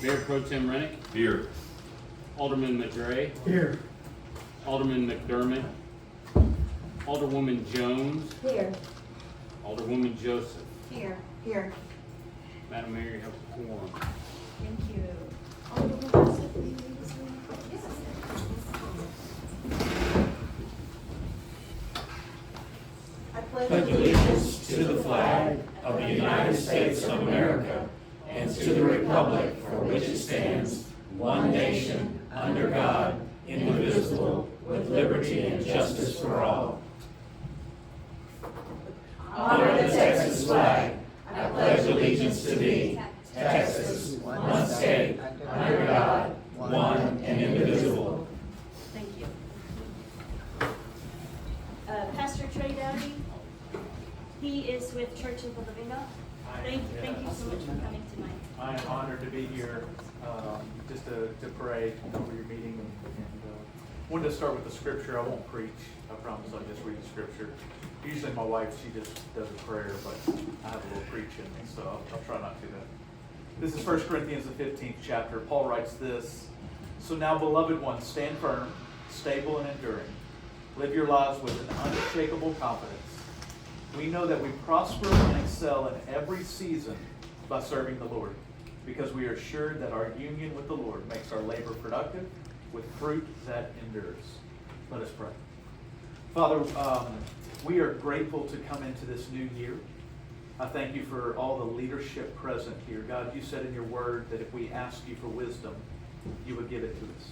Mayor Pro Tem Rennick, Here. Alderman McGray, Here. Alderman McDermott, Alderwoman Jones, Here. Alderwoman Joseph. Here. Here. Madam Mayor, you have a quorum. Thank you. Alderwoman Joseph, will you lead us in? Yes. I pledge allegiance to the flag of the United States of America and to the republic for which it stands, one nation, under God, indivisible, with liberty and justice for all. Honor the Texas flag. I pledge allegiance to thee, Texas, one state, under God, one and indivisible. Thank you. Pastor Trey Dowdy, he is with Church of the Living God. Thank you so much for coming tonight. I am honored to be here, just to pray over your meeting, and wanted to start with the scripture. I won't preach, I promise. I'll just read the scripture. Usually my wife, she just does a prayer, but I have a little preaching, so I'll try not to do that. This is 1 Corinthians, the 15th chapter. Paul writes this: "So now, beloved ones, stand firm, stable and enduring. Live your lives with an unshakable confidence. We know that we prosper and excel in every season by serving the Lord, because we are assured that our union with the Lord makes our labor productive with fruit that endures." Let us pray. Father, we are grateful to come into this new year. I thank you for all the leadership present here. God, you said in your word that if we ask you for wisdom, you would give it to us.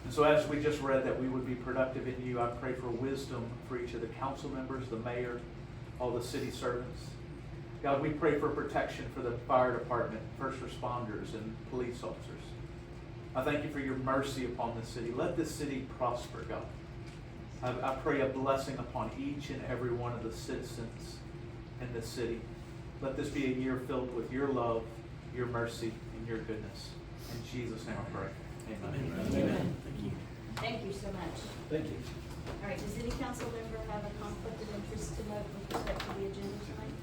And so as we just read that we would be productive in you, I pray for wisdom for each of the council members, the mayor, all the city servants. God, we pray for protection for the fire department, first responders, and police officers. I thank you for your mercy upon this city. Let this city prosper, God. I pray a blessing upon each and every one of the citizens in this city. Let this be a year filled with your love, your mercy, and your goodness. In Jesus' name I pray. Amen. Amen. Thank you so much. Thank you. All right, does any council member have a conflict of interest to note with respect to the agenda tonight?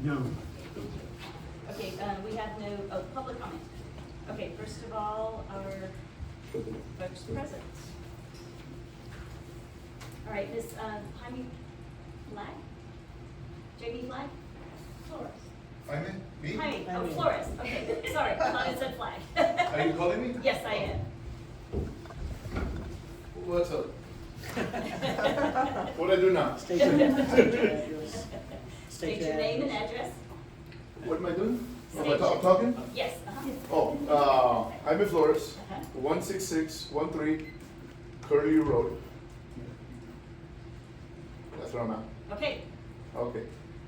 No. Okay, we have no, public comment. Okay, first of all, our folks present. All right, Miss Jaime Flag? Jamie Flag? Flores. Jaime? Me? Jaime, oh, Flores, okay, sorry, I thought it said Flag. Are you calling me? Yes, I am. What's up? What I do now? State your address. State your name and address. What am I doing? Am I State your- talking? Yes, uh-huh. Oh, Jaime Flores, Uh-huh. 16613 Curlew Road. That's where I'm at. Okay, Okay.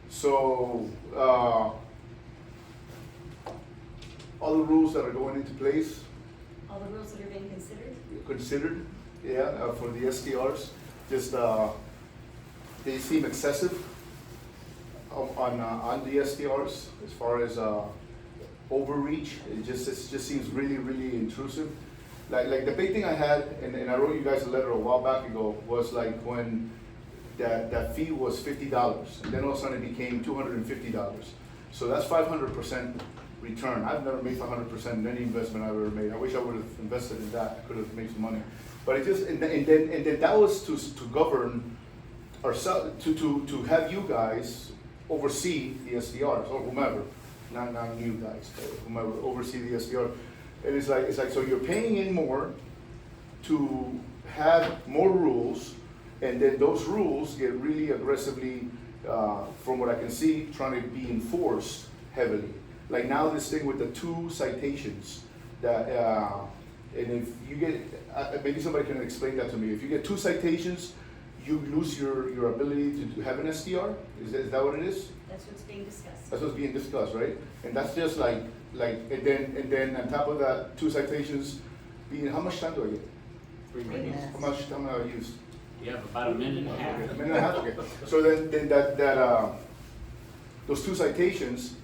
So, all the rules that are going into place, all the rules that are being considered, for the STRs, just, they seem excessive on the STRs as far as overreach. It just seems really, really intrusive. Like the big thing I had, and I wrote you guys a letter a while back ago, was like when that fee was $50, and then all of a sudden it became $250. So that's 500% return. I've never made 500% in any investment I've ever made. I wish I would have invested in that. I could have made some money. But it just, and then that was to govern ourselves, to have you guys oversee the SDRs or whomever, not you guys, but whomever oversee the SDR. And it's like so you're paying in more to have more rules, and then those rules get really aggressively, from what I can see, trying to be enforced heavily. Like now this thing with the 2 citations that, and if you get, maybe somebody can explain that to me. If you get 2 citations, you lose your ability to have an SDR? Is that what it is? That's what's being discussed. That's what's being discussed, right? And that's just like, and then on top of that, 2 citations being, how much time do I get? 3 minutes. How much time have I used? You have about a minute and a half. A minute and a half, okay. So then those 2 citations,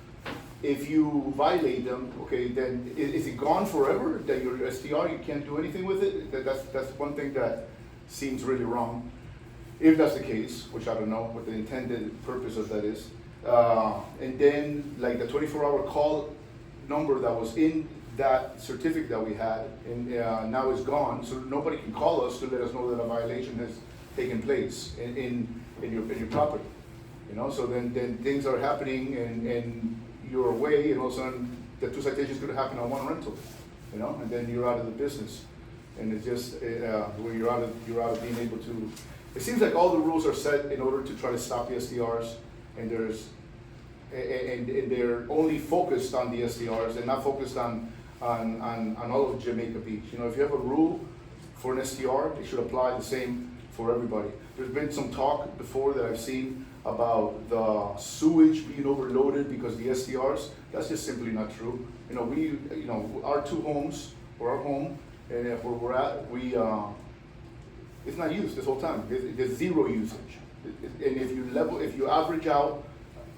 if you violate them, okay, then is it gone forever? That your SDR, you can't do anything with it? That's one thing that seems really wrong. If that's the case, which I don't know what the intended purpose of that is. And then like the 24-hour call number that was in that certificate that we had, and now it's gone, so nobody can call us to let us know that a violation has taken place in your property. You know, so then things are happening and you're away, and all of a sudden the 2 citations could happen on 1 rental, you know, and then you're out of the business. And it's just where you're out of being able to. It seems like all the rules are set in order to try to stop the SDRs, and they're only focused on the SDRs and not focused on all of Jamaica Beach. You know, if you have a rule for an SDR, it should apply the same for everybody. There's been some talk before that I've seen about the sewage being overloaded because the SDRs. That's just simply not true. You know, our 2 homes, or our home, and where we're at, it's not used this whole time. There's 0 usage. And if you average out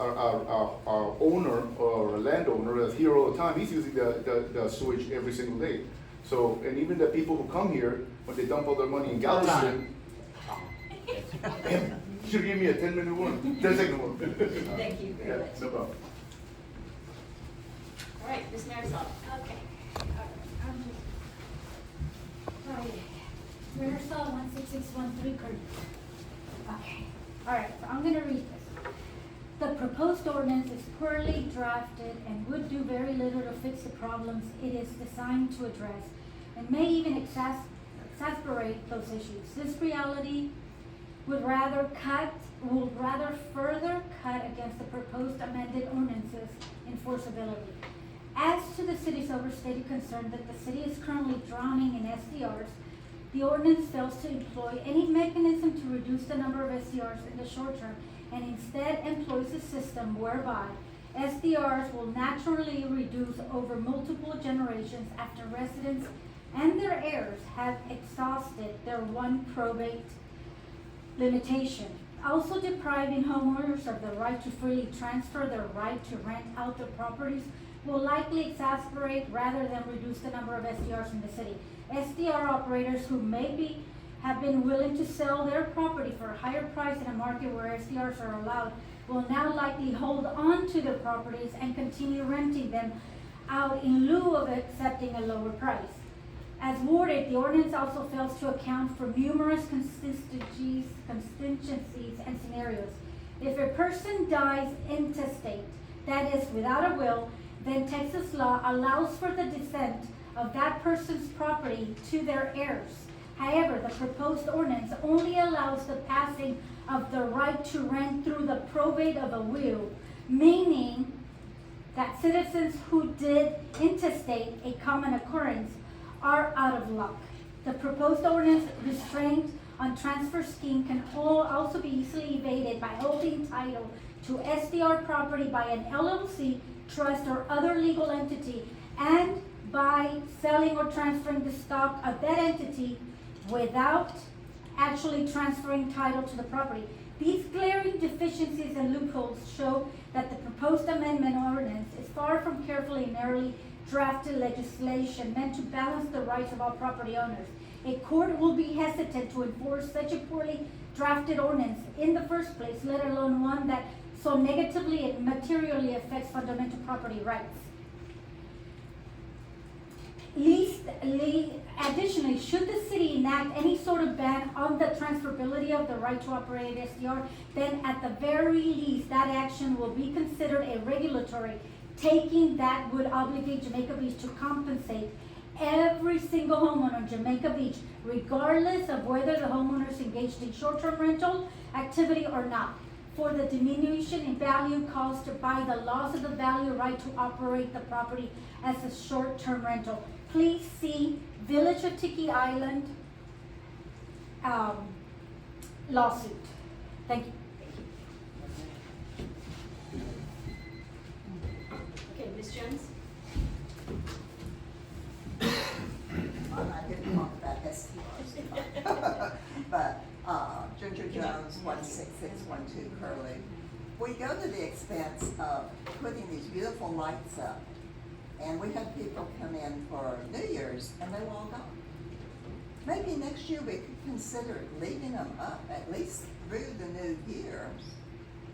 our owner or a landowner that's here all the time, he's using the sewage every single day. So, and even the people who come here, when they dump all their money in Galveston, you should give me a 10-minute one, 10-second one. Thank you very Yeah, much. no problem. All right, Ms. Marisol. Okay. Municipal 16613 Curtis. Okay. All right, so I'm gonna read this. The proposed ordinance is poorly drafted and would do very little to fix the problems it is designed to address, and may even exacerbate those issues. This reality would rather further cut against the proposed amended ordinance's enforceability. As to the city's overstated concern that the city is currently drowning in SDRs, the ordinance fails to employ any mechanism to reduce the number of SDRs in the short term, and instead employs a system whereby SDRs will naturally reduce over multiple generations after residents and their heirs have exhausted their 1 probate limitation. Also depriving homeowners of the right to freely transfer their right to rent out their properties will likely exacerbate rather than reduce the number of SDRs in the city. SDR operators who have been willing to sell their property for a higher price in a market where SDRs are allowed will now likely hold on to their properties and continue renting them out in lieu of accepting a lower price. As worded, the ordinance also fails to account for numerous contingencies and scenarios. If a person dies intestate, that is without a will, then Texas law allows for the descent of that person's property to their heirs. However, the proposed ordinance only allows the passing of the right to rent through the probate of a will, meaning that citizens who did intestate, a common occurrence, are out of luck. The proposed ordinance restraint on transfer scheme can also be easily evaded by holding title to SDR property by an LLC, trust, or other legal entity, and by selling or transferring the stock of that entity without actually transferring title to the property. These glaring deficiencies and loopholes show that the proposed amendment ordinance is far from carefully and narrowly drafted legislation meant to balance the rights of all property owners. A court will be hesitant to enforce such a poorly drafted ordinance in the first place, let alone one that so negatively and materially affects fundamental property rights. Additionally, should the city enact any sort of ban on the transferability of the right to operate SDR, then at the very least, that action will be considered a regulatory taking that would obligate Jamaica Beach to compensate every single homeowner on Jamaica Beach, regardless of whether the homeowner is engaged in short-term rental activity or not, for the diminution in value caused by the loss of the value right to operate the property as a short-term rental. Please see Village of Tiki Island lawsuit. Thank you. Okay, Ms. Jones? Well, I didn't talk about STRs, but Ginger Jones, 16612 Curly. We go to the expense of putting these beautiful lights up, and we had people come in for New Year's, and they were all gone. Maybe next year we could consider leaving them up, at least through the New Year's.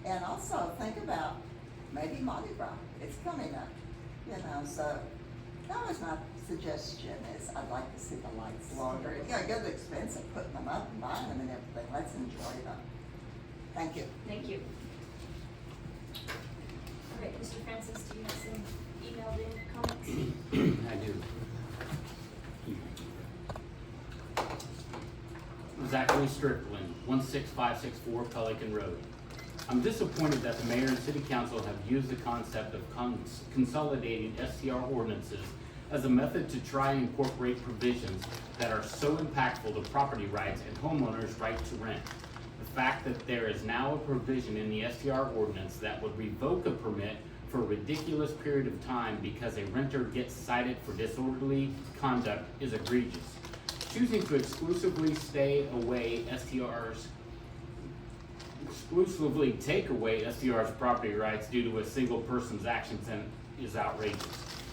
And also think about maybe Mardi Gras, it's coming up. You know, so that was my suggestion is I'd like to see the lights longer. If you gotta go to the expense of putting them up and buying them and everything, let's enjoy them. Thank you. Thank you. All right, Mr. Francis, do you have some emailed in comments? I do. Zachary Strickland, 16564 Pelican Road. I'm disappointed that the mayor and city council have used the concept of consolidating STR ordinances as a method to try and incorporate provisions that are so impactful to property rights and homeowners' right to rent. The fact that there is now a provision in the STR ordinance that would revoke a permit for a ridiculous period of time because a renter gets cited for disorderly conduct is egregious. Choosing to exclusively take away STR's property rights due to a single person's actions is outrageous.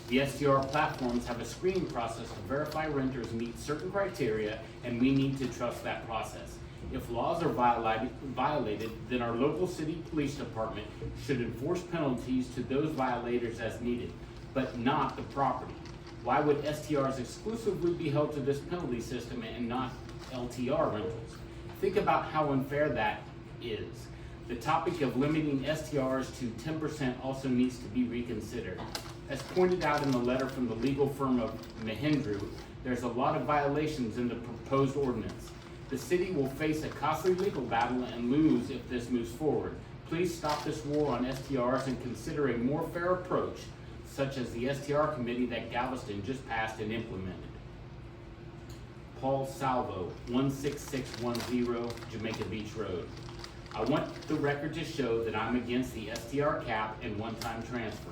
The STR platforms have a screening process to verify renters meet certain criteria, and we need to trust that process. If laws are violated, then our local city police department should enforce penalties to those violators as needed, but not the property. Why would STRs exclusively be held to this penalty system and not LTR rentals? Think about how unfair that is. The topic of limiting STRs to 10% also needs to be reconsidered. As pointed out in the letter from the legal firm of Mahindra, there's a lot of violations in the proposed ordinance. The city will face a costly legal battle and lose if this moves forward. Please stop this war on STRs and consider a more fair approach, such as the STR committee that Galveston just passed and implemented. Paul Salvo, 16610 Jamaica Beach Road. I want the record to show that I'm against the STR cap and one-time transfer.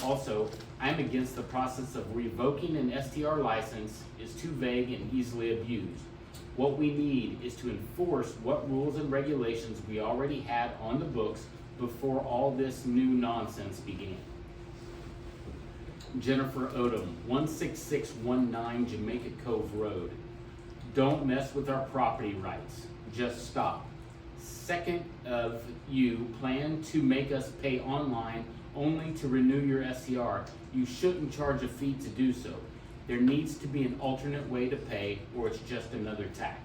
Also, I'm against the process of revoking an STR license is too vague and easily abused. What we need is to enforce what rules and regulations we already had on the books before all this new nonsense began. Jennifer Odom, 16619 Jamaica Cove Road. Don't mess with our property rights. Just stop. Second of you plan to make us pay online only to renew your STR. You shouldn't charge a fee to do so. There needs to be an alternate way to pay, or it's just another tax.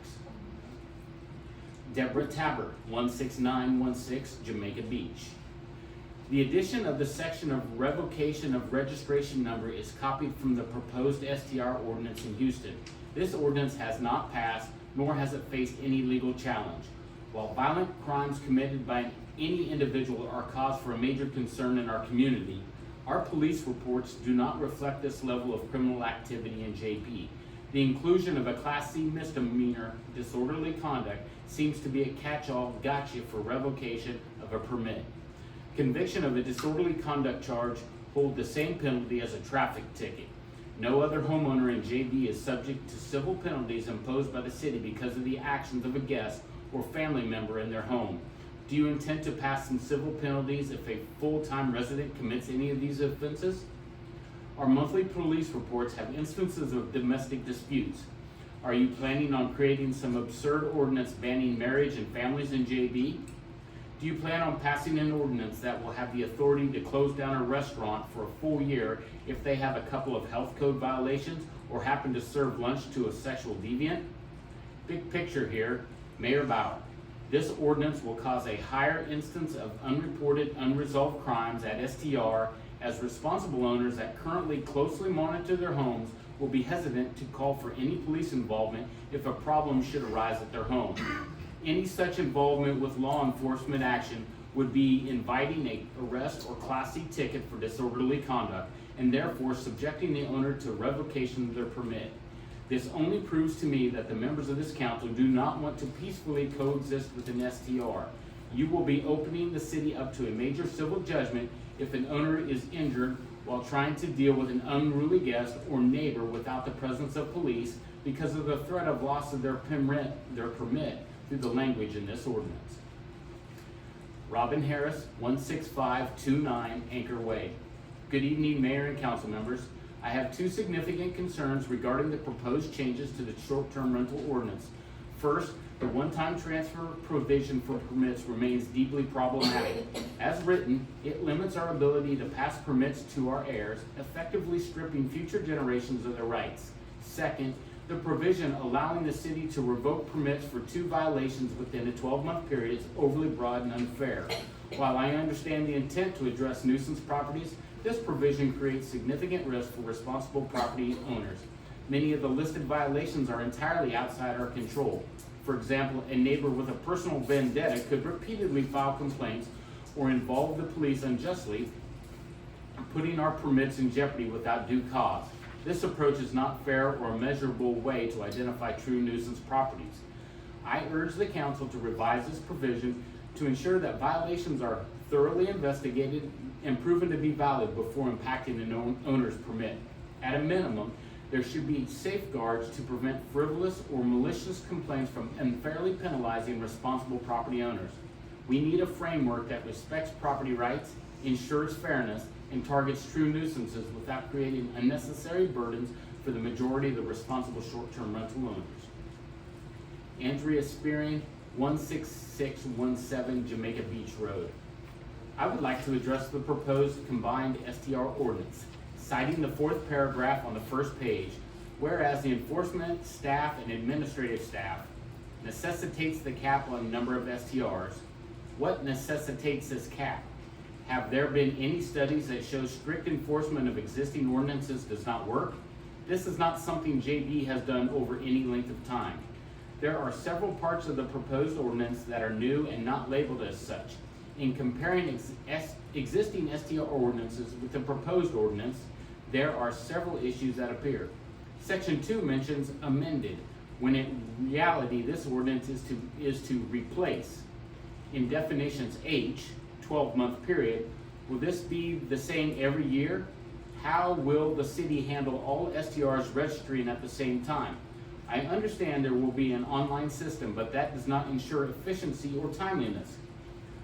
Deborah Tabber, 16916 Jamaica Beach. The addition of the section of revocation of registration number is copied from the proposed STR ordinance in Houston. This ordinance has not passed, nor has it faced any legal challenge. While violent crimes committed by any individual are cause for a major concern in our community, our police reports do not reflect this level of criminal activity in JP. The inclusion of a Class C misdemeanor disorderly conduct seems to be a catch-all gotcha for revocation of a permit. Conviction of a disorderly conduct charge hold the same penalty as a traffic ticket. No other homeowner in JB is subject to civil penalties imposed by the city because of the actions of a guest or family member in their home. Do you intend to pass some civil penalties if a full-time resident commits any of these offenses? Our monthly police reports have instances of domestic disputes. Are you planning on creating some absurd ordinance banning marriage and families in JB? Do you plan on passing an ordinance that will have the authority to close down a restaurant for a full year if they have a couple of health code violations or happen to serve lunch to a sexual deviant? Big picture here, Mayor Bauer. This ordinance will cause a higher instance of unreported, unresolved crimes at STR, as responsible owners that currently closely monitor their homes will be hesitant to call for any police involvement if a problem should arise at their home. Any such involvement with law enforcement action would be inviting an arrest or Class C ticket for disorderly conduct, and therefore subjecting the owner to revocation of their permit. This only proves to me that the members of this council do not want to peacefully coexist with an STR. You will be opening the city up to a major civil judgment if an owner is injured while trying to deal with an unruly guest or neighbor without the presence of police because of the threat of loss of their permit through the language in this ordinance. Robin Harris, 16529 Anchor Way. Good evening, Mayor and council members. I have two significant concerns regarding the proposed changes to the short-term rental ordinance. First, the one-time transfer provision for permits remains deeply problematic. As written, it limits our ability to pass permits to our heirs, effectively stripping future generations of their rights. Second, the provision allowing the city to revoke permits for 2 violations within a 12-month period is overly broad and unfair. While I understand the intent to address nuisance properties, this provision creates significant risk for responsible property owners. Many of the listed violations are entirely outside our control. For example, a neighbor with a personal vendetta could repeatedly file complaints or involve the police unjustly, putting our permits in jeopardy without due cause. This approach is not fair or a measurable way to identify true nuisance properties. I urge the council to revise this provision to ensure that violations are thoroughly investigated and proven to be valid before impacting an owner's permit. At a minimum, there should be safeguards to prevent frivolous or malicious complaints from unfairly penalizing responsible property owners. We need a framework that respects property rights, ensures fairness, and targets true nuisances without creating unnecessary burdens for the majority of the responsible short-term rental owners. Andrea Spearing, 16617 Jamaica Beach Road. I would like to address the proposed combined STR ordinance, citing the 4th paragraph on the first page, whereas the enforcement staff and administrative staff necessitates the cap on number of STRs. What necessitates this cap? Have there been any studies that show strict enforcement of existing ordinances does not work? This is not something JB has done over any length of time. There are several parts of the proposed ordinance that are new and not labeled as such. In comparing existing STR ordinances with the proposed ordinance, there are several issues that appear. Section 2 mentions amended, when in reality this ordinance is to replace. In definitions H, 12-month period, will this be the same every year? How will the city handle all STRs registering at the same time? I understand there will be an online system, but that does not ensure efficiency or timeliness.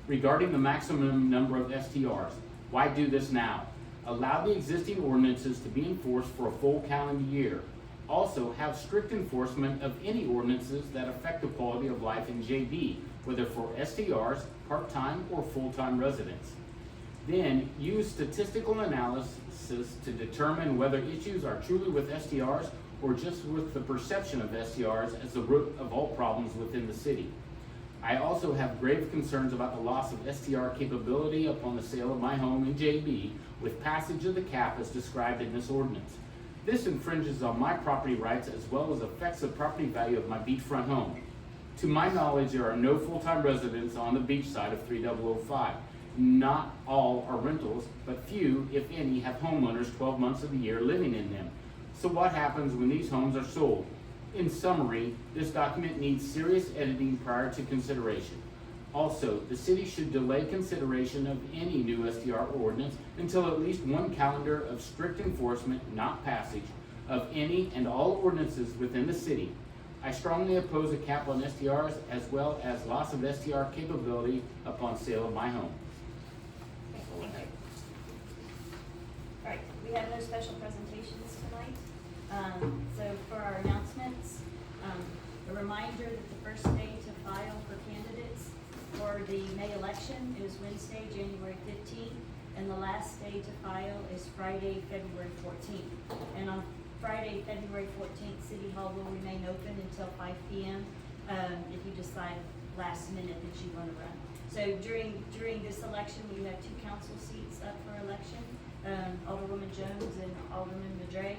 Regarding the maximum number of STRs, why do this now? Allow the existing ordinances to be enforced for a full calendar year. Also, have strict enforcement of any ordinances that affect the quality of life in JB, whether for STRs, part-time, or full-time residents. Then, use statistical analysis to determine whether issues are truly with STRs or just with the perception of STRs as the root of all problems within the city. I also have grave concerns about the loss of STR capability upon the sale of my home in JB with passage of the cap as described in this ordinance. This infringes on my property rights as well as affects the property value of my beachfront home. To my knowledge, there are no full-time residents on the beach side of 3005. Not all are rentals, but few, if any, have homeowners 12 months of the year living in them. So what happens when these homes are sold? In summary, this document needs serious editing prior to consideration. Also, the city should delay consideration of any new STR ordinance until at least one calendar of strict enforcement, not passage, of any and all ordinances within the city. I strongly oppose a cap on STRs as well as loss of STR capability upon sale of my home. Okay, thank you. All right, we have no special presentations tonight. So for our announcements, a reminder that the first day to file for candidates for the May election is Wednesday, January 15th, and the last day to file is Friday, February 14th. And on Friday, February 14th, City Hall will remain open until 5 p.m. If you decide last minute that you want to run. So during this election, we have 2 council seats up for election, Alderwoman Jones and Alderman Madre.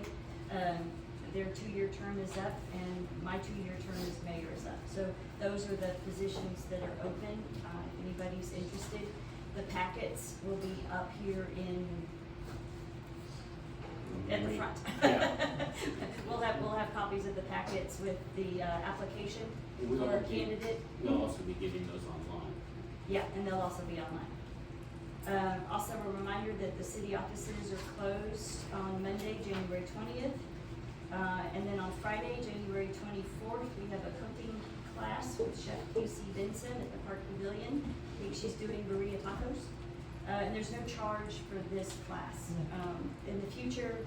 Their 2-year term is up, and my 2-year term as mayor is up. So those are the positions that are open. If anybody's interested, the packets will be up here at the front. Yeah. We'll have copies of the packets with the application for a candidate. We'll also be giving those online. Yeah, and they'll also be online. Also a reminder that the city offices are closed on Monday, January 20th. And then on Friday, January 24th, we have a cooking class with Chef QC Benson at the Park Pavilion. I think she's doing burrito tacos. And there's no charge for this class. In the future,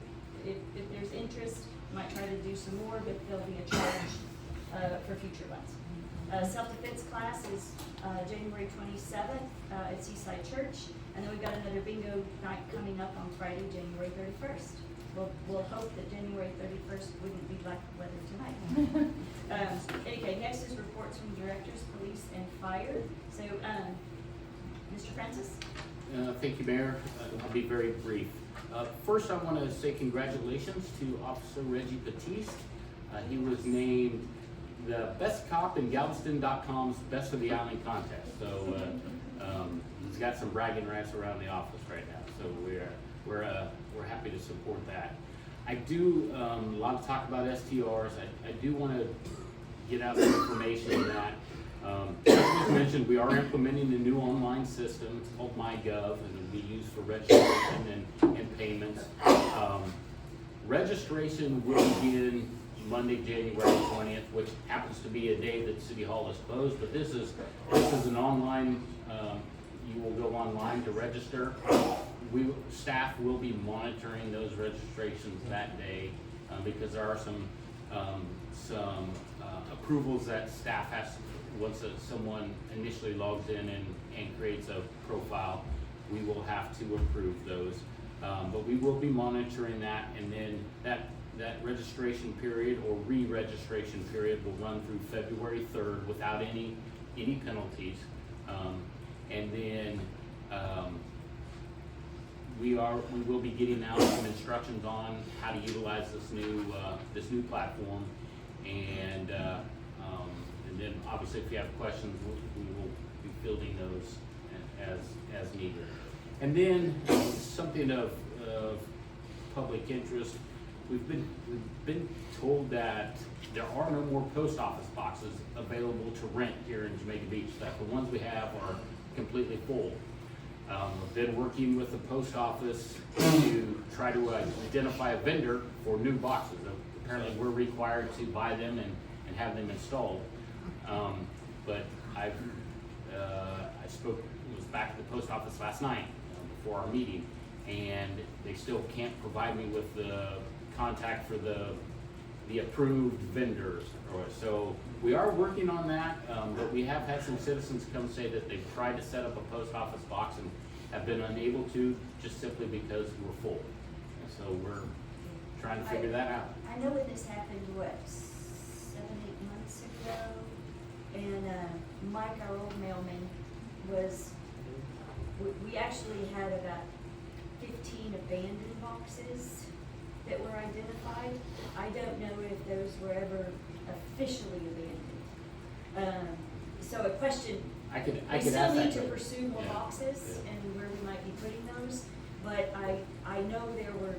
if there's interest, I might try to do some more, but there'll be a charge for future ones. Self-defense class is January 27th at Seaside Church. And then we've got another bingo night coming up on Friday, January 31st. We'll hope that January 31st wouldn't be like the weather tonight. Okay, next is reports from directors, police, and fire. So, Mr. Francis? Thank you, Mayor. I'll be very brief. First, I want to say congratulations to Officer Reggie Batiste. He was named the best cop in Galveston.com's Best of the Island contest. So he's got some bragging rights around the office right now. So we're happy to support that. I do a lot of talk about STRs. I do want to get out some information that, as mentioned, we are implementing a new online system. It's called MyGov, and it'll be used for registration and payments. Registration will begin Monday, January 20th, which happens to be a day that City Hall is closed. But this is an online. You will go online to register. Staff will be monitoring those registrations that day because there are some approvals that staff has once someone initially logs in and creates a profile. We will have to approve those, but we will be monitoring that, and then that registration period or re-registration period will run through February 3rd without any penalties, and then we will be getting out some instructions on how to utilize this new platform, and then obviously if you have questions, we will be fielding those as needed. And then something of public interest, we've been told that there are no more post office boxes available to rent here in Jamaica Beach, that the ones we have are completely full. I've been working with the post office to try to identify a vendor for new boxes. Apparently we're required to buy them and have them installed. But I was back at the post office last night before our meeting, and they still can't provide me with the contact for the approved vendors. So we are working on that, but we have had some citizens come say that they've tried to set up a post office box and have been unable to, just simply because we're full. And so we're trying to figure that out. I know when this happened, 7-8 months ago, and Mike, our old mailman, we actually had about 15 abandoned boxes that were identified. I don't know if those were ever officially abandoned. So a question, I could we ask still that need to question. pursue more Yeah. boxes and where we might be putting those, but I know there were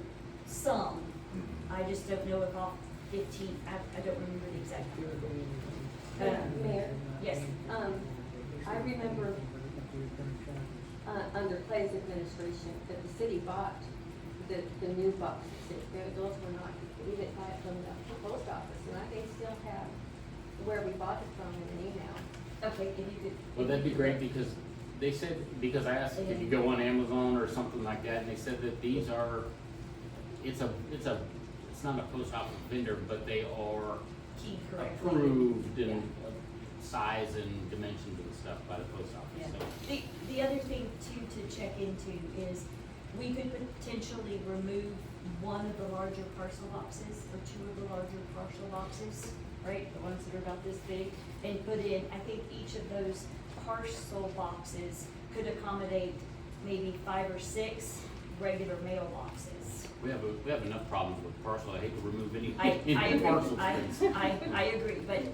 some. I just don't know if all 15, I don't remember the exact number. Mayor? Yes. I remember, under Clay's administration, that the city bought the new boxes. Those were not, we didn't buy it from the post office, and I think still have where we bought it from in an email. Okay, if you could. Well, that'd be great, because they said, because I asked if you go on Amazon or something like that, and they said that these are, it's not a post office vendor, but they are Keyed correctly. approved in size and dimensions and stuff by the post Yeah. office, so. The other thing too to check into is we could potentially remove one of the larger parcel boxes or two of the larger parcel boxes, right? The ones that are about this big, and put in, I think each of those parcel boxes could accommodate maybe 5 or 6 regular mail boxes. We have enough problems with parcel. I hate to remove any I parcel agree, things. I agree, but if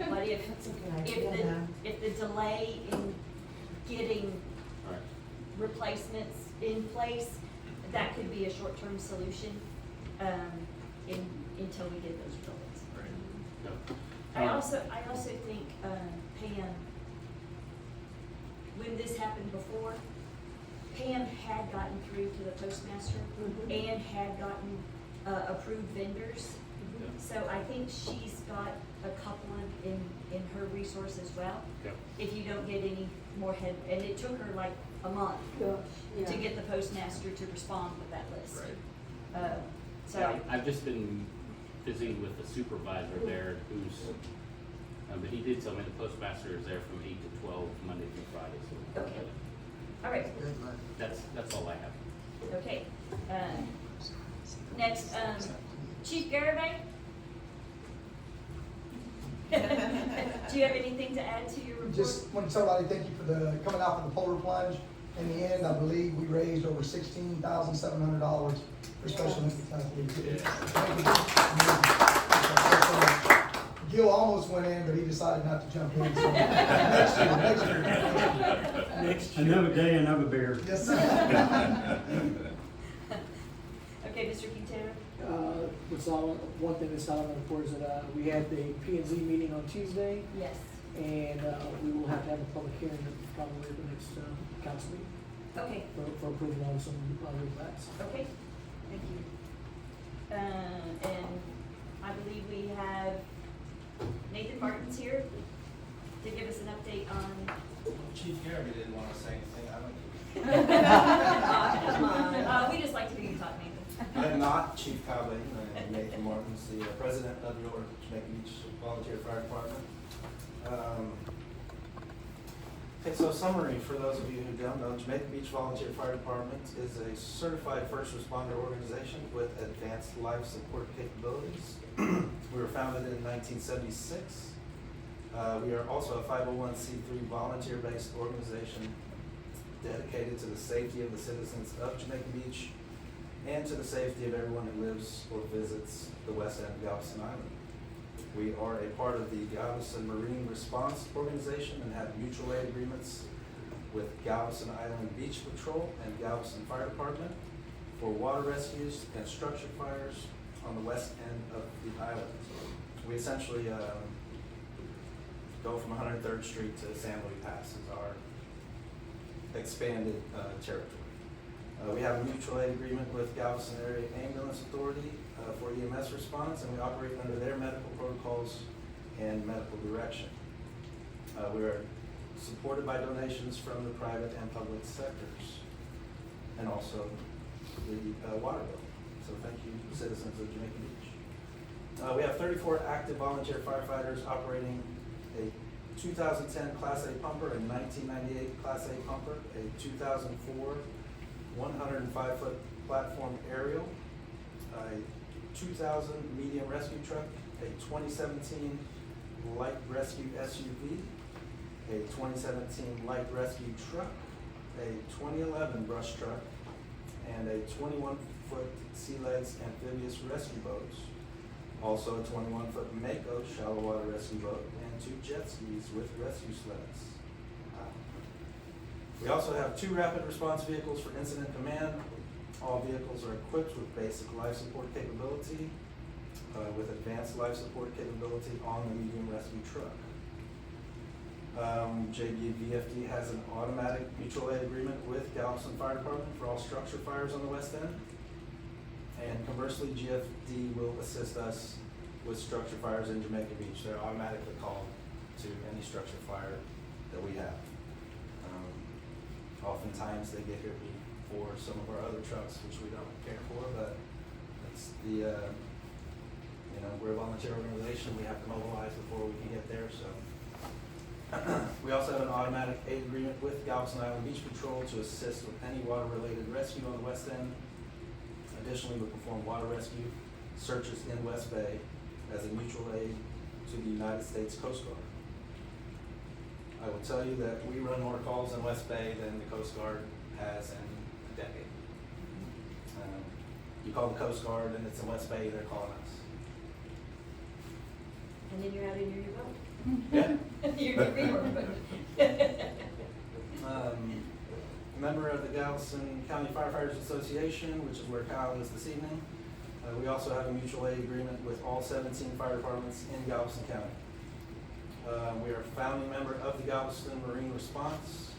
the delay in getting All right. replacements in place, that could be a short-term solution, until we get those buildings. Right. So, I also think, Pam, when this happened before, Pam had gotten through to the postmaster and had gotten, approved vendors. Yeah. So I think she's got a couple in her resource as well. Yep. If you don't get any more and it took her like a month Gosh, to get the postmaster to respond with that list. Right. So, Yeah, I've just been busy with the supervisor there, who's But he did tell me the postmaster is there from 8 to 12, Monday through Friday, so. Okay. All right, Good luck. That's all I have. okay. Next, Chief Garibay? Do you have anything to add to your report? Just want to tell everybody, thank you for coming out for the polar plunge. In the end, I believe we raised over $16,700 for special needs. Gil almost went in, but he decided not to jump in. So next year. Another day, another beer. Yes, sir. Okay, Mr. Quintero? One thing that's not on the report is that we had the P&Z meeting on Tuesday, Yes. and we will have to have a public hearing probably at the next council meeting Okay, for approval on some new plats. okay, thank you. And I believe we have Nathan Martin's here to give us an update on. Chief Garrity didn't want to say anything, I don't. Come on. We just like to hear you talk, Nathan. I'm not Chief Cowley, I'm Nathan Martins, the president of your Jamaica Beach Volunteer Fire Department. Okay, so summary for those of you who don't know, Jamaica Beach Volunteer Fire Department is a certified first responder organization with advanced life support capabilities. We were founded in 1976. We are also a 501c3 volunteer-based organization dedicated to the safety of the citizens of Jamaica Beach and to the safety of everyone who lives or visits the west end of Galveston Island. We are a part of the Galveston Marine Response Organization and have mutual aid agreements with Galveston Island Beach Patrol and Galveston Fire Department for water rescues and structure fires on the west end of the island. We essentially go from 103rd Street to San Luis Pass is our expanded territory. We have a mutual aid agreement with Galveston Area Ambulance Authority for EMS response, and we operate under their medical protocols and medical direction. We are supported by donations from the private and public sectors, and also the water bill. So thank you, citizens of Jamaica Beach. We have 34 active volunteer firefighters operating a 2010 Class A pumper, a 1998 Class A pumper, a 2004 105-foot platform aerial, a 2000 medium rescue truck, a 2017 light rescue SUV, a 2017 light rescue truck, a 2011 brush truck, and a 21-foot sea legs amphibious rescue boats. Also a 21-foot Mako shallow water rescue boat, and 2 jet skis with rescue sleds. We also have 2 rapid response vehicles for incident command. All vehicles are equipped with basic life support capability, with advanced life support capability on the medium rescue truck. JBVFD has an automatic mutual aid agreement with Galveston Fire Department for all structure fires on the west end. And conversely, GFD will assist us with structure fires in Jamaica Beach. They're automatically called to any structure fire that we have. Oftentimes they get here before some of our other trucks, which we don't care for, but it's the, we're a volunteer organization, we have to mobilize before we can get there, so. We also have an automatic aid agreement with Galveston Island Beach Patrol to assist with any water-related rescue on the west end. Additionally, we perform water rescue searches in West Bay as a mutual aid to the United States Coast Guard. I will tell you that we run more calls in West Bay than the Coast Guard has in a decade. You call the Coast Guard and it's in West Bay, they're calling us. And then you're out in your boat. Yeah. Your rework boat. Member of the Galveston County Firefighters Association, which is where Kyle is this evening. We also have a mutual aid agreement with all 17 fire departments in Galveston County. We are a founding member of the Galveston Marine Response,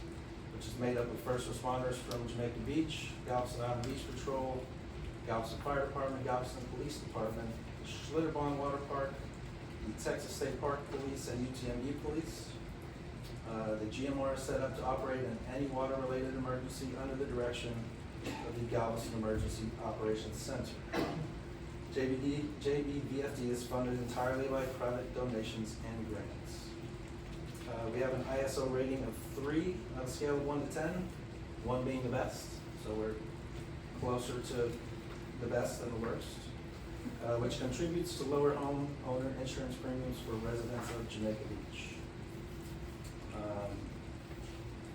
which is made up of first responders from Jamaica Beach, Galveston Island Beach Patrol, Galveston Fire Department, Galveston Police Department, Schlitterbahn Water Park, the Texas State Park Police, and UTMB Police. The GMR is set up to operate in any water-related emergency under the direction of the Galveston Emergency Operations Center. JBVFD is funded entirely by private donations and grants. We have an ISO rating of 3 on a scale of 1 to 10, 1 being the best, so we're closer to the best than the worst, which contributes to lower homeowner insurance premiums for residents of Jamaica Beach.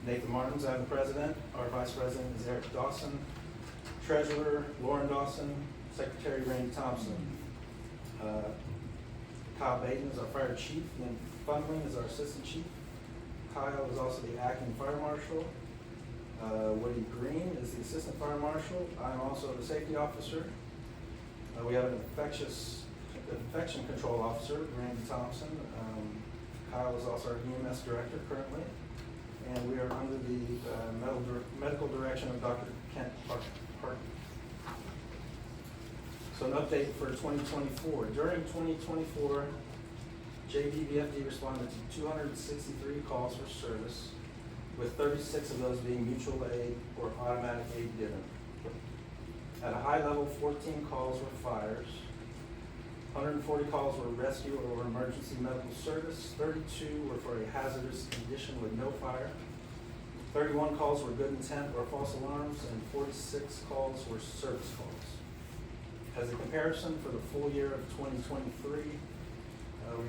Nathan Martins, I'm the president. Our vice president is Eric Dawson. Treasurer, Lauren Dawson. Secretary, Randy Thompson. Kyle Baden is our fire chief. Lynn Funling is our assistant chief. Kyle is also the acting fire marshal. Woody Green is the assistant fire marshal. I'm also the safety officer. We have an infection control officer, Randy Thompson. Kyle is also our EMS director currently. And we are under the medical direction of Dr. Kent Park. So an update for 2024. During 2024, JBVFD responded to 263 calls for service, with 36 of those being mutual aid or automatic aid given. At a high level, 14 calls were fires, 140 calls were rescue or emergency medical service, 32 were for a hazardous condition with no fire, 31 calls were good intent or false alarms, and 46 calls were service calls. As a comparison, for the full year of 2023,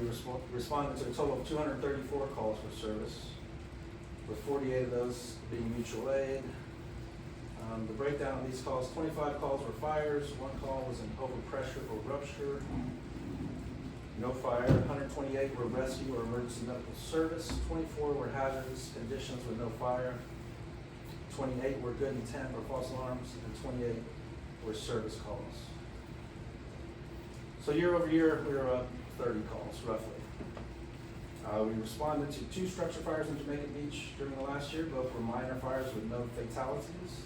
we responded to a total of 234 calls for service, with 48 of those being mutual aid. The breakdown of these calls, 25 calls were fires, 1 call was an overpressure or rupture, no fire, 128 were rescue or emergency medical service, 24 were hazardous conditions with no fire, 28 were good intent or false alarms, and 28 were service calls. So year over year, we were up 30 calls, roughly. We responded to 2 structure fires in Jamaica Beach during the last year. Both were minor fires with no fatalities.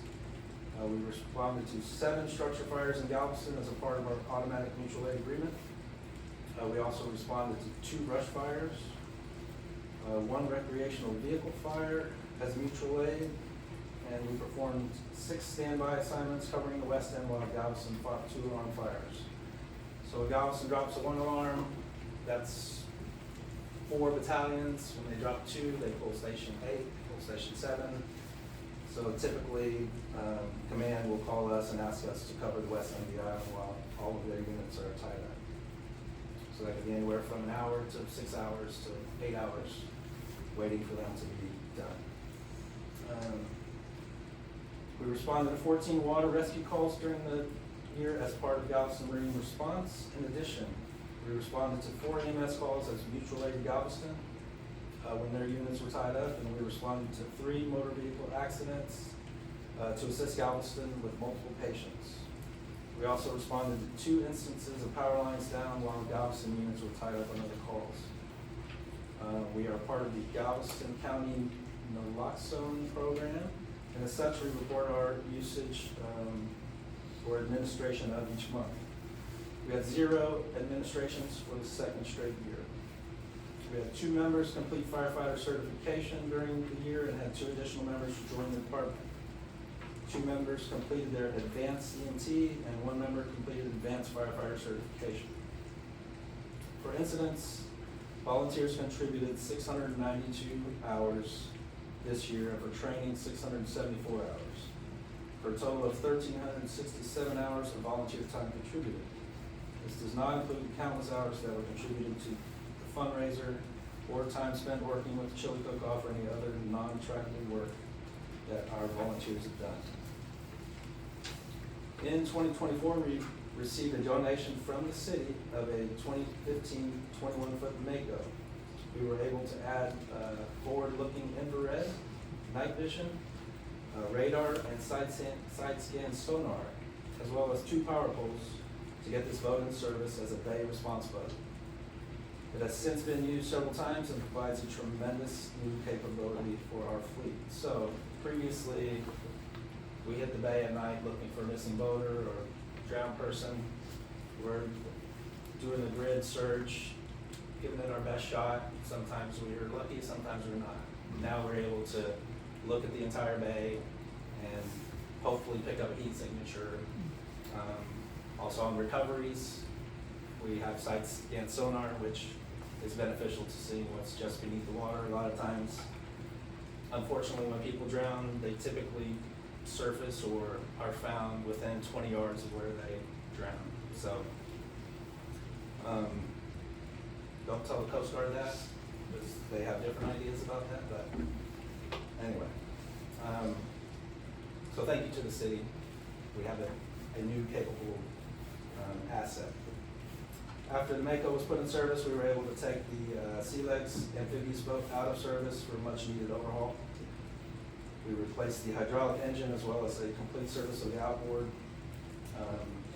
We responded to 7 structure fires in Galveston as a part of our automatic mutual aid agreement. We also responded to 2 brush fires, 1 recreational vehicle fire as mutual aid, and we performed 6 standby assignments covering the west end while Galveston fought 2 alarm fires. So Galveston drops a 1 alarm, that's 4 battalions. When they drop 2, they pull station 8, pull station 7. So typically, command will call us and ask us to cover the west end of the island while all of their units are tied up. So that could be anywhere from an hour to 6 hours to 8 hours waiting for them to be done. We responded to 14 water rescue calls during the year as part of Galveston Marine response. In addition, we responded to 4 EMS calls as mutual aid to Galveston when their units were tied up, and we responded to 3 motor vehicle accidents to assist Galveston with multiple patients. We also responded to 2 instances of power lines down while Galveston units were tied up on other calls. We are part of the Galveston County naloxone program, and as such, we report our usage or administration of each month. We had 0 administrations for the 2nd straight year. We had 2 members complete firefighter certification during the year and had 2 additional members join the department. 2 members completed their advanced EMT and 1 member completed advanced firefighter certification. For incidents, volunteers contributed 692 hours this year, and for training, 674 hours, for a total of 1,367 hours of volunteer time contributed. This does not include countless hours that were contributed to the fundraiser or time spent working with the chili cook-off or any other non-tractable work that our volunteers have done. In 2024, we received a donation from the city of a 2015 21-foot Mako. We were able to add forward-looking infrared, night vision, radar, and side scan sonar, as well as 2 power poles to get this boat in service as a bay response boat. It has since been used several times and provides a tremendous new capability for our fleet. So previously, we hit the bay at night looking for a missing boater or drowned person. We're doing the grid search, giving it our best shot. Sometimes we are lucky, sometimes we're not. Now we're able to look at the entire bay and hopefully pick up a heat signature. Also on recoveries, we have site scan sonar, which is beneficial to seeing what's just beneath the water. A lot of times, unfortunately, when people drown, they typically surface or are found within 20 yards of where they drown. So, don't tell the Coast Guard that, because they have different ideas about that, but anyway. So thank you to the city. We have a new capable asset. After the Mako was put in service, we were able to take the Sea Legs amphibious boat out of service for much needed overhaul. We replaced the hydraulic engine as well as a complete service of the outboard,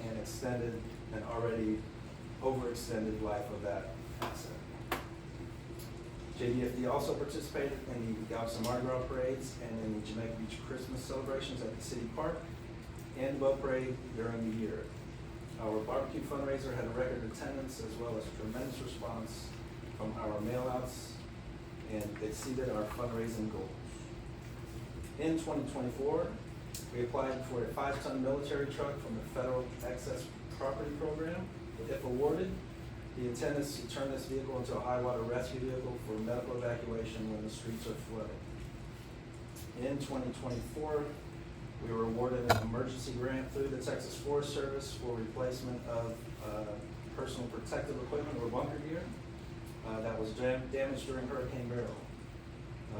and extended an already overextended life of that asset. JDFD also participated in the Galveston Mardi Gras parades and in the Jamaica Beach Christmas celebrations at the city park and the boat parade during the year. Our barbecue fundraiser had a record attendance as well as tremendous response from our mailouts and exceeded our fundraising goals. In 2024, we applied for a 5-ton military truck from the Federal Excess Property Program. If awarded, the intent is to turn this vehicle into a high water rescue vehicle for medical evacuation when the streets are flooded. In 2024, we were awarded an emergency grant through the Texas Forest Service for replacement of personal protective equipment or bunker gear that was damaged during Hurricane Beryl.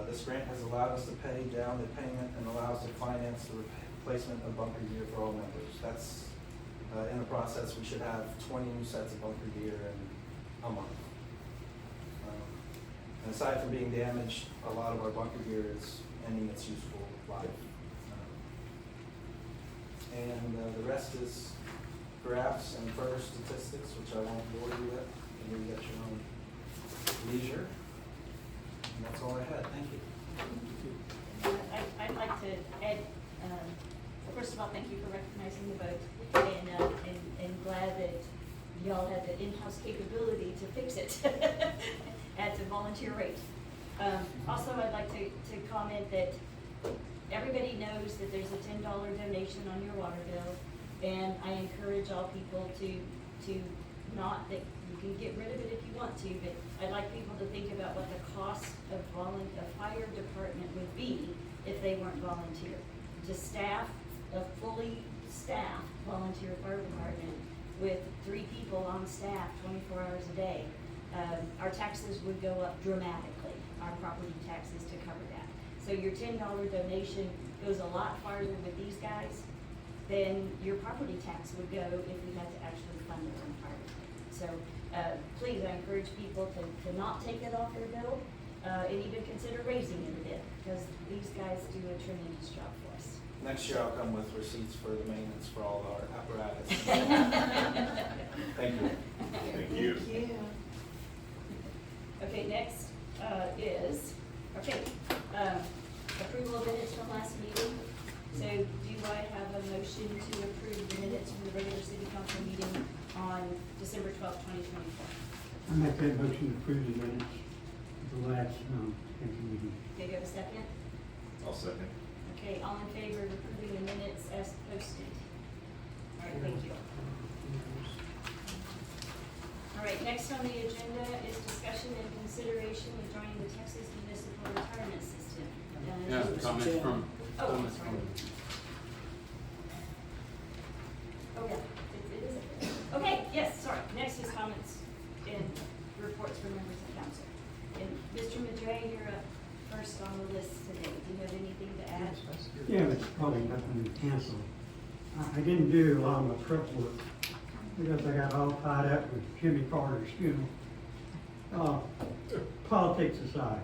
This grant has allowed us to pay down the payment and allows to finance the replacement of bunker gear for all members. That's in the process. We should have 20 new sets of bunker gear in a month. And aside from being damaged, a lot of our bunker gear is ending its useful life. And the rest is graphs and further statistics, which I won't bore you with, and you get your own leisure. And that's all I had. Thank you. I'd like to add, first of all, thank you for recognizing the vote, and glad that y'all had the in-house capability to fix it at a volunteer rate. Also, I'd like to comment that everybody knows that there's a $10 donation on your water bill, and I encourage all people to not, that you can get rid of it if you want to, but I'd like people to think about what the cost of a fire department would be if they weren't volunteer. To staff a fully staffed volunteer fire department with 3 people on staff 24 hours a day, our taxes would go up dramatically, our property taxes to cover that. So your $10 donation goes a lot farther with these guys than your property tax would go if we had to actually fund our own fire department. So please, I encourage people to not take it off their bill and even consider raising it a bit, because these guys do a tremendous job for us. Next year I'll come with receipts for the maintenance for all our apparatus. Thank you. Thank you. Okay, next is, approval of minutes from last meeting. So do I have a motion to approve the minutes from the regular city council meeting on December 12th, 2024? I make that motion to approve the minutes of the last council meeting. Okay, do you have a second? I'll second. Okay, all in favor of approving the minutes as posted? All right, thank you. All right, next on the agenda is discussion and consideration of joining the Texas Municipal Retirement System. Yeah, comments from, Oh, comments sorry. from. Oh, yeah, it is. Okay, yes, sorry. Next is comments and reports from members of council. And Mr. Madre, you're up first on the list today. Do you have anything to add? Yeah, it's probably nothing to cancel. I didn't do a lot of my prep work because I got all tied up with Jimmy Carter's funeral. Politics aside,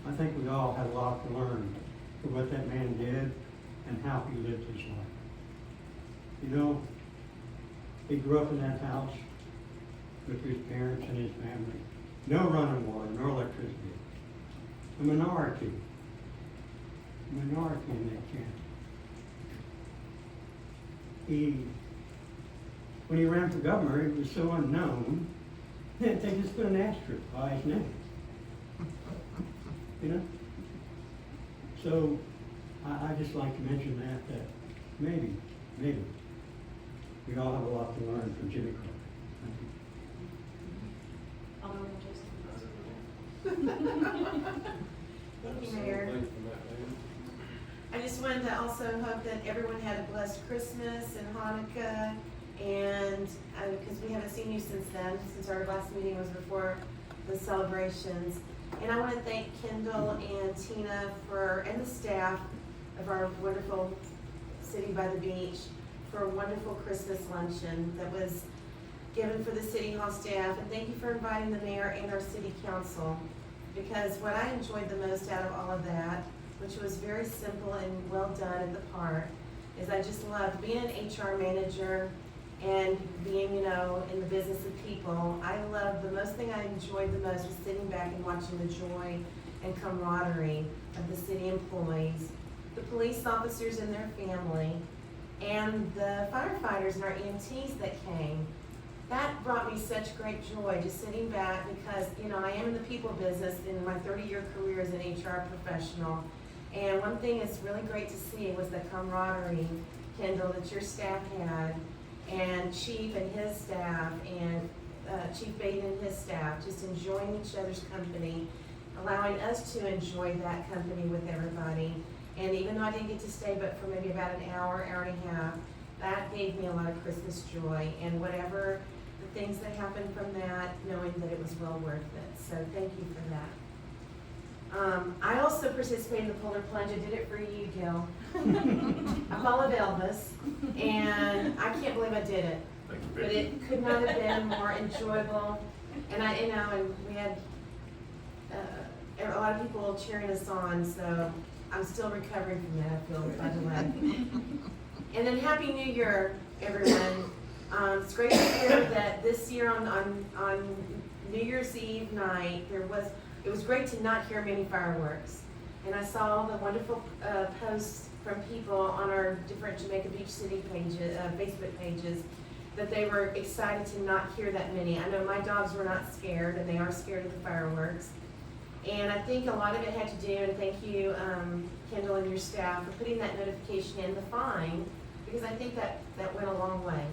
I think we all had a lot to learn from what that man did and how he lived his life. You know, he grew up in that house with his parents and his family. No running water, no electricity. A minority in that camp. When he ran for governor, he was so unknown that they just put an asterisk by his name. You know? So, I just like to mention that maybe We all have a lot to learn from Jimmy Carter. Thank you. Alderman Joseph. Thank you, Mayor. I just wanted to also hope that everyone had a blessed Christmas and Hanukkah, and, because we haven't seen you since then, since our last meeting was before the celebrations. And I want to thank Kendall and Tina and the staff of our wonderful City by the Beach for a wonderful Christmas luncheon that was given for the City Hall staff. And thank you for inviting the mayor and our city council, because what I enjoyed the most out of all of that, which was very simple and well done at the park, is I just loved being an HR manager and being, in the business of people. The most thing I enjoyed the most was sitting back and watching the joy and camaraderie of the city employees, the police officers and their family, and the firefighters and our EMTs that came. That brought me such great joy, just sitting back, because, I am in the people business in my 30-year career as an HR professional. And one thing that's really great to see was the camaraderie, Kendall, that your staff had, and Chief and his staff, and Chief Baden and his staff, just enjoying each other's company, allowing us to enjoy that company with everybody. And even though I didn't get to stay but for maybe about an hour, hour and a half, that gave me a lot of Christmas joy. And whatever the things that happened from that, knowing that it was well worth it. So thank you for that. I also participated in the polar plunge. I did it for you, Gil. I followed Elvis, and I can't believe I did it. But it could not have been more enjoyable. And and we had a lot of people cheering us on, so I'm still recovering from that, I feel, by the way. And then Happy New Year, everyone. It's great to hear that this year on New Year's Eve night, it was great to not hear many fireworks. And I saw the wonderful posts from people on our different Jamaica Beach City pages, Facebook pages, that they were excited to not hear that many. I know my dogs were not scared, and they are scared of the fireworks. And I think a lot of it had to do, and thank you, Kendall and your staff, for putting that notification in the fine, because I think that went a long way.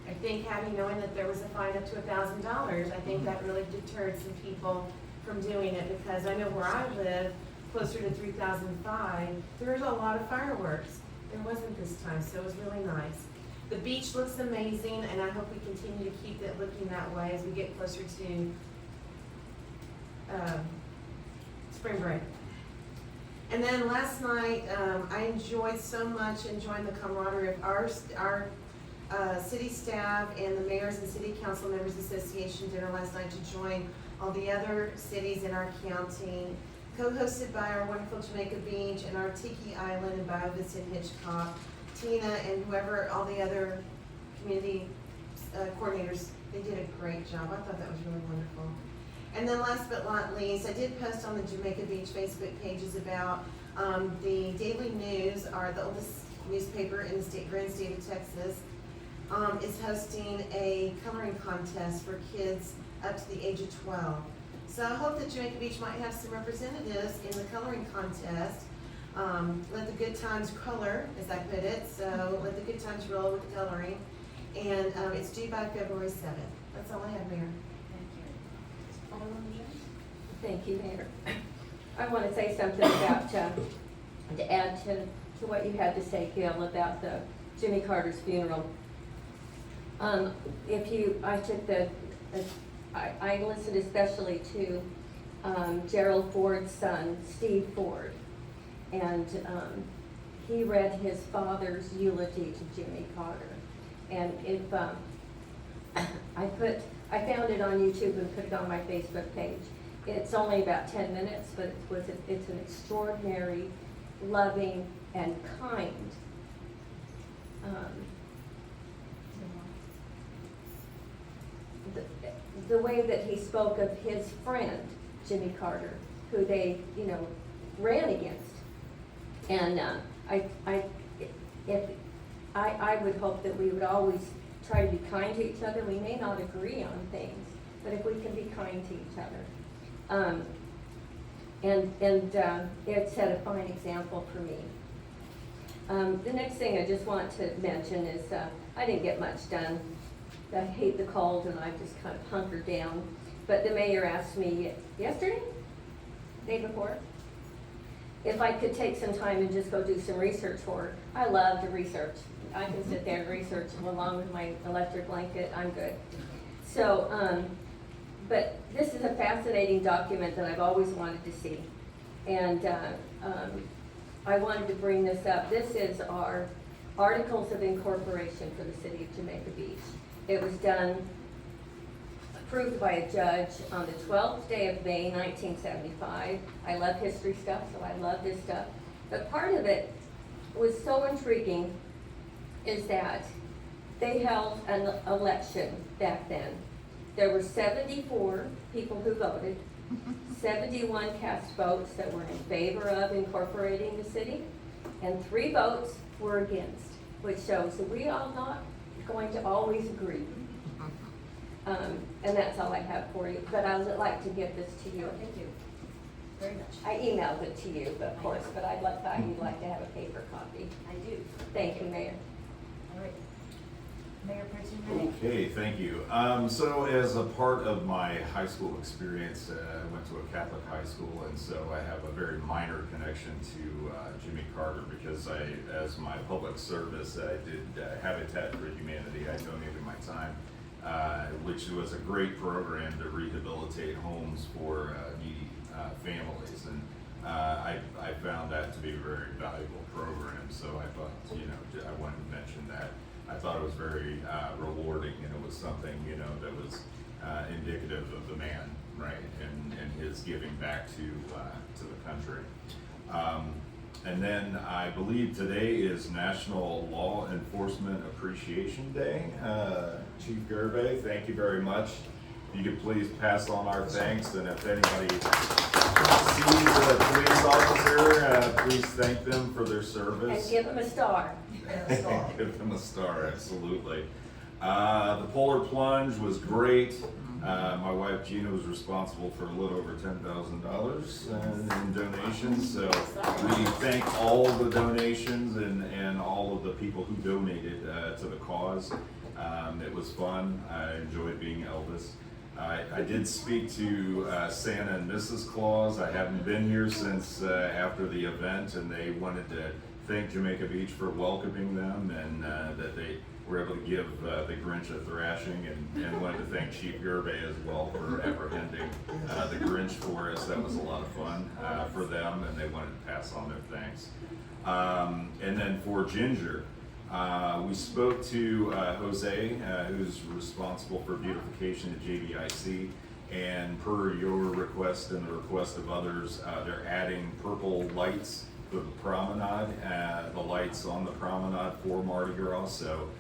I think knowing that there was a fine up to $1,000, I think that really deterred some people from doing it, because I know where I live, closer to 3005, there's a lot of fireworks. There wasn't this time, so it was really nice. The beach looks amazing, and I hope we continue to keep it looking that way as we get closer to spring break. And then last night, I enjoyed so much enjoying the camaraderie of our city staff and the Mayors and City Council Members Association dinner last night to join all the other cities in our county, co-hosted by our wonderful Jamaica Beach and our Tiki Island and Biovis and Hitchcock, Tina and whoever, all the other community coordinators. They did a great job. I thought that was really wonderful. And then last but not least, I did post on the Jamaica Beach Facebook pages about the Daily News, the oldest newspaper in the grand state of Texas, is hosting a coloring contest for kids up to the age of 12. So I hope that Jamaica Beach might have some representatives in the coloring contest. Let the good times color, as I put it, so let the good times roll with the coloring. And it's due by February 7th. That's all I have, Mayor. Thank you, Mayor. I want to say something about, to add to what you had to say, Gil, about the Jimmy Carter's funeral. I listened especially to Gerald Ford's son, Steve Ford, and he read his father's eulogy to Jimmy Carter. And if I found it on YouTube and put it on my Facebook page. It's only about 10 minutes, but it's an extraordinary, loving, and kind the way that he spoke of his friend, Jimmy Carter, who they, ran against. And I would hope that we would always try to be kind to each other. We may not agree on things, but if we can be kind to each other. It set a fine example for me. The next thing I just want to mention is, I didn't get much done. I hate the cold and I just kind of hunkered down. But the mayor asked me yesterday, day before, if I could take some time and just go do some research for her. I love to research. I can sit there and research along with my electric blanket, I'm good. So, but this is a fascinating document that I've always wanted to see. And I wanted to bring this up. This is our Articles of Incorporation for the City of Jamaica Beach. It was done, approved by a judge on the 12th day of May, 1975. I love history stuff, so I love this stuff. But part of it was so intriguing is that they held an election back then. There were 74 people who voted, 71 cast votes that were in favor of incorporating the city, and 3 votes were against, which shows that we are not going to always agree. And that's all I have for you, but I would like to give this to you. Oh, thank you very much. I emailed it to you, of course, but I'd like, you'd like to have a paper copy. I do. Thank you, Mayor. All right. Mayor Pro Tem Ray. Okay, thank you. So as a part of my high school experience, I went to a Catholic high school, and so I have a very minor connection to Jimmy Carter because as my public service, I did Habitat for Humanity. I donated my time, which was a great program to rehabilitate homes for needy families, and I found that to be a very valuable program. So I thought, I wanted to mention that. I thought it was very rewarding, and it was something, that was indicative of the man, right, and his giving back to the country. And then I believe today is National Law Enforcement Appreciation Day. Chief Gervais, thank you very much. If you could please pass on our thanks, and if anybody sees a police officer, please thank them for their service. And give them a star. Give them a star, absolutely. The polar plunge was great. My wife Gina was responsible for a little over $10,000 in donations. So we thank all the donations and all of the people who donated to the cause. It was fun. I enjoyed being Elvis. I did speak to Santa and Mrs. Claus. I haven't been here since after the event, and they wanted to thank Jamaica Beach for welcoming them, and that they were able to give the Grinch a thrashing, and wanted to thank Chief Gervais as well for apprehending the Grinch for us. That was a lot of fun for them, and they wanted to pass on their thanks. And then for Ginger, we spoke to Jose, who's responsible for beautification at JBIC, and per your request and the request of others, they're adding purple lights to the promenade, the lights on the promenade for Mardi Gras, so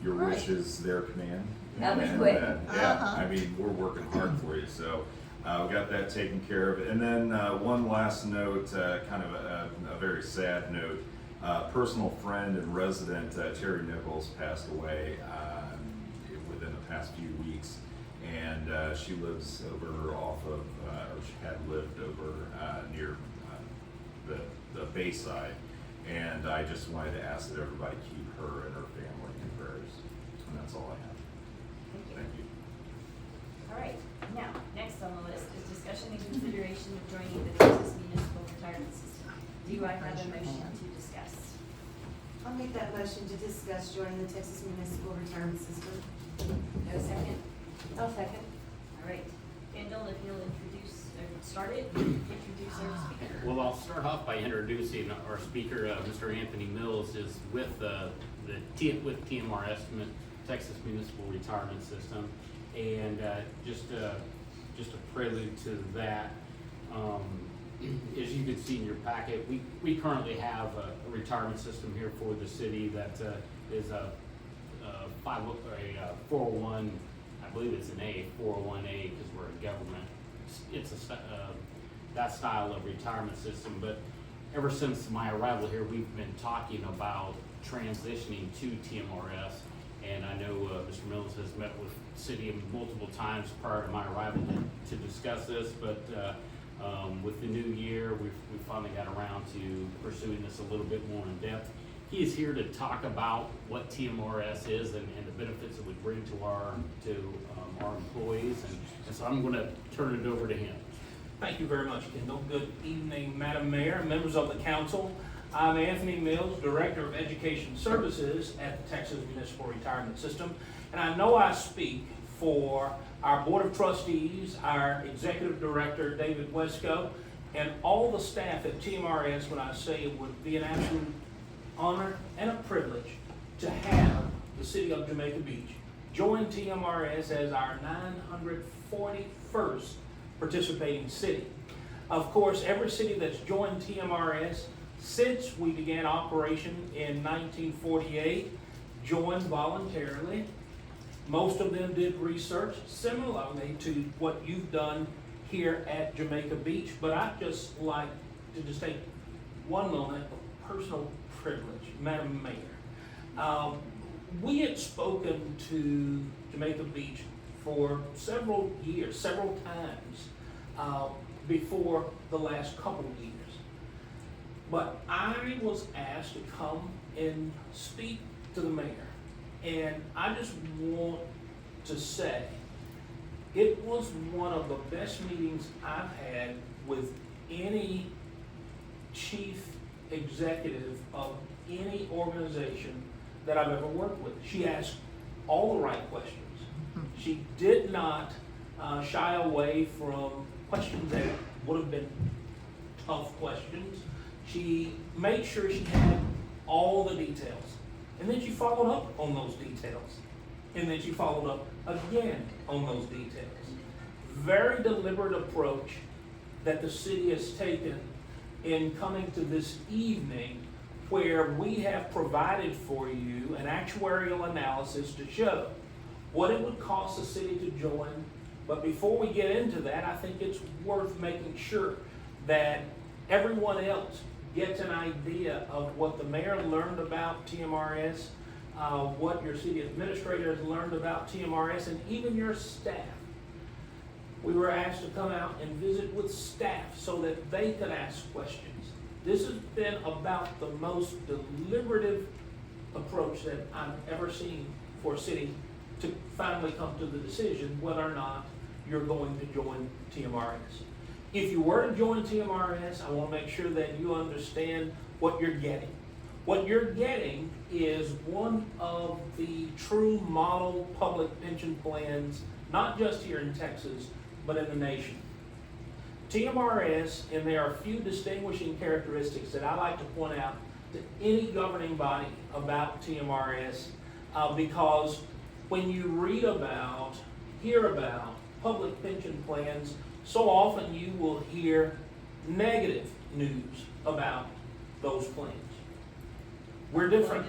your wish is their command. That was And, quick. yeah, I mean, we're working hard for you, so we got that taken care of. And then one last note, kind of a very sad note. Personal friend and resident Terry Nichols passed away within the past few weeks, and she lives over off of, or she had lived over near the Bayside, and I just wanted to ask that everybody keep her and her family in prayers, and that's all I have. Thank you. All right, now, next on the list is discussion and consideration of joining the Texas Municipal Retirement System. Do I have a motion to discuss? I'll make that motion to discuss joining the Texas Municipal Retirement System. No second? I'll second. All right, Kendall, if you'll introduce our speaker. Well, I'll start off by introducing our speaker, Mr. Anthony Mills, is with with TMR Estimate, Texas Municipal Retirement System, and just a prelude to that. As you can see in your packet, we currently have a retirement system here for the city that is a 401. I believe it's an 401A because we're a government. It's that style of retirement system. But ever since my arrival here, we've been talking about transitioning to TMRS, and I know Mr. Mills has met with the city multiple times prior to my arrival to discuss this, but with the new year, we finally got around to pursuing this a little bit more in depth. He is here to talk about what TMRS is and the benefits it would bring to our employees. And so I'm gonna turn it over to him. Thank you very much, Kendall. Good evening, Madam Mayor and members of the council. I'm Anthony Mills, Director of Education Services at the Texas Municipal Retirement System. And I know I speak for our Board of Trustees, our Executive Director, David Wesco, and all the staff at TMRS when I say it would be an absolute honor and a privilege to have the city of Jamaica Beach join TMRS as our 941st participating city. Of course, every city that's joined TMRS since we began operation in 1948 joined voluntarily. Most of them did research similarly to what you've done here at Jamaica Beach, but I'd just like to just take one moment of personal privilege, Madam Mayor. We had spoken to Jamaica Beach for several years, several times before the last couple of years. But I was asked to come and speak to the mayor. And I just want to say, it was one of the best meetings I've had with any chief executive of any organization that I've ever worked with. She asked all the right questions. She did not shy away from questions that would have been tough questions. She made sure she had all the details. And then she followed up on those details. And then she followed up again on those details. Very deliberate approach that the city has taken in coming to this evening, where we have provided for you an actuarial analysis to show what it would cost the city to join. But before we get into that, I think it's worth making sure that everyone else gets an idea of what the mayor learned about TMRS, what your city administrator has learned about TMRS, and even your staff. We were asked to come out and visit with staff so that they could ask questions. This has been about the most deliberative approach that I've ever seen for a city to finally come to the decision whether or not you're going to join TMRS. If you were to join TMRS, I want to make sure that you understand what you're getting. What you're getting is one of the true model public pension plans, not just here in Texas, but in the nation. TMRS, and there are a few distinguishing characteristics that I like to point out to any governing body about TMRS, because when you read about, hear about public pension plans, so often you will hear negative news about those plans. We're different.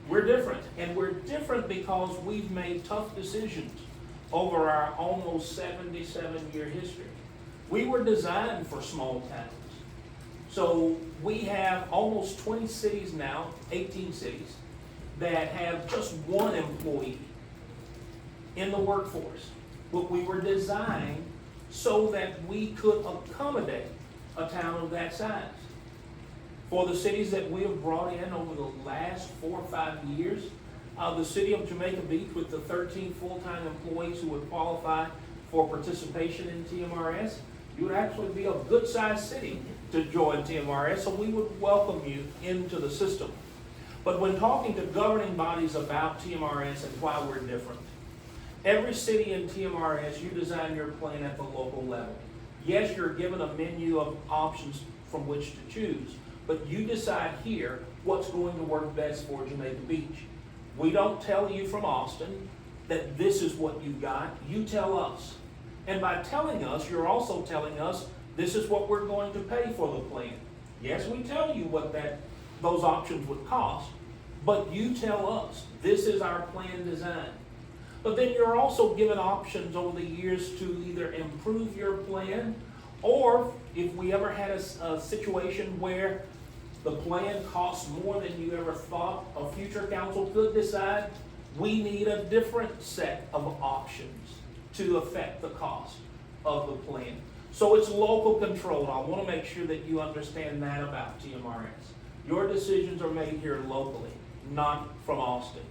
We're different. And we're different because we've made tough decisions over our almost 77-year history. We were designed for small towns. So we have almost 20 cities now, 18 cities, that have just one employee in the workforce. But we were designed so that we could accommodate a town of that size. For the cities that we have brought in over the last 4 or 5 years, the city of Jamaica Beach with the 13 full-time employees who would qualify for participation in TMRS, you would actually be a good-sized city to join TMRS, so we would welcome you into the system. But when talking to governing bodies about TMRS and why we're different, every city in TMRS, you design your plan at the local level. Yes, you're given a menu of options from which to choose, but you decide here what's going to work best for Jamaica Beach. We don't tell you from Austin that this is what you got. You tell us. And by telling us, you're also telling us this is what we're going to pay for the plan. Yes, we tell you what those options would cost, but you tell us this is our plan design. But then you're also given options over the years to either improve your plan, or if we ever had a situation where the plan costs more than you ever thought, a future council could decide we need a different set of options to affect the cost of the plan. So it's local control. I want to make sure that you understand that about TMRS. Your decisions are made here locally, not from Austin.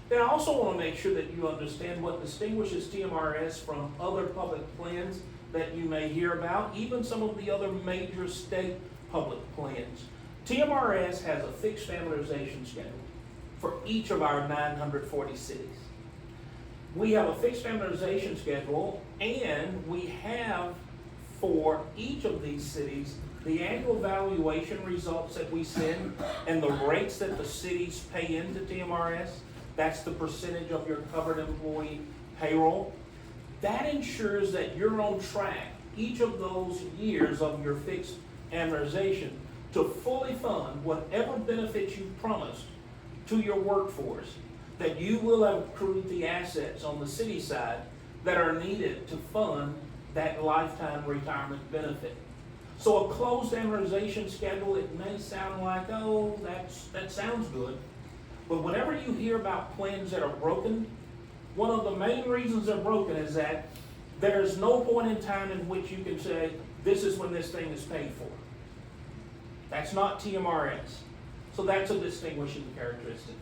Then I also want to make sure that you understand what distinguishes TMRS from other public plans that you may hear about, even some of the other major state public plans. TMRS has a fixed amortization schedule for each of our 940 cities. We have a fixed amortization schedule, and we have for each of these cities the annual valuation results that we send and the rates that the cities pay into TMRS. That's the percentage of your covered employee payroll. That ensures that you're on track each of those years of your fixed amortization to fully fund whatever benefits you promised to your workforce, that you will have accrued the assets on the city side that are needed to fund that lifetime retirement benefit. So a closed amortization schedule, it may sound like, oh, that sounds good. But whenever you hear about plans that are broken, one of the main reasons they're broken is that there's no point in time in which you can say, this is when this thing is paid for. That's not TMRS. So that's a distinguishing characteristic.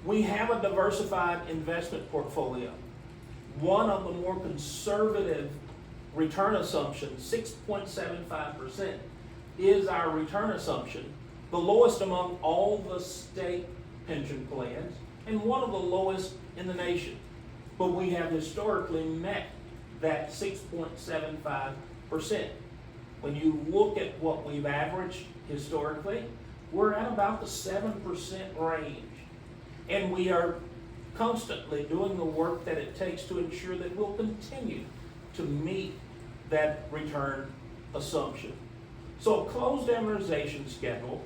We have a diversified investment portfolio. One of the more conservative return assumptions, 6.75%, is our return assumption, the lowest among all the state pension plans, and one of the lowest in the nation. But we have historically met that 6.75%. When you look at what we've averaged historically, we're at about the 7% range. And we are constantly doing the work that it takes to ensure that we'll continue to meet that return assumption. So a closed amortization schedule,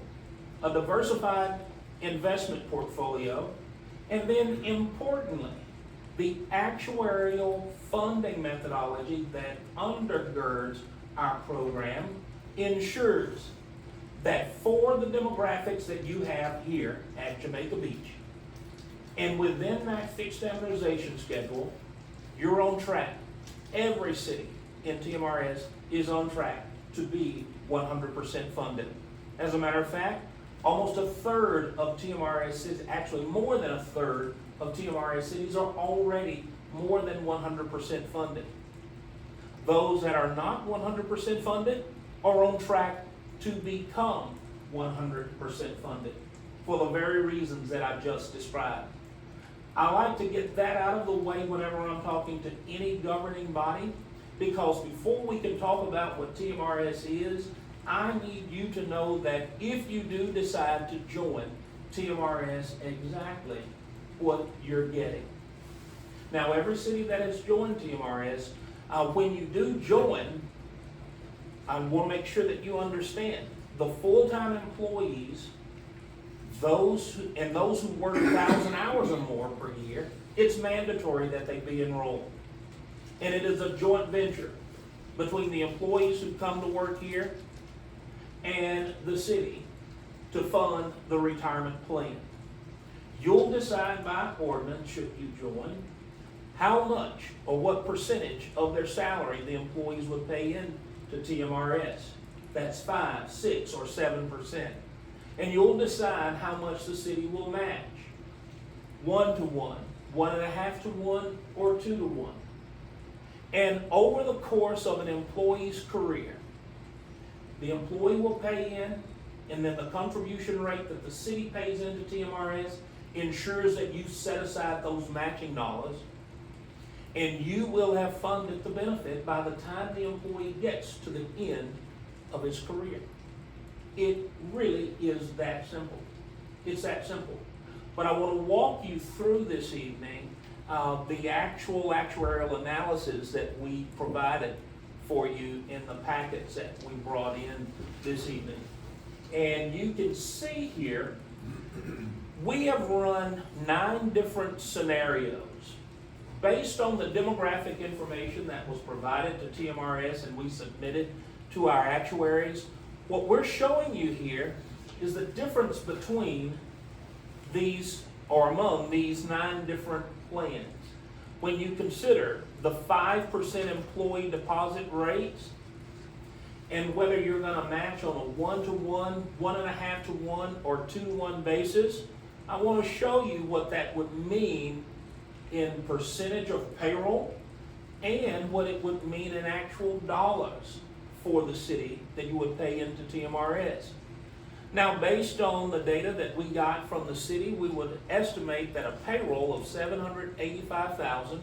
a diversified investment portfolio, and then importantly, the actuarial funding methodology that undergirds our program ensures that for the demographics that you have here at Jamaica Beach, and within that fixed amortization schedule, you're on track. Every city in TMRS is on track to be 100% funded. As a matter of fact, almost a third of TMRS cities, actually more than a third of TMRS cities are already more than 100% funded. Those that are not 100% funded are on track to become 100% funded for the very reasons that I just described. I like to get that out of the way whenever I'm talking to any governing body, because before we can talk about what TMRS is, I need you to know that if you do decide to join TMRS, exactly what you're getting. Now, every city that has joined TMRS, when you do join, I want to make sure that you understand the full-time employees, those who work 1,000 hours or more per year, it's mandatory that they be enrolled. And it is a joint venture between the employees who come to work here and the city to fund the retirement plan. You'll decide by ordinance, should you join, how much or what percentage of their salary the employees would pay in to TMRS. That's 5, 6, or 7%. And you'll decide how much the city will match. 1 to 1, 1.5 to 1, or 2 to 1. And over the course of an employee's career, the employee will pay in, and then the contribution rate that the city pays into TMRS ensures that you set aside those matching dollars, and you will have funded the benefit by the time the employee gets to the end of his career. It really is that simple. It's that simple. But I want to walk you through this evening the actual actuarial analysis that we provided for you in the packets that we brought in this evening. And you can see here, we have run 9 different scenarios based on the demographic information that was provided to TMRS and we submitted to our actuaries. What we're showing you here is the difference between these, or among these 9 different plans. When you consider the 5% employee deposit rates and whether you're gonna match on a 1-to-1, 1.5-to-1, or 2-to-1 basis, I wanna show you what that would mean in percentage of payroll and what it would mean in actual dollars for the city that you would pay into TMRS. Now, based on the data that we got from the city, we would estimate that a payroll of 785,000,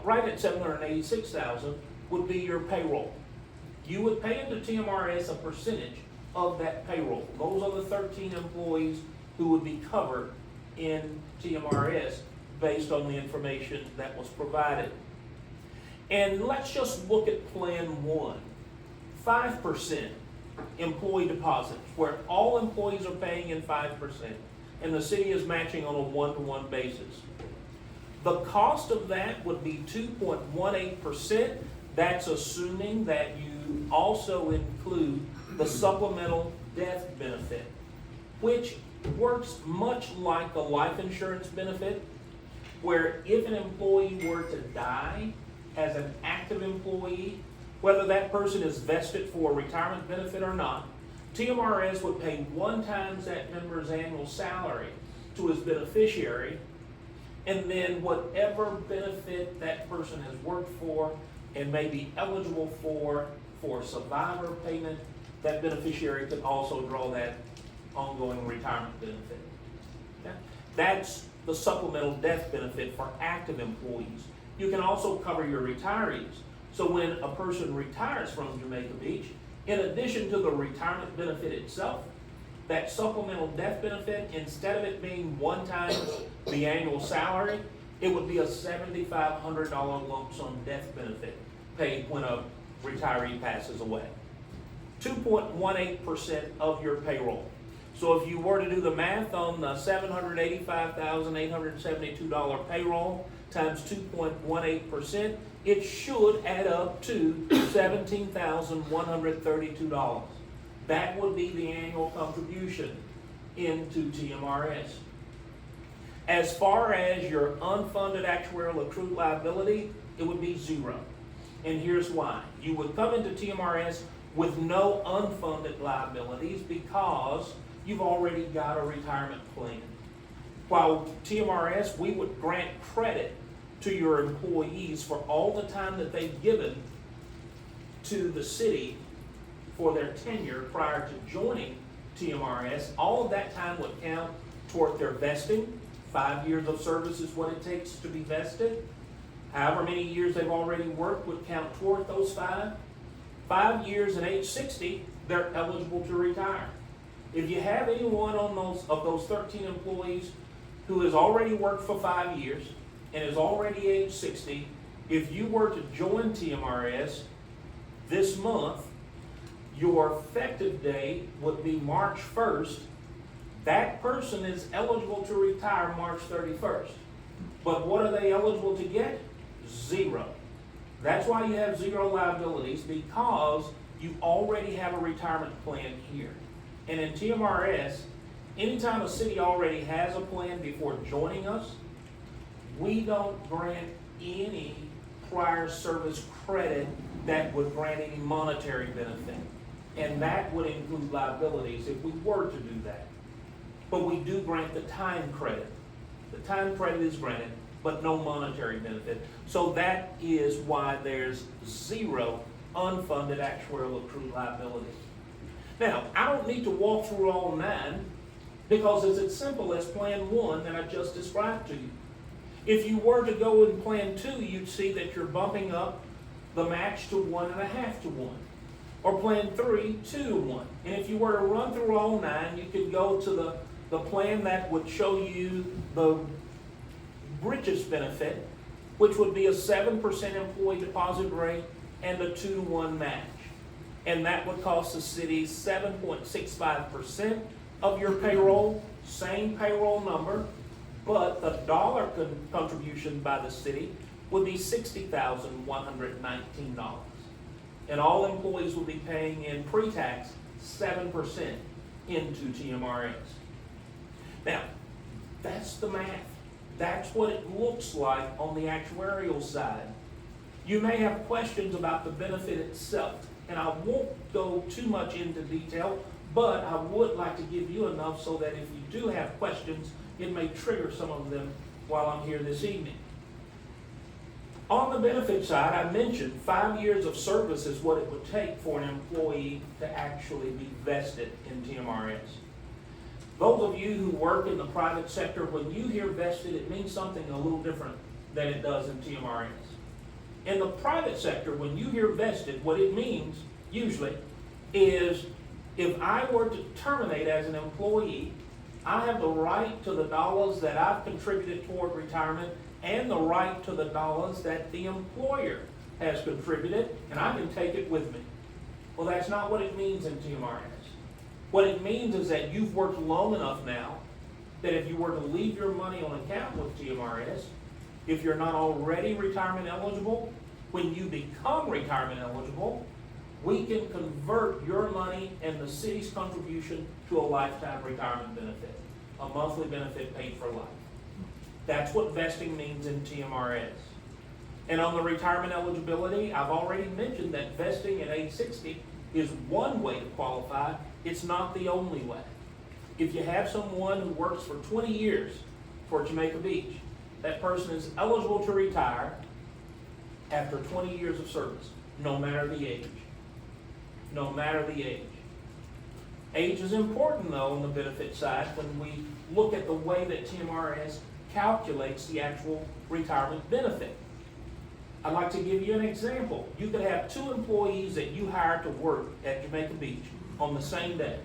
right at 786,000, would be your payroll. You would pay into TMRS a percentage of that payroll. Those are the 13 employees who would be covered in TMRS based on the information that was provided. And let's just look at Plan 1, 5% employee deposits, where all employees are paying in 5%, and the city is matching on a 1-to-1 basis. The cost of that would be 2.18%. That's assuming that you also include the supplemental death benefit, which works much like a life insurance benefit, where if an employee were to die as an active employee, whether that person is vested for a retirement benefit or not, TMRS would pay 1 times that member's annual salary to his beneficiary, and then whatever benefit that person has worked for and may be eligible for survivor payment, that beneficiary could also draw that ongoing retirement benefit. Okay? That's the supplemental death benefit for active employees. You can also cover your retirees. So when a person retires from Jamaica Beach, in addition to the retirement benefit itself, that supplemental death benefit, instead of it being 1 times the annual salary, it would be a $7,500 lump sum death benefit paid when a retiree passes away. 2.18% of your payroll. So if you were to do the math on the $785,872 payroll times 2.18%, it should add up to $17,132. That would be the annual contribution into TMRS. As far as your unfunded actuarial accrued liability, it would be 0. And here's why. You would come into TMRS with no unfunded liabilities because you've already got a retirement plan. While TMRS, we would grant credit to your employees for all the time that they've given to the city for their tenure prior to joining TMRS. All of that time would count toward their vesting. 5 years of service is what it takes to be vested. However many years they've already worked would count toward those 5. 5 years and age 60, they're eligible to retire. If you have any one on those 13 employees who has already worked for 5 years and is already age 60, if you were to join TMRS this month, your effective date would be March 1st. That person is eligible to retire March 31st. But what are they eligible to get? 0. That's why you have 0 liabilities, because you already have a retirement plan here. And in TMRS, anytime a city already has a plan before joining us, we don't grant any prior service credit that would grant any monetary benefit. And that would include liabilities if we were to do that. But we do grant the time credit. The time credit is granted, but no monetary benefit. So that is why there's 0 unfunded actuarial accrued liability. Now, I don't need to walk through all 9 because it's as simple as Plan 1 that I just described to you. If you were to go in Plan 2, you'd see that you're bumping up the match to 1.5 to 1. Or Plan 3, 2 to 1. And if you were to run through all 9, you could go to the plan that would show you the richest benefit, which would be a 7% employee deposit rate and a 2-to-1 match. And that would cost the city 7.65% of your payroll, same payroll number, but the dollar contribution by the city would be $60,119. And all employees will be paying in pre-tax 7% into TMRS. Now, that's the math. That's what it looks like on the actuarial side. You may have questions about the benefit itself, and I won't go too much into detail, but I would like to give you enough so that if you do have questions, it may trigger some of them while I'm here this evening. On the benefit side, I mentioned 5 years of service is what it would take for an employee to actually be vested in TMRS. Those of you who work in the private sector, when you hear vested, it means something a little different than it does in TMRS. In the private sector, when you hear vested, what it means usually is if I were to terminate as an employee, I have the right to the dollars that I've contributed toward retirement and the right to the dollars that the employer has contributed, and I can take it with me. Well, that's not what it means in TMRS. What it means is that you've worked long enough now that if you were to leave your money on account with TMRS, if you're not already retirement eligible, when you become retirement eligible, we can convert your money and the city's contribution to a lifetime retirement benefit, a monthly benefit paid for life. That's what vesting means in TMRS. And on the retirement eligibility, I've already mentioned that vesting at age 60 is one way to qualify. It's not the only way. If you have someone who works for 20 years for Jamaica Beach, that person is eligible to retire after 20 years of service, no matter the age. No matter the age. Age is important, though, on the benefit side when we look at the way that TMRS calculates the actual retirement benefit. I'd like to give you an example. You could have 2 employees that you hire to work at Jamaica Beach on the same day.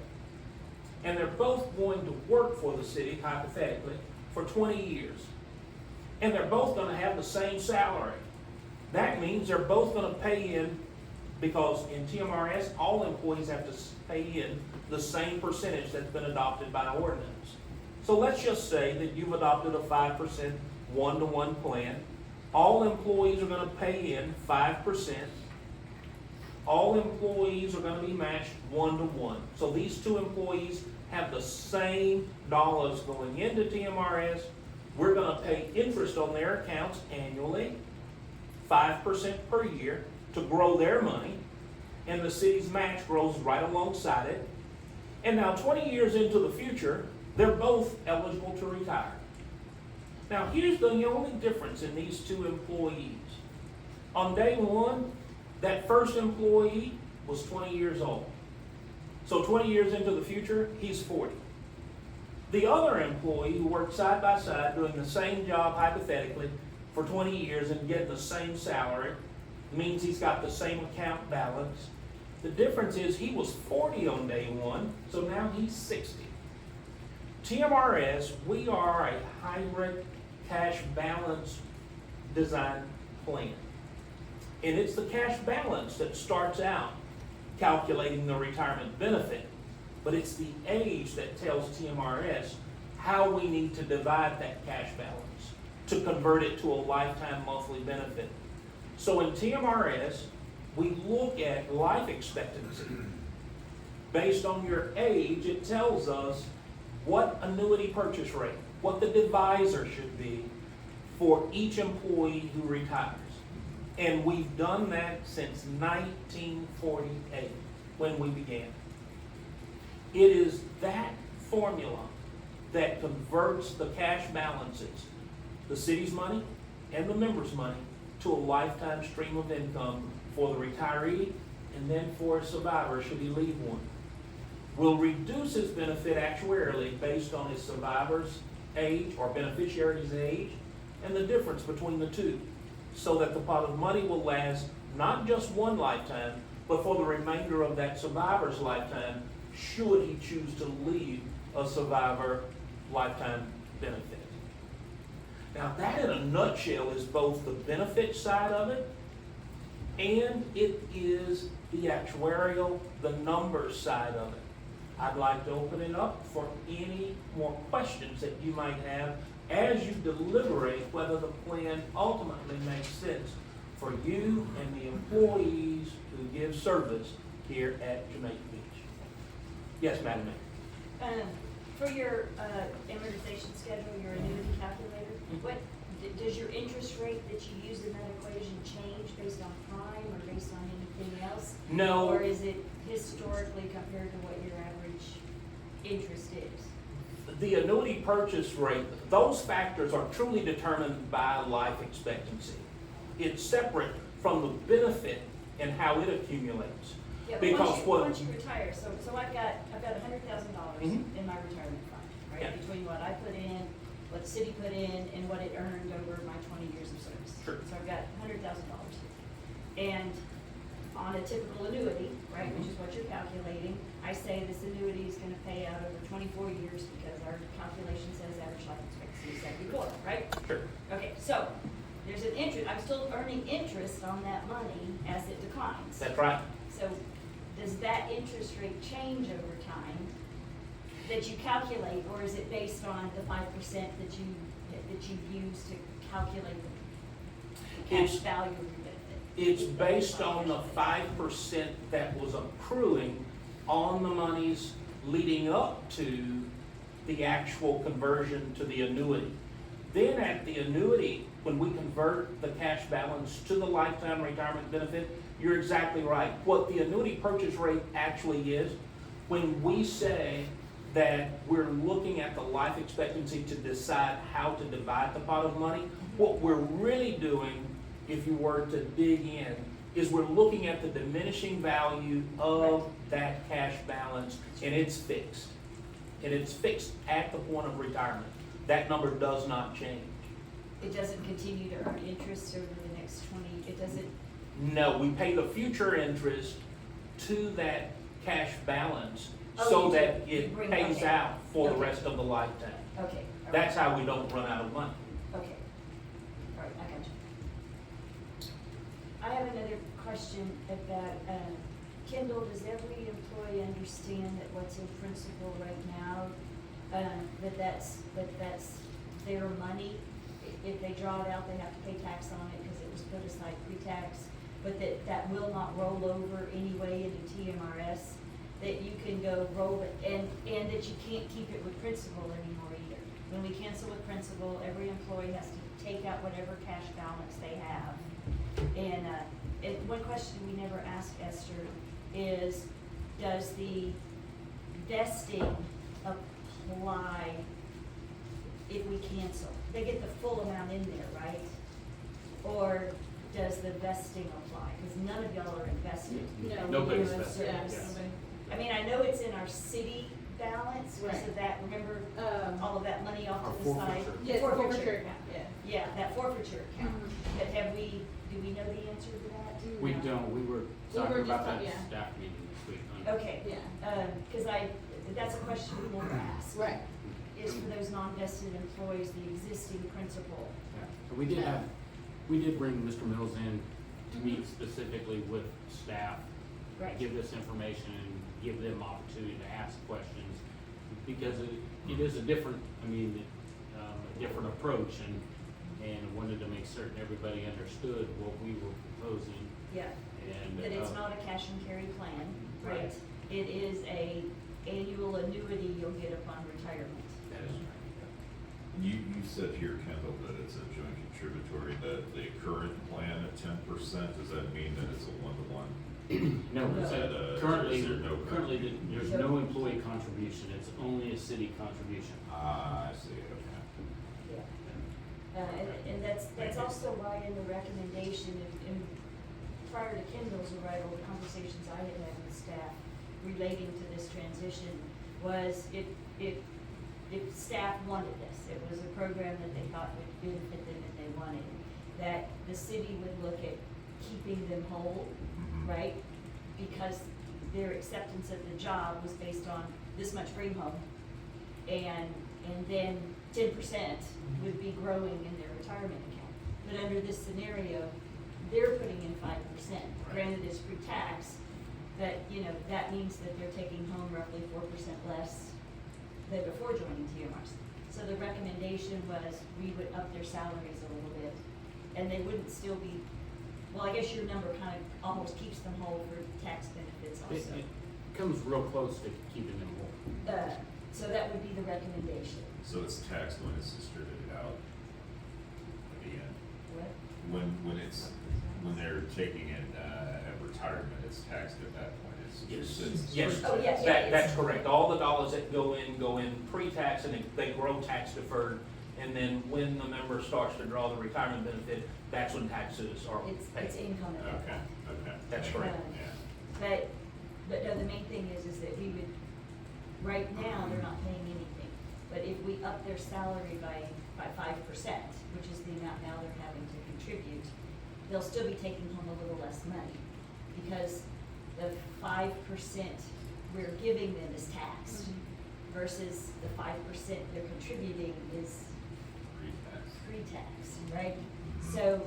And they're both going to work for the city, hypothetically, for 20 years. And they're both going to have the same salary. That means they're both going to pay in, because in TMRS, all employees have to pay in the same percentage that's been adopted by ordinance. So let's just say that you've adopted a 5% one-to-one plan. All employees are going to pay in 5%. All employees are going to be matched 1-to-1. So these 2 employees have the same dollars going into TMRS. We're going to pay interest on their accounts annually, 5% per year, to grow their money. And the city's match grows right alongside it. And now 20 years into the future, they're both eligible to retire. Now here's the only difference in these 2 employees. On day 1, that first employee was 20 years old. So 20 years into the future, he's 40. The other employee who worked side by side doing the same job hypothetically for 20 years and getting the same salary means he's got the same account balance. The difference is he was 40 on day 1, so now he's 60. TMRS, we are a hybrid cash balance design plan. And it's the cash balance that starts out calculating the retirement benefit. But it's the age that tells TMRS how we need to divide that cash balance to convert it to a lifetime monthly benefit. So in TMRS, we look at life expectancy. Based on your age, it tells us what annuity purchase rate, what the divisor should be for each employee who retires. And we've done that since 1948 when we began. It is that formula that converts the cash balances, the city's money and the members' money, to a lifetime stream of income for the retiree and then for a survivor should he leave one. Will reduce his benefit actuarially based on his survivor's age or beneficiary's age and the difference between the two, so that the pot of money will last not just one lifetime, but for the remainder of that survivor's lifetime, should he choose to leave a survivor lifetime benefit. Now that in a nutshell is both the benefit side of it and it is the actuarial, the numbers side of it. I'd like to open it up for any more questions that you might have as you deliberate whether the plan ultimately makes sense for you and the employees who give service here at Jamaica Beach. Yes, Madam Mayor. For your amortization schedule, your annuity calculator, what does your interest rate that you use in that equation change based on prime or based on anything else? No. Or is it historically compared to what your average interest is? The annuity purchase rate, those factors are truly determined by life expectancy. It's separate from the benefit and how it accumulates. Yeah, but Because once you retire, so I've got $100,000 Mhm. in my retirement fund, right? Yeah. Between what I put in, what the city put in, and what it earned over my 20 years of service. Sure. So I've got $100,000. And on a typical annuity, right, which is what you're calculating, I say this annuity is gonna pay out over 24 years because our calculation says average life expectancy is 74, right? Sure. Okay, so there's an interest, I'm still earning interest on that money as it declines. That's right. So does that interest rate change over time that you calculate, or is it based on the 5% that you use to calculate the cash It's- value of your benefit? It's based on the 5% that was accruing on the monies leading up to the actual conversion to the annuity. Then at the annuity, when we convert the cash balance to the lifetime retirement benefit, you're exactly right. What the annuity purchase rate actually is, when we say that we're looking at the life expectancy to decide how to divide the pot of money, what we're really doing, if you were to dig in, is we're looking at the diminishing value of that cash balance, and it's fixed. And it's fixed at the point of retirement. That number does not change. It doesn't continue to earn interest over the next 20, it doesn't, No, we pay the future interest to that cash balance Oh, so you that do. You it bring- pays okay. out for the Okay. rest of the lifetime. okay. all right. That's how we don't run out of money. Okay, all right, I got you. I have another question about, Kendall, does every employee understand that what's in principle right now, that that's their money? If they draw it out, they have to pay tax on it because it was put aside pre-tax, but that will not roll over anyway into TMRS, that you can go roll it, and that you can't keep it with principal anymore either. When we cancel with principal, every employee has to take out whatever cash balance they have. And one question we never asked Esther is, does the vesting apply if we cancel? They get the full amount in there, right? Or does the vesting apply? Because none of y'all are invested. Nobody's in vested, service. yes. I mean, I know it's in our city balance, so Right. that, remember, all of that money off Our to the side? forfeiture. Yes, forfeiture account. account, Yeah, that forfeiture account. But do we know the answer to that? We don't, we were We talking were about just that talk- at yeah. staff meeting this week. on- Okay, Yeah. because that's a question we never asked. Right. Is for those non-vested employees, the existing principal. Yeah. So we did bring Mr. Mills in to meet specifically with staff, Right. give this information and give them opportunity to ask questions, because it is a different, a different approach, and wanted to make certain everybody understood what we were proposing, Yeah. and. That it's not a cash and carry plan, right? Right. It is a annual annuity you'll get upon retirement. That is right. You said here, Kendall, that it's a joint contributory, that the current plan at 10%, does that mean that it's a one-to-one? No, Or is so that a- currently, is there no currently, contribution? there's no employee contribution, it's only a city contribution. Ah, I see, okay. And that's also why in the recommendation, and prior to Kendall's arrival, the conversations I had had with staff relating to this transition was if staff wanted this, it was a program that they thought would benefit them if they wanted, that the city would look at keeping them whole, right? Because their acceptance of the job was based on this much free home, and then 10% would be growing in their retirement account. But under this scenario, they're putting in 5%. Granted, it's pre-tax, but, that means that they're taking home roughly 4% less than before joining TMRs. So the recommendation was we would up their salaries a little bit, and they wouldn't still be, well, I guess your number kind of almost keeps them whole for tax benefits also. It comes real close to keeping them whole. So that would be the recommendation. So it's taxed when it's distributed out? when they're taking it, at retirement, it's taxed at that point, it's. Yes, Oh, yeah, that's correct. All the dollars that go in pre-tax, and they grow tax deferred. And then when the member starts to draw the retirement benefit, that's when taxes are It's paid. income at that point. Okay. That's correct. Yeah. But no, the main thing is that we would, right now, they're not paying anything. But if we up their salary by 5%, which is the amount now they're having to contribute, they'll still be taking home a little less money. Because the 5% we're giving them is taxed versus the 5% they're contributing is pre-tax, right? So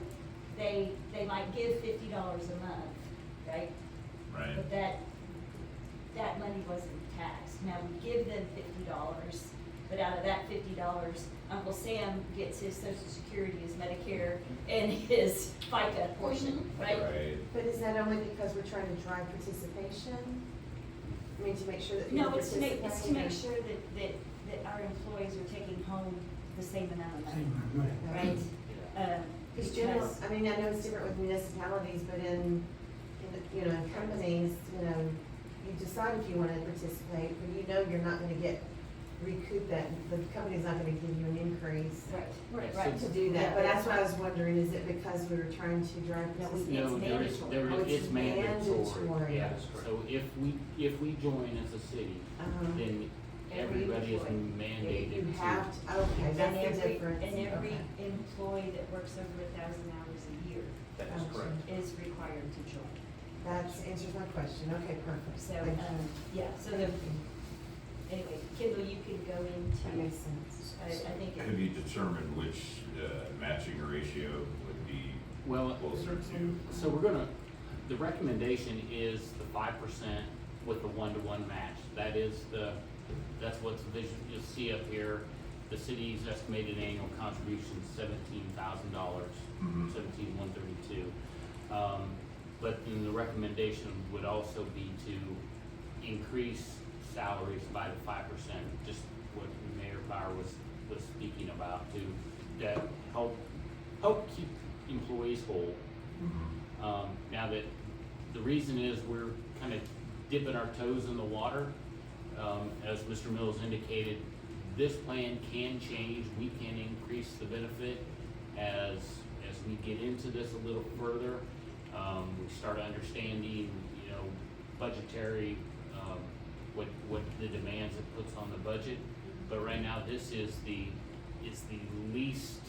they might give $50 a month, right? Right. But that money wasn't taxed. Now we give them $50, but out of that $50, Uncle Sam gets his Social Security, his Medicare, and his FICA portion, right? Right. But is that only because we're trying to drive participation? I mean, to make sure that people No, it's to make participate, or- sure that our employees are taking home the same amount of money, Same money. right? Because general, I mean, I know it's different with municipalities, but in companies, you decide if you want to participate, but you know you're not gonna recoup that, the company's not gonna give you an increase Right. to do that, but that's what I was wondering, is it because we were trying to drive No, participation? No, mandatory. it's mandatory, mandatory. yeah, so if we join as a city, Uh-huh. then Every everybody is employee. mandated You to. have to, okay, And that's the every, difference. and every Okay. employee that works over 1,000 hours a year That is correct. is required to join. That answers my question, okay, perfect. So, Thank you. yeah, so anyway, Kendall, you can go That into, makes sense. I think. Have you determined which, matching ratio would be Well, closer to? so the recommendation is the 5% with the 1-to-1 match. That's what's vision, you'll see up here, the city's estimated annual contribution is $17,000, Mhm. 17,132. But then the recommendation would also be to increase salaries by the 5%, just what Mayor Bauer was speaking about, to help keep employees whole. Now that, the reason is we're kind of dipping our toes in the water. As Mr. Mills indicated, this plan can change. We can increase the benefit as we get into this a little further. We start understanding, budgetary, what the demands it puts on the budget. But right now, it's the least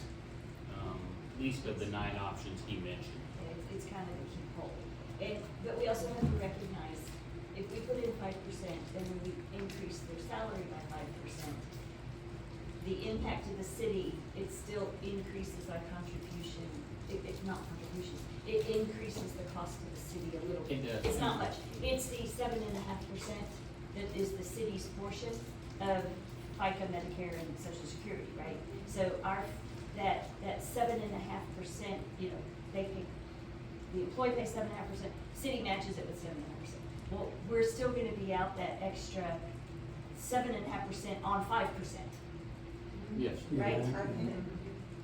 of the 9 options he mentioned. It's kind of a key pole. But we also have to recognize, if we put in 5%, and then we increase their salary by 5%, the impact to the city, it still increases our contribution, it's not contribution, it increases the cost to the city a little bit. It does. It's not much. It's the 7.5% that is the city's portion of FICA, Medicare, and Social Security, right? So that 7.5%, they pay, the employee pays 7.5%, city matches it with 7.5%. Well, we're still gonna be out that extra 7.5% on 5%, Yes. right? Okay.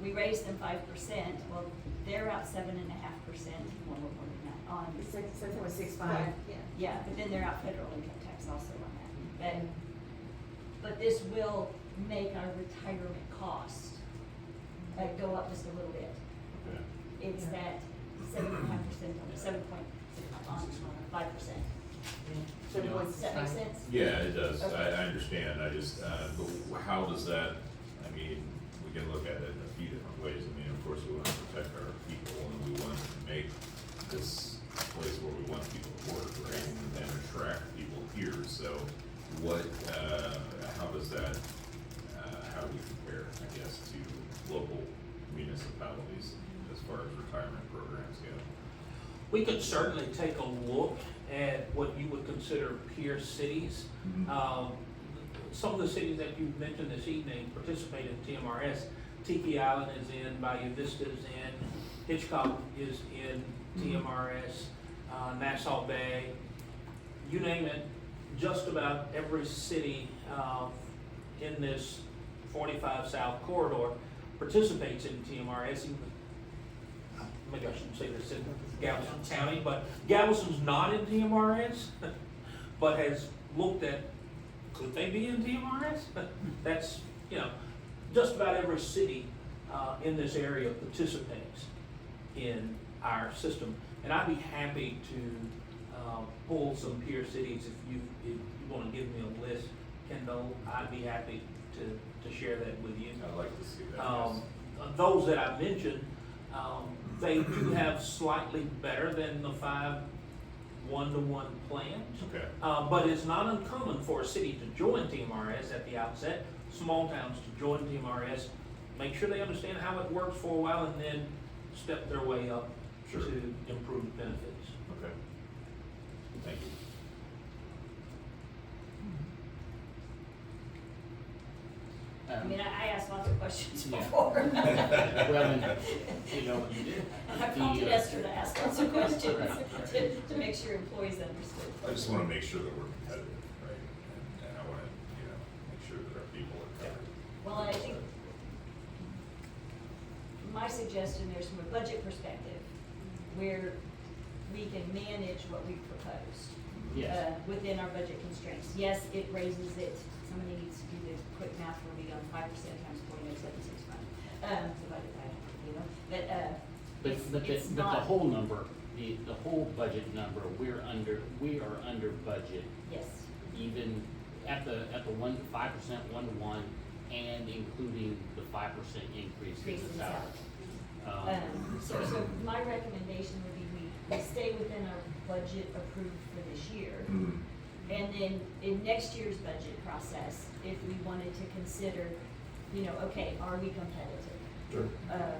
We raised them 5%, well, they're out 7.5%, well, what more than that, on. It's like, something with 6.5. Yeah, but then they're out federal income tax also on that. But this will make our retirement cost go up just a little bit. Okay. It's that 7.5% on 7.6 on 5%. Does that make sense? Yeah, it does. Okay. I understand. I just, but how does that, we can look at it in a few different ways. Of course, we want to protect our people and we want to make this a place where we want people to work, right? And attract people here. So how does that, how do we compare, I guess, to local municipalities as far as retirement programs go? We could certainly take a look at what you would consider peer cities. Some of the cities that you mentioned this evening participate in TMRS. Tiki Island is in, Bayou Vista is in, Hitchcock is in TMRS, Nassau Bay, you name it, just about every city in this 45 South corridor participates in TMRS. maybe I shouldn't say this in Galveston County, but Galveston's not in TMRS, but has looked at, could they be in TMRS? That's, you know, just about every city in this area participates in our system. And I'd be happy to pull some peer cities if you want to give me a list, Kendall. I'd be happy to share that with you. I'd like to see that, yes. Those that I mentioned, they do have slightly better than the 5 one-to-one plans. Okay. But it's not uncommon for a city to join TMRS at the outset, small towns to join TMRS, make sure they understand how it works for a while, and then step their way up Sure. to improved benefits. Okay. Thank you. I mean, I asked lots of questions Yeah. before. Well, and, you know, I prompted the, Esther to ask lots of questions Right. to make sure employees understood. I just wanna make sure that we're competitive, right? And I wanna, make sure that our people are covered. Well, and I think my suggestion there's from a budget perspective, where we can manage what we proposed. Yes. Within our budget constraints. Yes, it raises it, somebody needs to do the quick math for me on 5% times 0.0765. Divided by, but it's the not. whole number, the whole budget number, we are under budget, Yes, even at the 5% 1-to-1, and including the 5% increase in Increase the in salary. so my recommendation would be we stay within our budget approved for this year. Mhm. And then in next year's budget process, if we wanted to consider, okay, are we competitive? Sure.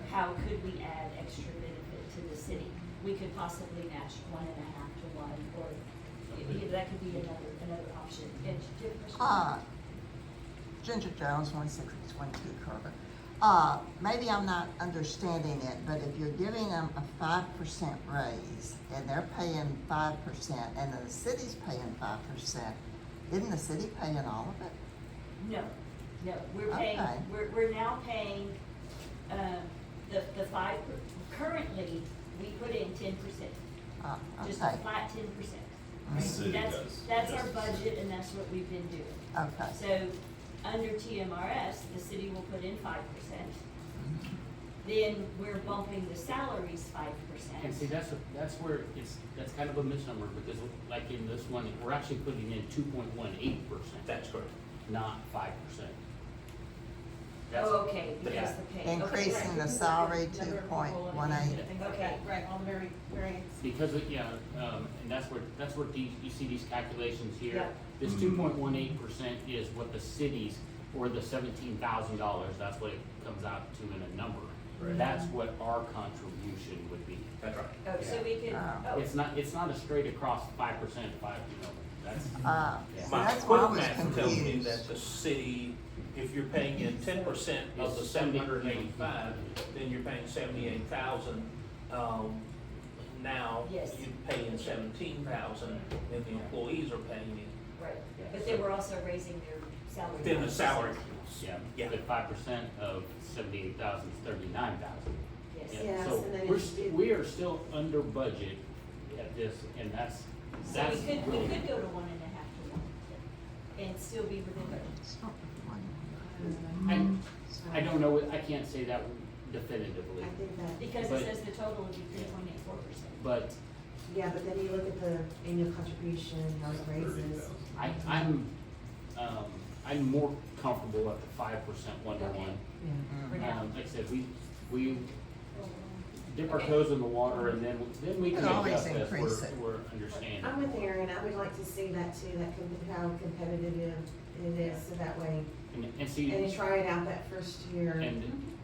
How could we add extra benefit to the city? We could possibly match 1.5 to 1, or that could be another option. And do you have a question? Ginger Jones, 16612 Carver. Maybe I'm not understanding it, but if you're giving them a 5% raise and they're paying 5% and the city's paying 5%, isn't the city paying all of it? No, we're paying, Okay. we're now paying, the 5, currently, we put in 10%, just a Okay, flat 10%. The city That's- does. That's our Yes. budget, and that's what we've been doing. okay. So, under TMRS, the city will put in 5%. Then we're bumping the salaries 5%. And see, that's where that's kind of a misnomer, because like in this one, we're actually putting in 2.18%, That's correct. not 5%. Oh, okay, because Yeah. the pay. okay, Increasing right. the salary 2.18. Okay, Right, on the variance. Because, and that's where you see these calculations here. Yeah. This 2.18% is what the cities, or the $17,000, that's what it comes out to in a number. Right. That's what our contribution would be. That's right. oh, so we could, Oh. It's not a straight across 5%, that's, yeah. So My that's why I quick was math tells me confused. that the city, if you're paying in 10% of the 785, then you're paying 78,000. Now, Yes. you pay in 17,000, and the employees are paying in. right, but then we're also raising their salary. Then the 5%. salary. Yeah, Yeah. but 5% of 78,000 is 39,000. Yes. Yes, So and then we are still under budget at this, and that's So we could really. go to 1.5 to 1, and still be within budget. I don't know, I can't say that definitively, I think that, Because But- it says the total would be 3.84%. but yeah, but then you look at the annual contribution, how it raises. I'm more comfortable at the 5% 1-to-1. Yeah. For now. Like I said, we dip our Okay. toes in the water, and then we can Could always adjust as increase it. we're understanding. I'm with Aaron, I would like to see that too, how competitive it is, so that way, And see, and try it out that first year.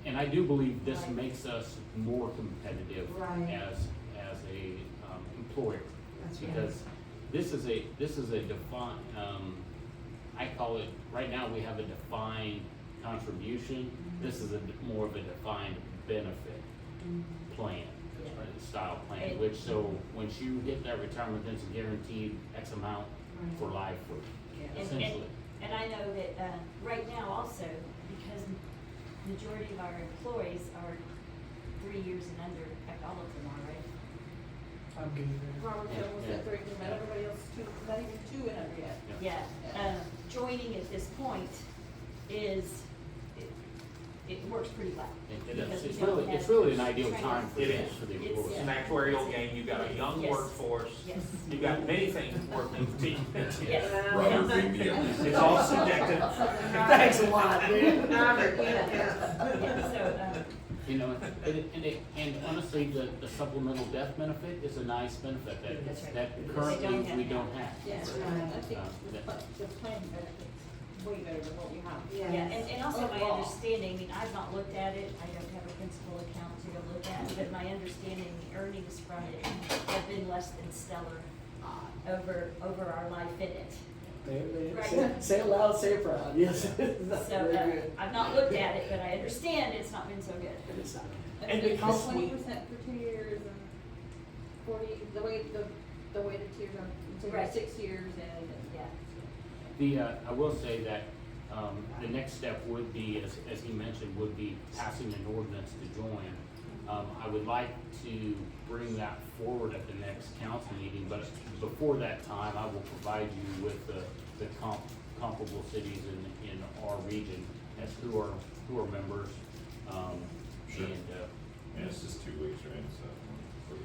and I do believe this Right. makes us more competitive Right. as a employer. That's right. Because this is a defined, I call it, right now, we have a defined contribution. This is more of a defined benefit plan, Yeah. right, style plan, And- which, so once you hit that retirement, then it's guaranteed X amount for life, And- essentially. And I know that, right now also, because majority of our employees are 3 years and under, in fact, all of them are, right? I'm getting there. Robert Hill was at 3, but everybody else is 2, not even 2 and under yet. Yeah, joining at this point is, it works pretty well. It is. because we It's don't really, have it's really an ideal training. time for It this, is. for the It's- employees. It's an actuarial game, you've got a young Yes. workforce, Yes. you've got many things working with team. Yes. Robert beat me up. It's all subjective. Thanks a lot, man. Robert, yeah. Yeah, so, You know, and honestly, the supplemental death benefit is a nice benefit That's right. that They currently don't have we that. don't have. Yes, I think the plan benefits way better than what we have. yeah, and also my Overall. understanding, I mean, I've not looked at it, I don't have a principal account to go look at, but my understanding, the earnings from it have been less than stellar over our life in it. Say it loud, say it proud, yes. So, Very good. I've not looked at it, but I understand it's not been so good. It's not. And because we, 20% for 2 years and 40, the way the tiers are, so Right. 6 years and, Yeah. I will say that, the next step would be, as he mentioned, would be passing an ordinance to join. I would like to bring that forward at the next council meeting, but before that time, I will provide you with the comparable cities in our region as who are members. Sure. And, And it's just 2 weeks, right? So we're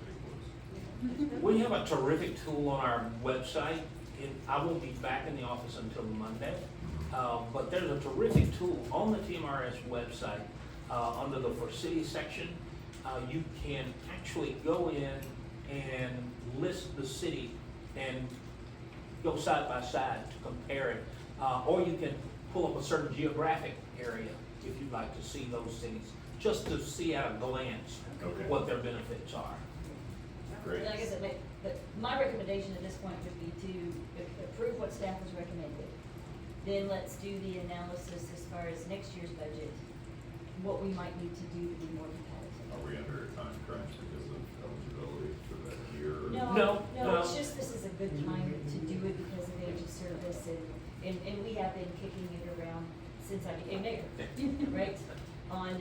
pretty close. we have a terrific tool on our website. I won't be back in the office until Monday, but there's a terrific tool on the TMRS website, under the For City section. You can actually go in and list the city and go side by side to compare it. Or you can pull up a certain geographic area if you'd like to see those cities, just to see at a glance Okay. what their benefits are. Great. Like I said, my recommendation at this point would be to approve what staff has recommended. Then let's do the analysis as far as next year's budget, what we might need to do to be more competitive. Are we under a time crunch because of eligibility for that year? No. It's just, this is a good time to do it because of age of service and we have been kicking it around since I became mayor, right? On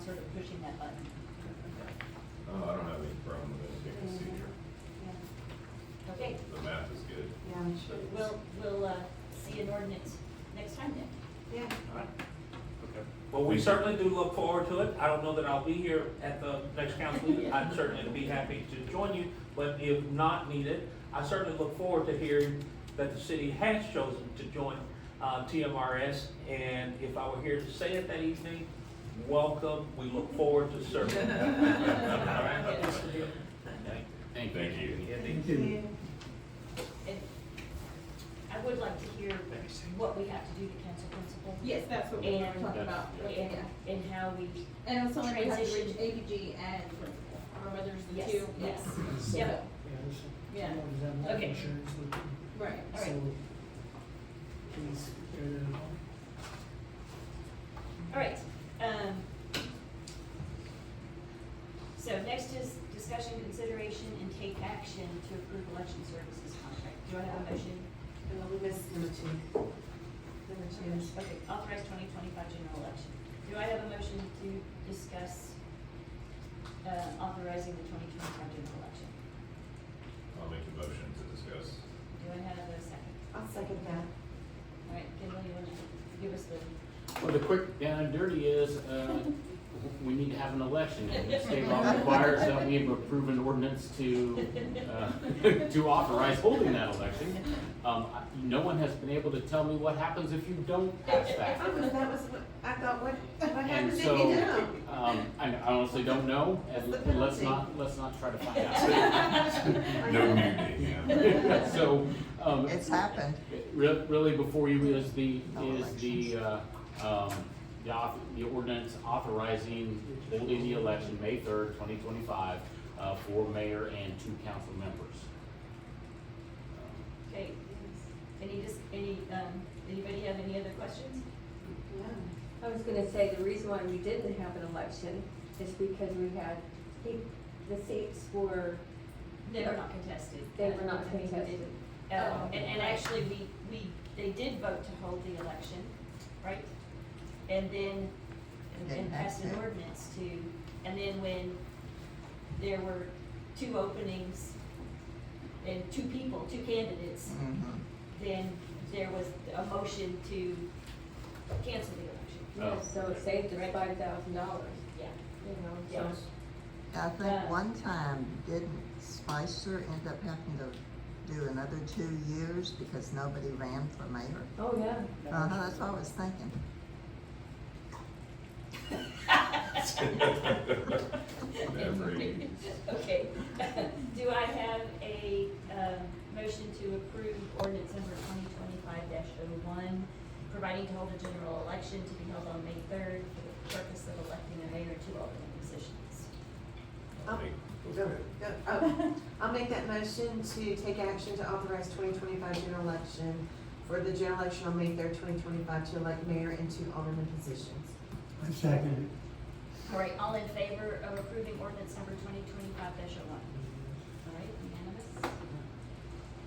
sort of pushing that button. Oh, I don't have any problem with anything I see here. Okay, The math is good. we'll see an ordinance next time then. yeah. Well, we certainly do look forward to it. I don't know that I'll be here at the next council meeting. I'd certainly be happy to join you, but if not needed, I certainly look forward to hearing that the city has chosen to join TMRS. And if I were here to say it that evening, welcome. We look forward to serving. All right? thank you. Thank you. Thank you. And I would like to hear what we have to do to cancel principal. Yes, that's what we were And, talking about. and how we, And also, we have to transition. reach ABG and principal. Remember, there's the yes, two. yes. So, Yep. Yeah, there's Yeah. some ones that have life Okay. insurance with them. Right. All right. So, please, bear that in mind. All right, so next is discussion, consideration, and take action to approve election services contract. Do I have a motion? we missed number 2. Number 2 is. Okay, authorize 2025 general election. Do I have a motion to discuss, authorizing the 2025 general election? I'll make a motion to discuss. Do I have a second? I'll second that. All right, Kendall, you want to give us the, Well, the quick down and dirty is, we need to have an election, and the state law requires that we approve an ordinance to authorize holding that election. No one has been able to tell me what happens if you don't pass that. That was what, I thought, what And happens if so, you don't? I honestly don't know, and That's the let's penalty. not try to find out. No mutiny, yeah. So, It's happened. really before you is the ordinance authorizing holding the election May 3rd, 2025, for mayor and 2 council members. okay, anybody have any other questions? I was gonna say, the reason why we didn't have an election is because we had, the seats were, They were not contested. They were not I mean, we contested. didn't- Oh. And actually, they did vote to hold the election, right? And then, Didn't and passed an have to. ordinance to And then when there were 2 openings and 2 people, 2 candidates, then there was a motion to cancel the election. Yes, so it saved us Right. $5,000, Yeah. you know, Yeah. so. I think one time, didn't Spicer end up having to do another 2 years because nobody ran for mayor? Oh, yeah. That's what I was thinking. Memories. Okay. Do I have a, motion to approve ordinance number 2025-01, providing to hold a general election to be held on May 3rd for the purpose of electing a mayor to alternate positions? I'll make that motion to take action to authorize 2025 general election for the general election on May 3rd, 2025 to elect mayor and 2 alderman positions. I second All right, all in favor of approving ordinance number 2025-01? All right, unanimous?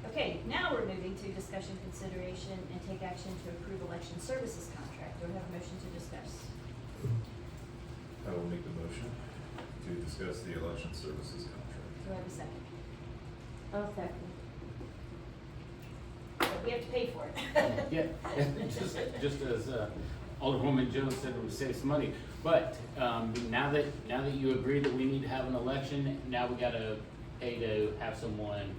Okay, now we're moving to discussion, consideration, and take action to approve election services contract. Do I have a motion to discuss? I will make the motion to discuss the election services contract. Do I have a second? I'll second. But we have to pay for it. Yeah, just as Alderwoman Jones said, it would save some money. But now that you agree that we need to have an election, now we gotta pay to have someone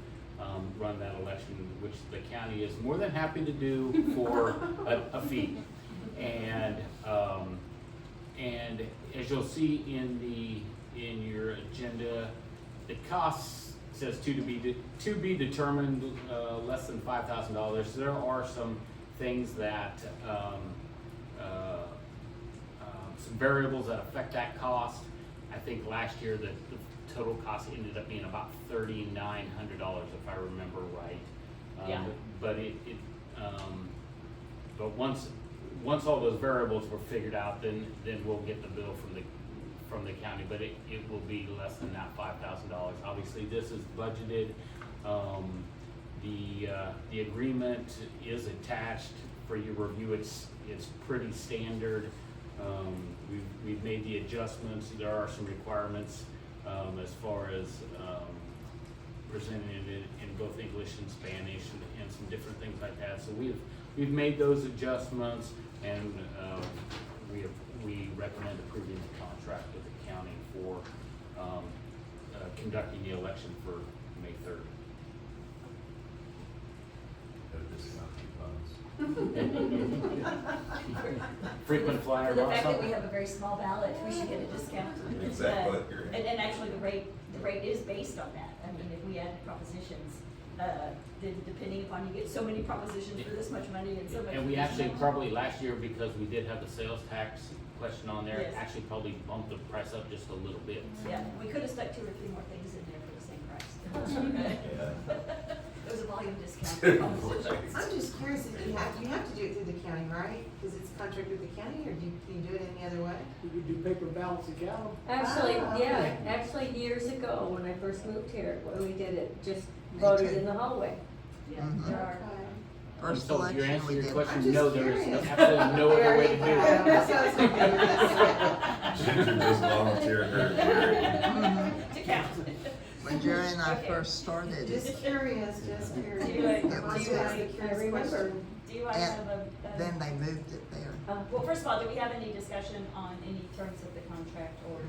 run that election, which the county is more than happy to do for a fee. And as you'll see in your agenda, the cost says to be determined, less than $5,000. There are some things that some variables that affect that cost. I think last year the total cost ended up being about $3,900 if I remember right. Yeah. But but once all those variables were figured out, then we'll get the bill from the county, but it will be less than that $5,000. Obviously, this is budgeted. The agreement is attached for your review. It's pretty standard. We've made the adjustments. There are some requirements as far as presenting it in both English and Spanish and some different things like that. So we've made those adjustments, and we recommend approving the contract with the county for conducting the election for May 3rd. Frequent flyer. For the fact that something. we have a very small ballot, we should get a discount. Exactly. And actually, the rate is based on that. I mean, if we add propositions, then depending upon, you get so many propositions for this much money and so much. And we for this actually much. probably last year, because we did have the sales tax question on there, Yes. actually probably bumped the price up just a little bit. Yeah, we could have stuck 2 or 3 more things in there for the same price. It was a volume discount for propositions. I'm just curious if you have to do it through the county, right? Because it's contract with the county, or can you do it any other way? We do paper ballots and count Actually, Ah, yeah, okay. actually years ago, when I first moved here, when we did it, just Me voted too. in the hallway. Yeah, Mhm. there are. First So your election answer we to your did. question, I'm just no, there is curious. absolutely no other way to do There you go. it. That's what I was thinking. Ginger just volunteered her. To count. When Jerry and I Okay. first started, Just curious, just curious. Do I- It was do I- very- I remember. Do I have a? then they moved it there. Well, first of all, do we have any discussion on any terms of the contract or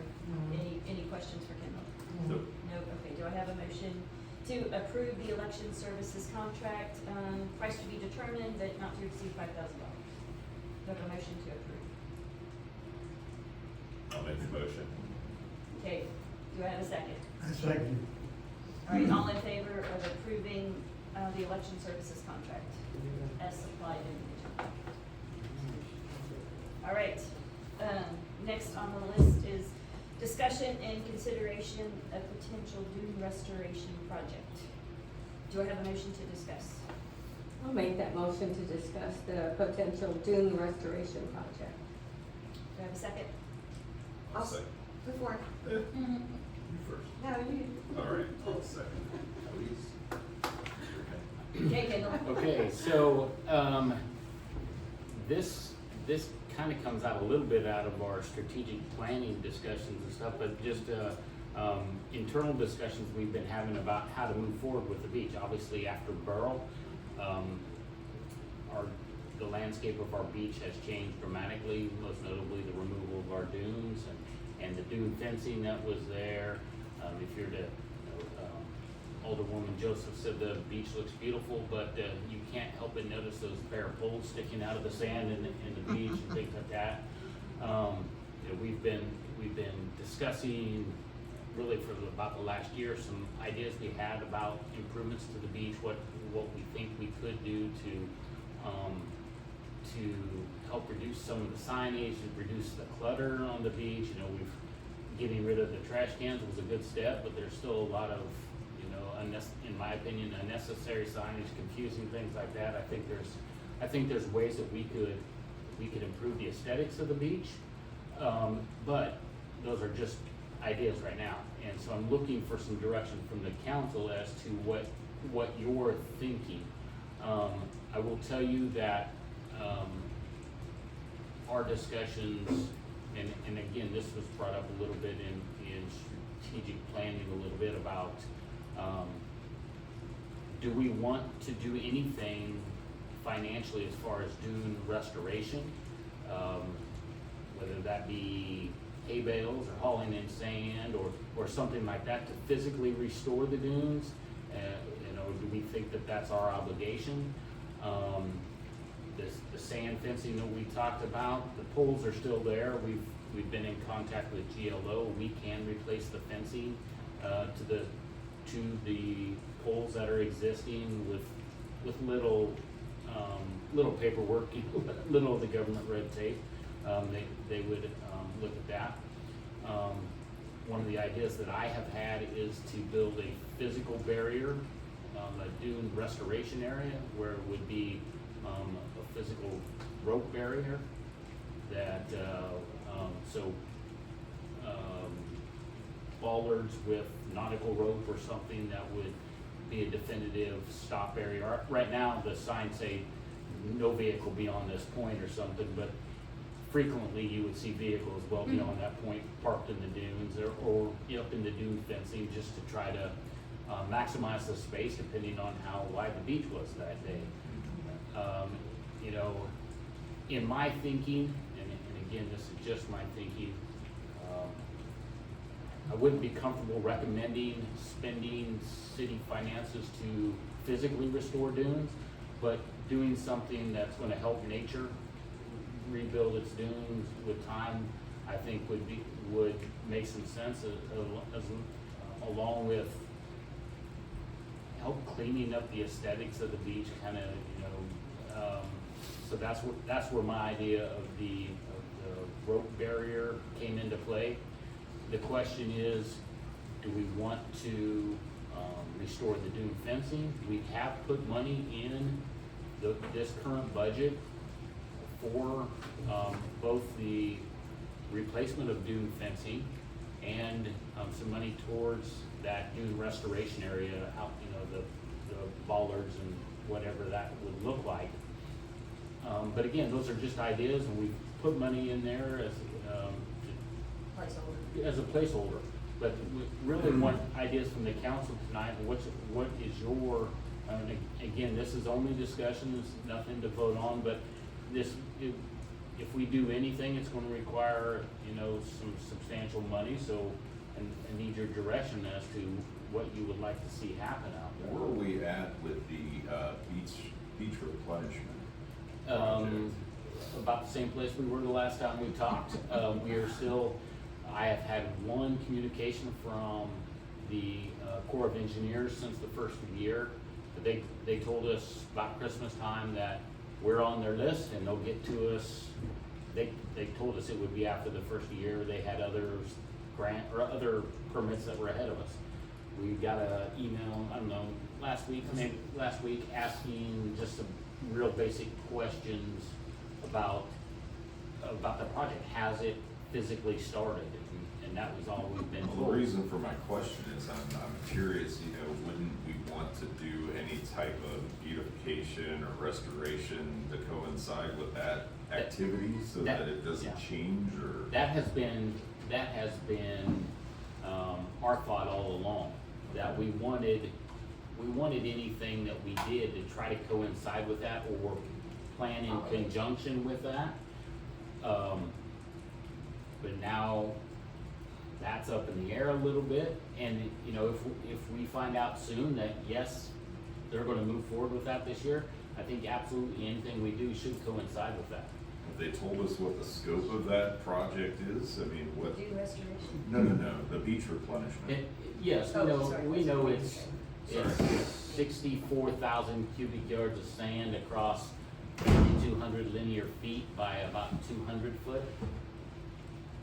any questions for Kendall? Nope. No, okay, do I have a motion to approve the election services contract, price to be determined, but not to exceed $5,000? Do I have a motion to approve? I'll make the motion. Okay, do I have a second? I second All right, all in favor of approving, the election services contract as supplied in the agenda? All right, next on the list is discussion and consideration of potential dune restoration project. Do I have a motion to discuss? I'll make that motion to discuss the potential dune restoration project. Do I have a second? I'll second. Before, You first. no, you. All right, I'll second. Okay, Kendall. Okay, so, this kind of comes out a little bit out of our strategic planning discussions and stuff, but just internal discussions we've been having about how to move forward with the beach. Obviously, after Burl, the landscape of our beach has changed dramatically, most notably the removal of our dunes and the dune fencing that was there. If you're the Alderwoman Joseph said the beach looks beautiful, but you can't help but notice those pair of poles sticking out of the sand in the beach and things like that. You know, we've been discussing really for about the last year some ideas we had about improvements to the beach, what we think we could do to help reduce some of the signage and reduce the clutter on the beach. You know, getting rid of the trash cans was a good step, but there's still a lot of, you know, in my opinion, unnecessary signage, confusing things like that. I think there's ways that we could improve the aesthetics of the beach, but those are just ideas right now. And so I'm looking for some direction from the council as to what you're thinking. I will tell you that our discussions, and again, this was brought up a little bit in strategic planning a little bit about, do we want to do anything financially as far as dune restoration? Whether that be hay bales or hauling in sand or something like that to physically restore the dunes? You know, do we think that that's our obligation? The sand fencing that we talked about, the poles are still there. We've been in contact with GLO. We can replace the fencing to the poles that are existing with little paperwork, little of the government red tape. They would look at that. One of the ideas that I have had is to build a physical barrier, a dune restoration area where it would be a physical rope barrier that bollards with nautical rope or something that would be a definitive stop area. Right now, the signs say no vehicle beyond this point or something, but frequently you would see vehicles well beyond that point parked in the dunes or up in the dune fencing just to try to maximize the space depending on how wide the beach was that day. You know, in my thinking, and again, this is just my thinking, I wouldn't be comfortable recommending spending city finances to physically restore dunes, but doing something that's going to help nature rebuild its dunes with time, I think would make some sense along with help cleaning up the aesthetics of the beach, kind of, you know. So that's where my idea of the rope barrier came into play. The question is, do we want to restore the dune fencing? We have put money in this current budget for both the replacement of dune fencing and some money towards that dune restoration area out, you know, the bollards and whatever that would look like. But again, those are just ideas, and we put money in there as a placeholder. But we really want ideas from the council tonight. What is your? Again, this is only discussion. There's nothing to vote on. But if we do anything, it's going to require, you know, some substantial money. So, and need your direction as to what you would like to see happen out there. Where are we at with the beach replenishment project? About the same place we were the last time we talked. We are still. I have had one communication from the Corps of Engineers since the first of the year. They told us about Christmas time that we're on their list and they'll get to us. They told us it would be after the first year. They had other permits that were ahead of us. We got an email, I don't know, last week asking just some real basic questions about the project. Has it physically started? And that was all we've been Well, told. the reason for my question is I'm curious, you know, wouldn't we want to do any type of beautification or restoration to coincide with that activity so that it doesn't yeah. change or? That has been, our thought all along, that we wanted anything that we did to try to coincide with that or plan in conjunction with that. But now that's up in the air a little bit, and you know, if we find out soon that yes, they're gonna move forward with that this year, I think absolutely anything we do should coincide with that. Have they told us what the scope of that project is? I mean, what? Dune restoration? No, the beach replenishment. Yes, Oh, sorry. we know it's 64,000 cubic yards of sand across 200 linear feet by about 200 foot.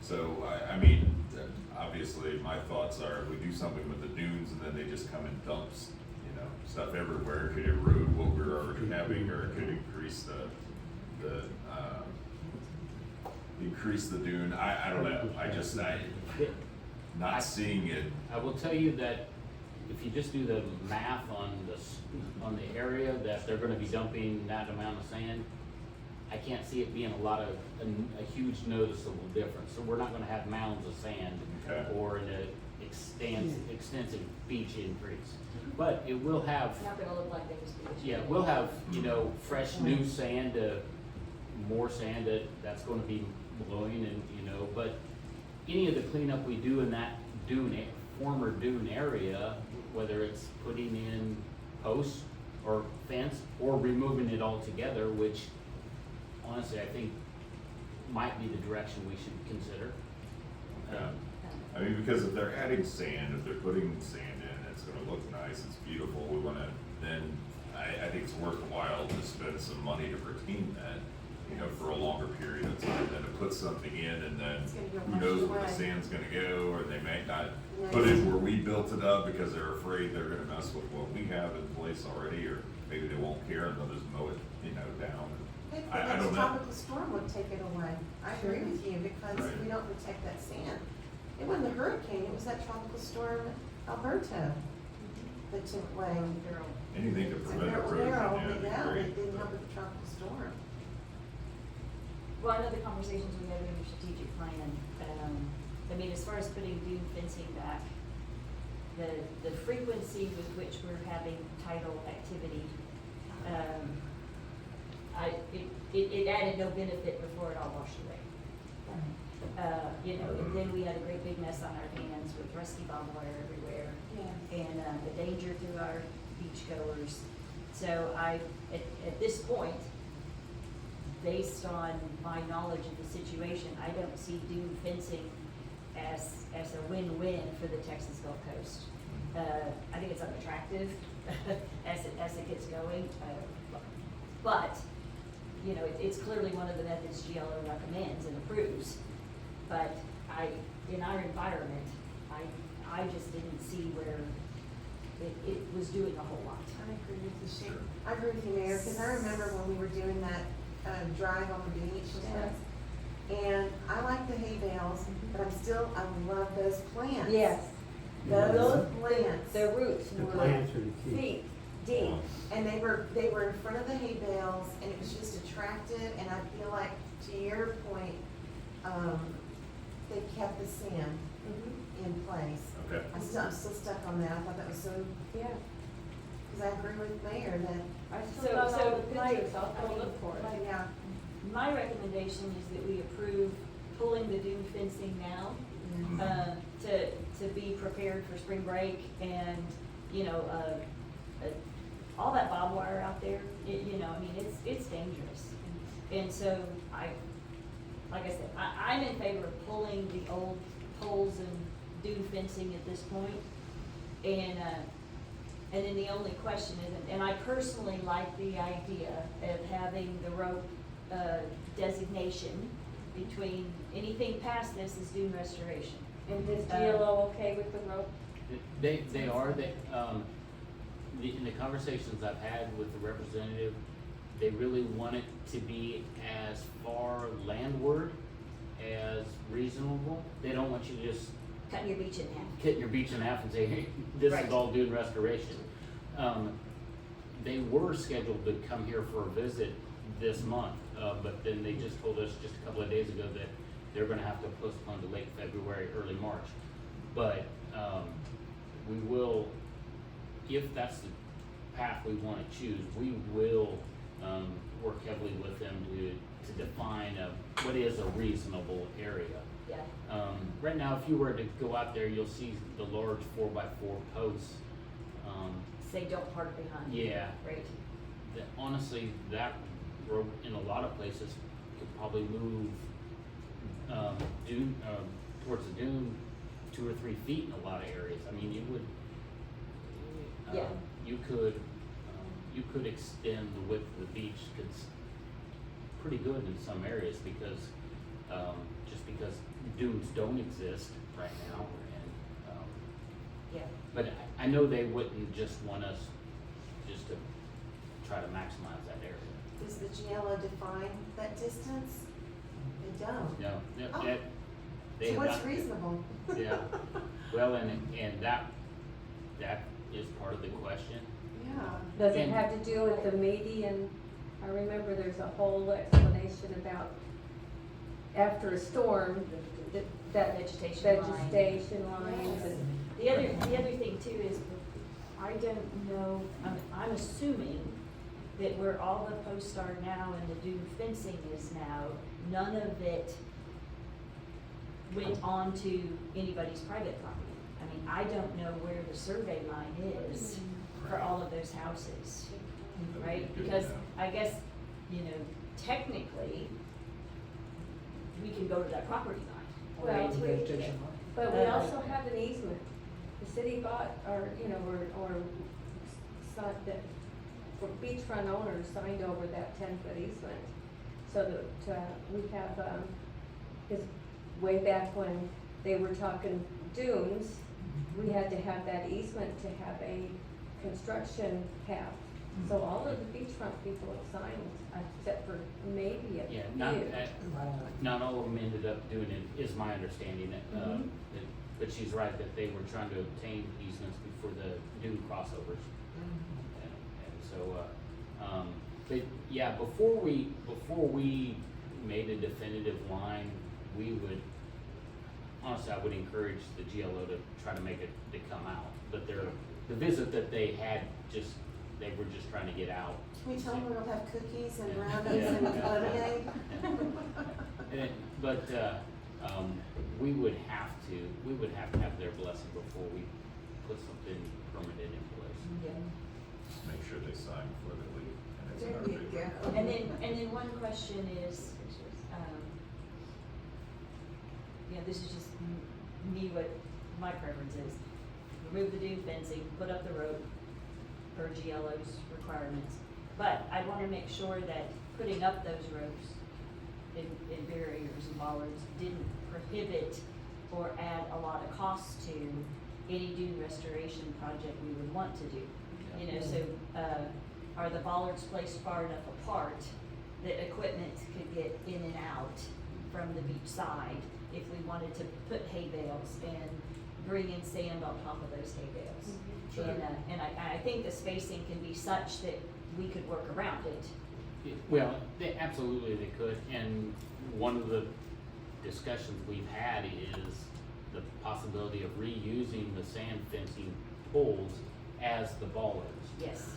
So, I mean, obviously, my thoughts are, if we do something with the dunes and then they just come and dumps, you know, stuff everywhere, it could erode what we're already having, or it could increase increase the dune. I don't know, not seeing it. I will tell you that if you just do the math on the area that they're gonna be dumping that amount of sand, I can't see it being a huge noticeable difference. So we're not gonna have mounds of sand Okay. or an extensive beach increase. But it will have, It's not gonna look like they just. yeah, we'll have, you know, fresh new sand, more sand that's gonna be blowing and, you know, but any of the cleanup we do in that former dune area, whether it's putting in posts or fence or removing it altogether, which honestly I think might be the direction we should consider. Yeah. I mean, because if they're adding sand, if they're putting sand in, it's gonna look nice, it's beautiful, we wanna, then I think it's worthwhile to spend some money to retain that, you know, for a longer period of time than to put something in and then It's gonna go who knows where the washed away. sand's gonna go, or they may not put it where we built it up because they're afraid they're gonna mess with what we have in place already, or maybe they won't care and they'll just mow it, you know, down. If I the don't next know. tropical storm would take it away. I agree with you, because Right. we don't protect that sand. It wasn't the hurricane, it was that tropical storm Alberto that took away. Anything to prevent erosion, Barrel, yeah, but that'd now be it great. didn't help with the tropical storm. Well, I know the conversations we had in your strategic plan, I mean, as far as putting dune fencing back, the frequency with which we're having tidal activity, it added no benefit before it all washed away. You know, and then we had a great big mess on our hands with rusty barbed wire everywhere. Yeah. And the danger to our beachgoers. So at this point, based on my knowledge of the situation, I don't see dune fencing as a win-win for the Texas Gulf Coast. I think it's unattractive as it gets going. But, you know, it's clearly one of the methods GLO recommends and approves. But in our environment, I just didn't see where it was doing a whole lot. I agree with you, Shane. I agree with you, Mayor, because I remember when we were doing that drive on the beach, and I like the hay bales, but I love those plants. Yes. Those plants. The roots The were plants are the key. feet deep. And they were in front of the hay bales, and it was just attractive, and I feel like, to your point, they kept the sand in place. Okay. I'm still stuck on that, I thought that was so, Yeah. because I agree with Mayor that, I So- still got so all the my- pictures, I'll go look for it. yeah. My recommendation is that we approve pulling the dune fencing now, to be prepared for spring break and, you know, all that barbed wire out there, you know, I mean, it's dangerous. And so like I said, I'm in favor of pulling the old poles and dune fencing at this point. And then the only question is, and I personally like the idea of having the rope designation between, anything past this is dune restoration. And is GLO okay with the rope? They are, in the conversations I've had with the representative, they really want it to be as far landward as reasonable. They don't want you to just Cutting your beach in half. cut your beach in half and say, hey, this Right. is all dune restoration. they were scheduled to come here for a visit this month, but then they just told us just a couple of days ago that they're gonna have to postpone to late February, early March. But, we will, if that's the path we wanna choose, we will, work heavily with them to define what is a reasonable area. Yeah. Right now, if you were to go out there, you'll see the large 4x4 posts. Say don't park behind. Yeah. Right. Honestly, that road in a lot of places could probably move dune towards the dune 2 or 3 feet in a lot of areas. I mean, it would. Yeah. You could extend the width of the beach pretty good in some areas because just because dunes don't exist right now, and Yeah. but I know they wouldn't just want us just to try to maximize that area. Does the GLO define that distance? They don't. No, Oh. they So have what's not- reasonable? Yeah, well, and that is part of the question. Yeah. Does it And- have to do with the median? I remember there's a whole explanation about after a storm, that Vegetation line. vegetation lines and. The other thing too is, I don't know, I'm assuming that where all the posts are now and the dune fencing is now, none of it went onto anybody's private property. I mean, I don't know where the survey line is for all of those houses, right? Because I guess, technically, we can go to that property line, Well, right? Vegetation line. But we also have an easement. The city bought, or signed that, for beachfront owners signed over that 10-foot easement. So that, we have, because way back when they were talking dunes, we had to have that easement to have a construction path. So all of the beachfront people have signed, except for maybe a few. Yeah, not all of them ended up doing it, is my understanding. But she's right that they were trying to obtain easements before the dune crossovers. And so, but yeah, before we made a definitive line, we would, honestly, I would encourage the GLO to try to make it, to come out. But the visit that they had they were just trying to get out. Can we tell them we'll have cookies and Yeah. brownies and lemonade? But we would have to have their blessing before we put something permanent in place. Yeah. Make sure they sign before they leave. And it's There not you big. go. And then one question is, this is just me, what my preference is. Remove the dune fencing, put up the road per GLO's requirements. But I wanna make sure that putting up those ropes in barriers and bollards didn't prohibit or add a lot of cost to any dune restoration project we would want to do. So, are the bollards placed far enough apart that equipment could get in and out from the beach side if we wanted to put hay bales and bring in sand on top of those hay bales? Sure. And I think the spacing can be such that we could work around it. Well, absolutely they could, and one of the discussions we've had is the possibility of reusing the sand fencing poles as the bollards. Yes.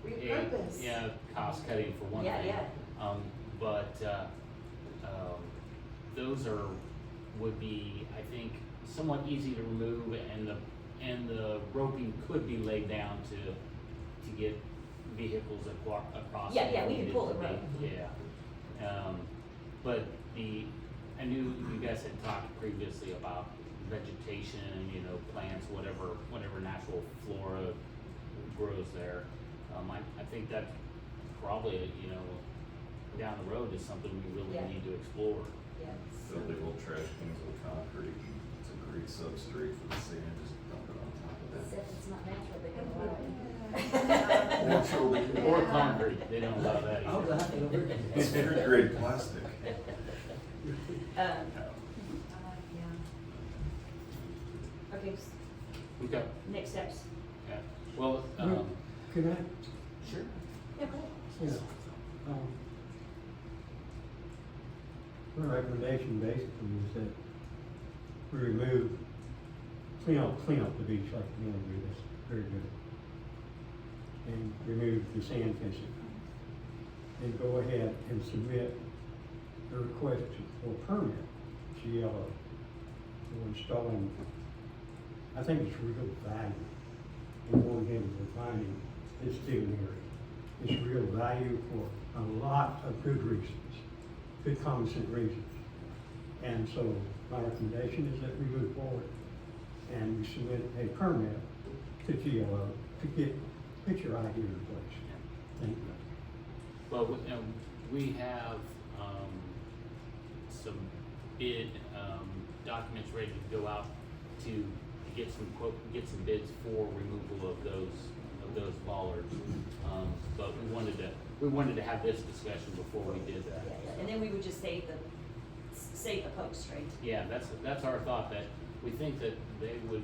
Repurpose. Yeah, cost cutting for one thing. Yeah. But those would be, I think, somewhat easy to remove, and the roping could be laid down to get vehicles across. Yeah, if we can needed pull to the be. rope. Yeah. But I knew you guys had talked previously about vegetation, plants, whatever natural flora grows there. I think that probably, down the road is something we really Yeah. need to explore. Yeah. Fill the old trash cans with concrete. It's a great substrate for the sand, just dump it on top of that. Except it's not natural, they don't allow it. Natural. Or concrete, they don't allow that I'll either. laugh at over. It's food grade plastic. Okay, Okay, next steps. yeah. Well, Can I, Sure. Yeah, go ahead. you know, my recommendation basically is that we remove, clean up the beach like you want to do, that's very good. And remove the sand fencing. And go ahead and submit a request for permit, GLO, for installing, I think it's real value in going ahead and refining this dune area. It's real value for a lot of good reasons, good common sense reasons. And so my recommendation is that we move forward and we submit a permit to GLO to get your idea in place. Thank you. Well, we have, some bid, documents ready to go out to get some bids for removal of those bollards. But we wanted to have this discussion before we did that. Yeah, and then we would just save the post, right? Yeah, that's our thought, that we think that they would,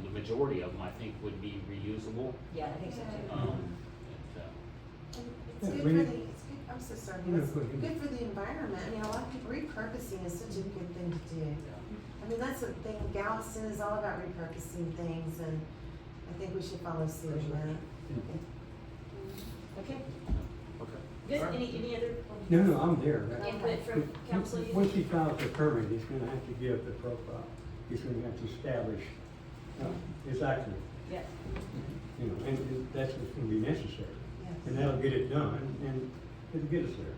the majority of them, I think, would be reusable. Yeah, I think so too. And it's Yeah, good we- for the, I'm so sorry, Yeah, it's go ahead. good for the environment. I mean, a lot of people, repurposing is such a good thing to do. I mean, that's the thing, Galveston is all about repurposing things, and I think we should follow suit in that. Okay, Okay. good. Any other? No, I'm there. Input from council? Once he files the permit, he's gonna have to give the profile. He's gonna have to establish, exactly, Yeah. you know, and that's what's gonna be necessary. Yes. And that'll get it done, and it'll get us there.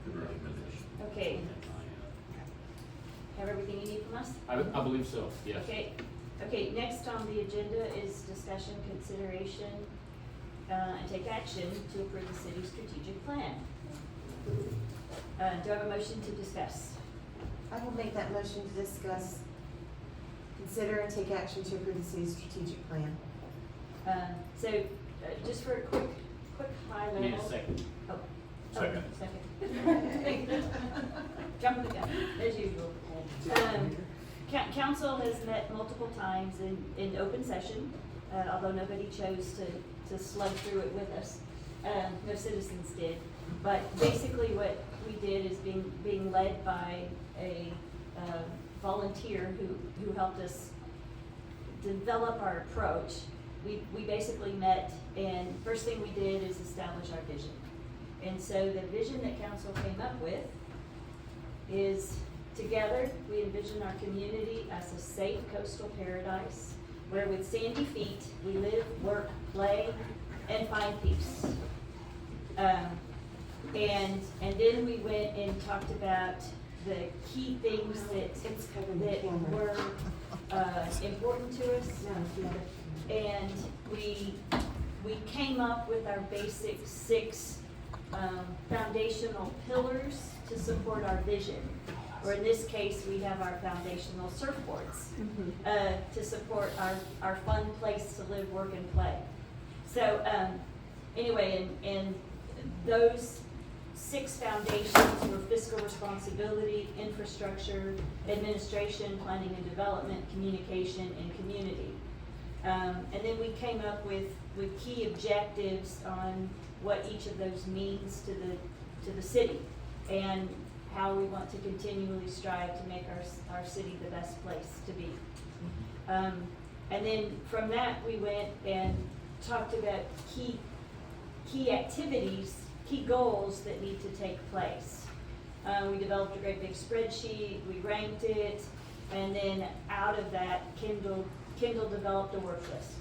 Good recommendation. Okay. Have everything you need from us? I believe so, yes. Okay, next on the agenda is discussion, consideration, and take action to approve the city's strategic plan. Do I have a motion to discuss? I will make that motion to discuss, consider and take action to approve the city's strategic plan. Just for a quick high level. Need a second. Oh. Second. Second. Jumping the gun, as usual. Council has met multiple times in open session, although nobody chose to slug through it with us. No citizens did. But basically what we did is being led by a volunteer who helped us develop our approach. We basically met, and first thing we did is establish our vision. And so the vision that council came up with is, together, we envision our community as a safe coastal paradise where with sandy feet, we live, work, play, and find peace. And then we went and talked about the key things that were important to us. And we came up with our basic 6 foundational pillars to support our vision. Or in this case, we have our foundational surfboards to support our fun place to live, work, and play. So anyway, and those 6 foundations were fiscal responsibility, infrastructure, administration, planning and development, communication, and community. And then we came up with key objectives on what each of those means to the city, and how we want to continually strive to make our city the best place to be. And then from that, we went and talked about key activities, key goals that need to take place. We developed a great big spreadsheet, we ranked it, and then out of that, Kendal developed a work list.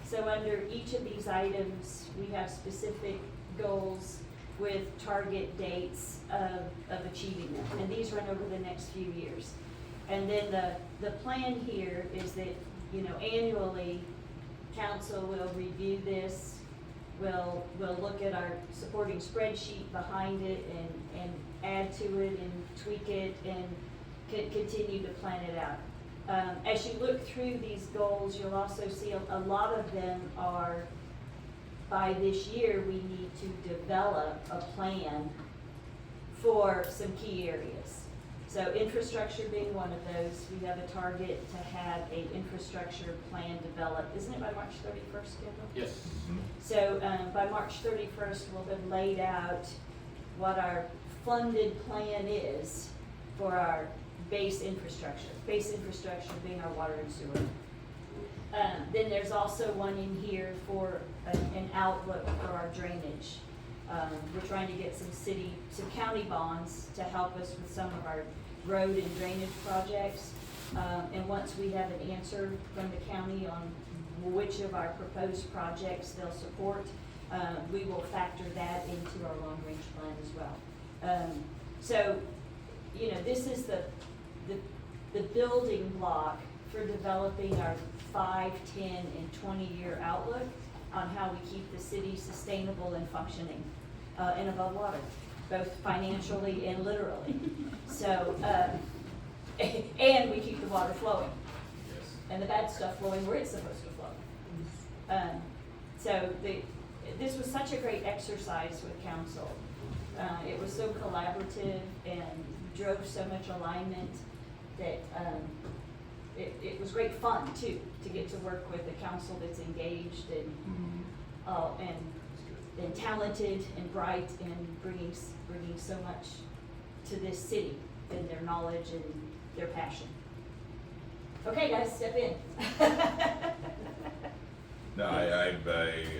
So under each of these items, we have specific goals with target dates of achieving them. And these run over the next few years. And then the plan here is that, annually, council will review this, we'll look at our supporting spreadsheet behind it and add to it and tweak it and continue to plan it out. As you look through these goals, you'll also see a lot of them are, by this year, we need to develop a plan for some key areas. So infrastructure being one of those, we have a target to have a infrastructure plan developed, isn't it by March 31st, Kendall? Yes. So, by March 31st, we'll have laid out what our funded plan is for our base infrastructure being our water and sewer. Then there's also one in here for an outlook for our drainage. We're trying to get some county bonds to help us with some of our road and drainage projects. And once we have an answer from the county on which of our proposed projects they'll support, we will factor that into our long-range plan as well. So, you know, this is the building block for developing our 5, 10, and 20-year outlook on how we keep the city sustainable and functioning, and above water, both financially and literally. So, and we keep the water flowing, and the bad stuff flowing where it's supposed to flow. So this was such a great exercise with council. It was so collaborative and drove so much alignment that it was great fun too, to get to work with a council that's engaged and talented and bright and bringing so much to this city in their knowledge and their passion. Okay, guys, step in. No, I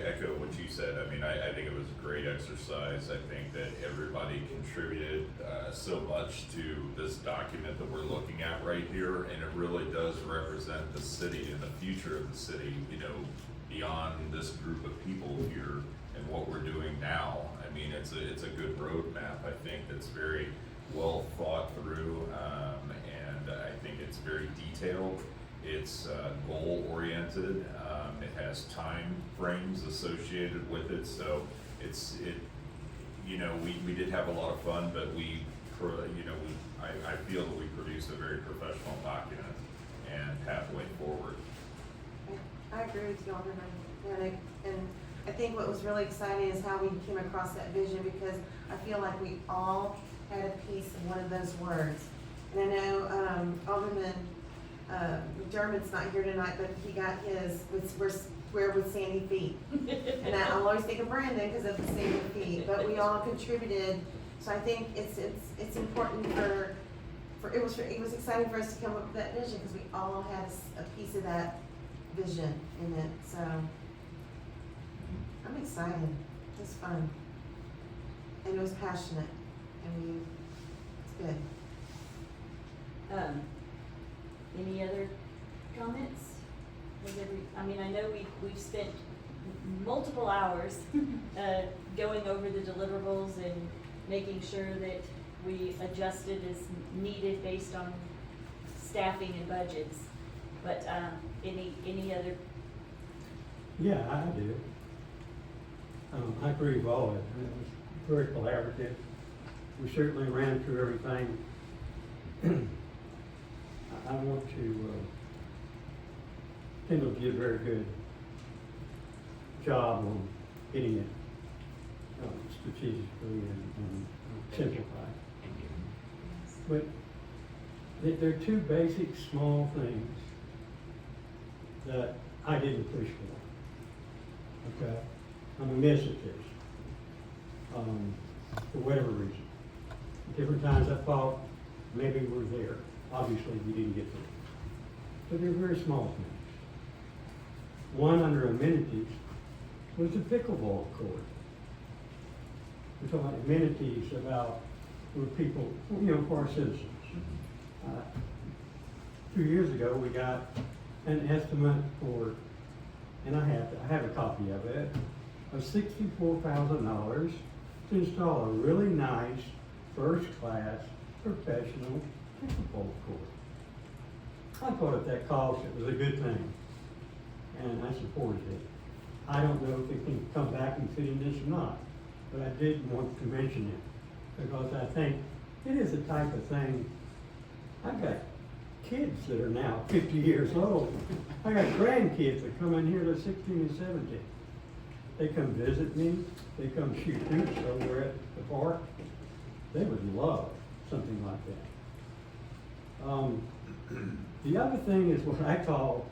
echo what you said. I mean, I think it was a great exercise. I think that everybody contributed so much to this document that we're looking at right here, and it really does represent the city and the future of the city, you know, beyond this group of people here and what we're doing now. I mean, it's a good roadmap, I think, that's very well thought through, and I think it's very detailed. It's goal-oriented. It has time frames associated with it, so you know, we did have a lot of fun, but I feel that we produced a very professional document and pathway forward. I agree with you, Alderman, and I think what was really exciting is how we came across that vision, because I feel like we all had a piece of one of those words. And I know Alderman McDermott's not here tonight, but he got his with sandy feet. And I'll always think of Brandon because of the sandy feet, but we all contributed. So I think it's important it was exciting for us to come up with that vision, because we all had a piece of that vision in it. So I'm excited. It was fun. And it was passionate. And it's good. Any other comments? I mean, I know we've spent multiple hours going over the deliverables and making sure that we adjusted as needed based on staffing and budgets. But any other? Yeah, I do. I agree with all of it. It was very collaborative. We certainly ran through everything. I want to, Kendal did a very good job on getting it strategically and simplified. But there are two basic small things that I didn't push for. Okay? I'm a miss at this. For whatever reason. Different times I thought maybe we're there. Obviously, we didn't get there. But they're very small things. One under amenities was the pickleball court. We're talking about amenities about where people, you know, for our citizens. 2 years ago, we got an estimate for, and I have a copy of it, of $64,000 to install a really nice, first-class, professional pickleball court. I thought at that cost it was a good thing, and I supported it. I don't know if it can come back and fit in this or not, but I did want to mention it, because I think it is the type of thing. I've got kids that are now 50 years old. I got grandkids that come in here that are 16 and 17. They come visit me, they come shoot hoops over at the park. They would love something like that. The other thing is what I call,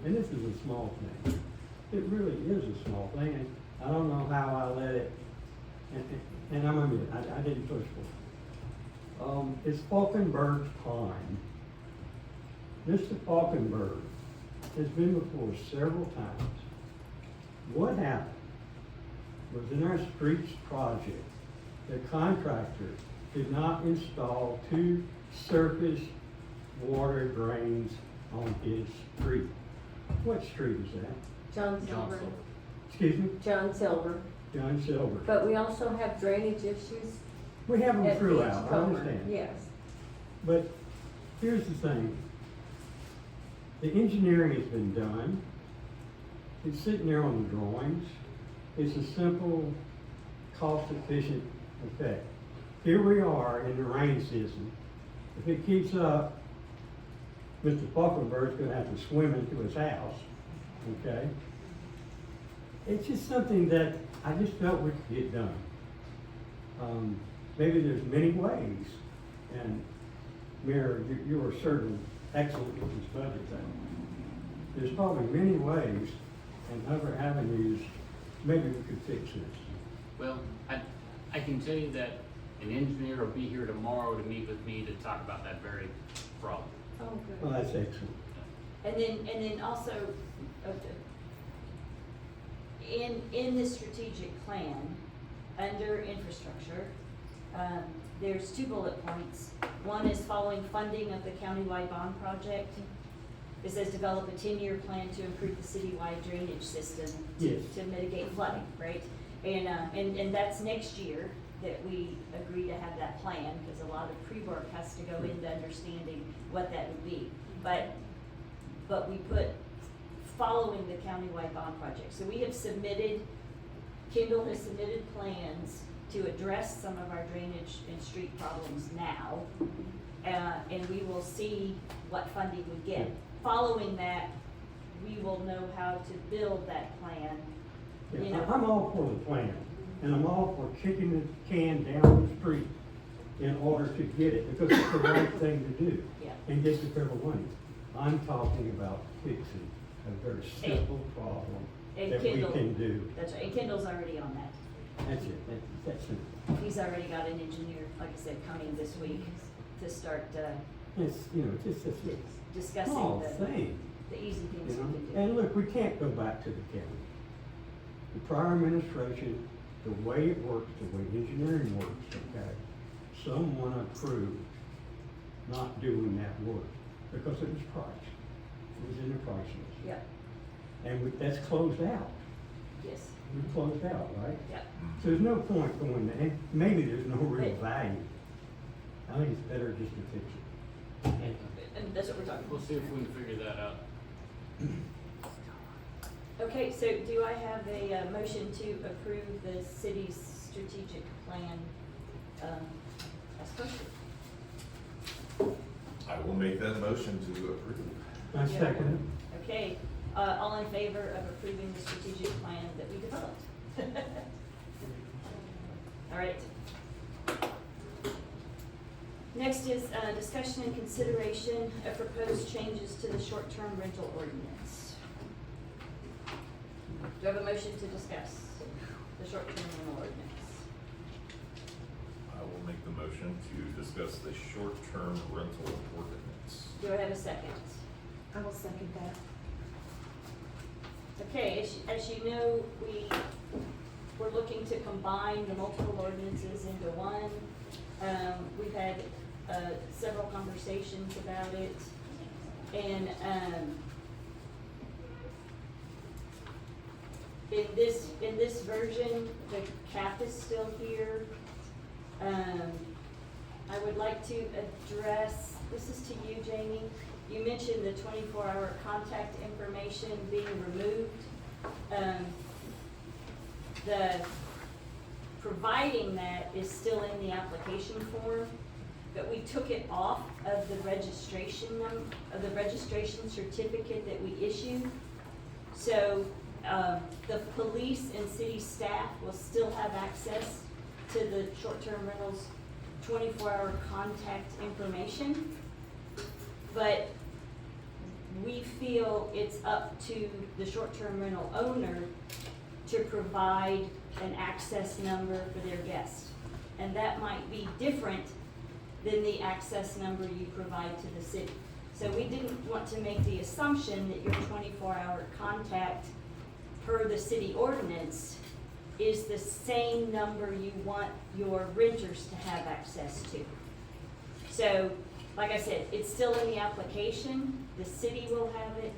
and this is a small thing, it really is a small thing, and I don't know how I let it, and I'm admit, I didn't push for it. It's Falkenberg's Pine. Mr. Falkenberg has been before several times. What happened was in our streets project, the contractor did not install 2 surface water drains on his street. What street is that? John Silver. Excuse me? John Silver. John Silver. But we also have drainage issues. We have them at throughout, I Beachcomber. understand. Yes. But here's the thing. The engineering has been done. It's sitting there on the drawings. It's a simple, cost-efficient effect. Here we are in the rainy season. If it keeps up, Mr. Falkenberg's gonna have to swim into his house, okay? It's just something that I just felt we could get done. Maybe there's many ways, and Mayor, you are certainly excellent with this budget thing. There's probably many ways and other avenues, maybe we could fix this. Well, I can tell you that an engineer will be here tomorrow to meet with me to talk about that very problem. Oh, good. Well, that's excellent. And then also, in this strategic plan, under infrastructure, there's 2 bullet points. One is following funding of the countywide bond project. It says develop a 10-year plan to improve the citywide drainage system Yes. to mitigate flooding, right? And that's next year that we agree to have that plan, because a lot of pre-work has to go into understanding what that would be. But we put following the countywide bond project. So we have submitted, Kendal has submitted plans to address some of our drainage and street problems now. And we will see what funding we get. Following that, we will know how to build that plan. You Yeah, know, I'm all for the plan, and I'm all for kicking the can down the street in order to get it, because it's the right thing to do. Yeah. And get the federal money. I'm talking about fixing a very simple problem and that we Kendal- can do. That's right, and Kendall's already on that. That's it, that's it. He's already got an engineer, like I said, coming this week to start, It's, you know, it's just a discussing small thing, the easy things you we know? can do. And look, we can't go back to the county. The prior administration, the way it works, the way engineering works, okay? Someone approved not doing that work because it was priced. It was in the price list. Yep, And that's closed out. yes, We closed out, right? yep. So there's no point going there, and maybe there's no real Right. value. I think it's better just to fix it. And that's what we're talking We'll about. see if we can figure that out. Okay, so do I have a motion to approve the city's strategic plan, as posted? I will make that motion to approve. I second Okay, all in favor of approving the strategic plan that we developed? All right. Next is, discussion and consideration of proposed changes to the short-term rental ordinance. Do I have a motion to discuss the short-term rental ordinance? I will make the motion to discuss the short-term rental ordinance. Do I have a second? I will second that. Okay, as you know, we're looking to combine the multiple ordinances into one. We've had several conversations about it, and in this version, the cap is still here. I would like to address, this is to you, Jamie. You mentioned the 24-hour contact information being removed. The providing that is still in the application form, but we took it off of the registration certificate that we issued. So, the police and city staff will still have access to the short-term rentals 24-hour contact information. but we feel it's up to the short-term rental owner to provide an access number for their guests. And that might be different than the access number you provide to the city. So we didn't want to make the assumption that your 24-hour contact per the city ordinance is the same number you want your renters to have access to. So, like I said, it's still in the application, the city will have it,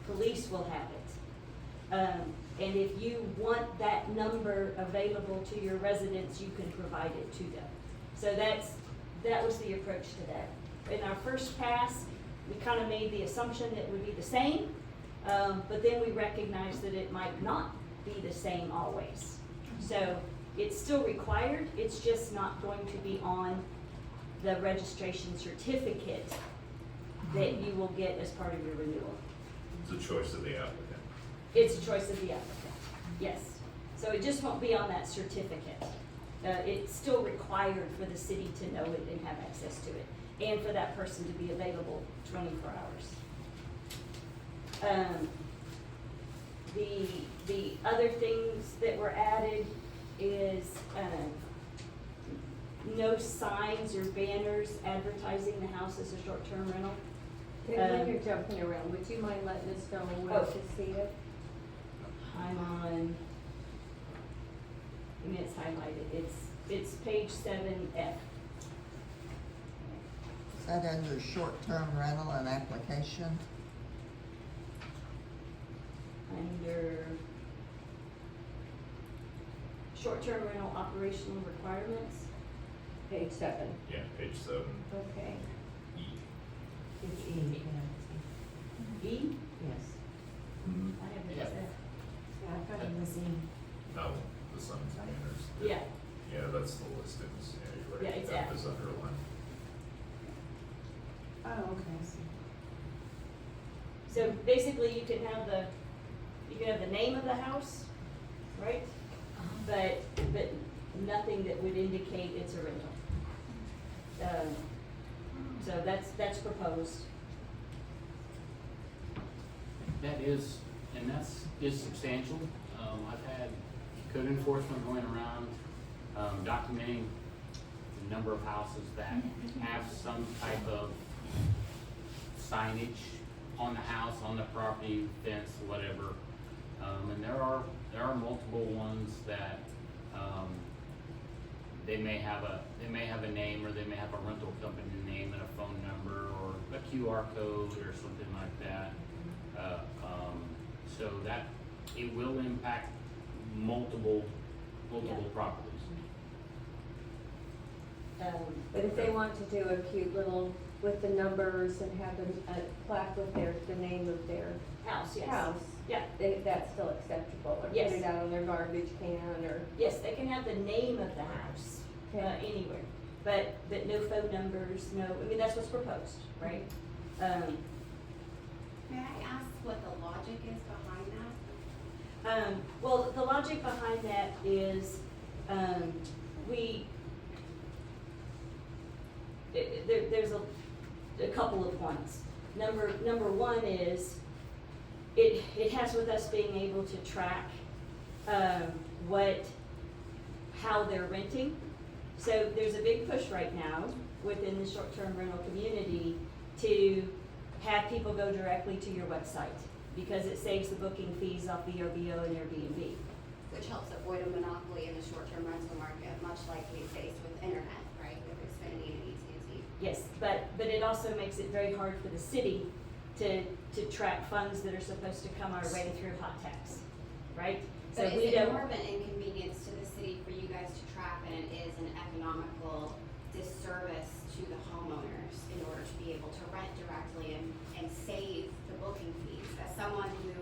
police will have it. And if you want that number available to your residents, you can provide it to them. So that was the approach to that. In our first pass, we kind of made the assumption that it would be the same, but then we recognized that it might not be the same always. So it's still required, it's just not going to be on the registration certificate that you will get as part of your renewal. It's a choice of the applicant. It's a choice of the applicant, yes. So it just won't be on that certificate. It's still required for the city to know it and have access to it, and for that person to be available 24 hours. The other things that were added is no signs or banners advertising the house as a short-term rental. When you're jumping around, would you mind letting us know where to see it? I'm on, I mean, it's highlighted, it's page 7F. Is that under short-term rental and application? Under short-term rental operational requirements. Page 7. Yeah, page 7. Okay. E. It's E. E? Yes. Mhm. I have it Yeah. as F. Yeah, I've got it in the Z. No, the signs and banners. Yeah, Yeah, that's the listings. Yeah, you're right. Yeah, it's That F. is underlined. Oh, okay, I see. so basically you can have the name of the house, right? But nothing that would indicate it's a rental. So that's proposed. That is, and that's substantial. I've had code enforcement going around, documenting the number of houses that have some type of signage on the house, on the property, fence, whatever. And there are multiple ones that, they may have a name, or they may have a rental company name and a phone number, or a QR code or something like that. So that, it will impact multiple Yeah. properties. But if they want to do a cute little, with the numbers and have a plaque with the name of their House, yes. house, Yeah, that's still acceptable, or Yes. put it out on their garbage can, or. yes, they can have the name of the house, Okay. anywhere, but no phone numbers, no, I mean, that's what's proposed, right? May I ask what the logic is behind that? Well, the logic behind that is, there's a couple of points. Number one is, it has with us being able to track, how they're renting. So there's a big push right now within the short-term rental community to have people go directly to your website, because it saves the booking fees off VRBO and Airbnb. Which helps avoid a monopoly in the short-term rental market, much like we faced with internet, right, with Xfinity and AT&T. Yes, but it also makes it very hard for the city to track funds that are supposed to come our way through hot tax, right? So But is we it don't. more of an inconvenience to the city for you guys to track than it is an economical disservice to the homeowners in order to be able to rent directly and save the booking fees? As someone who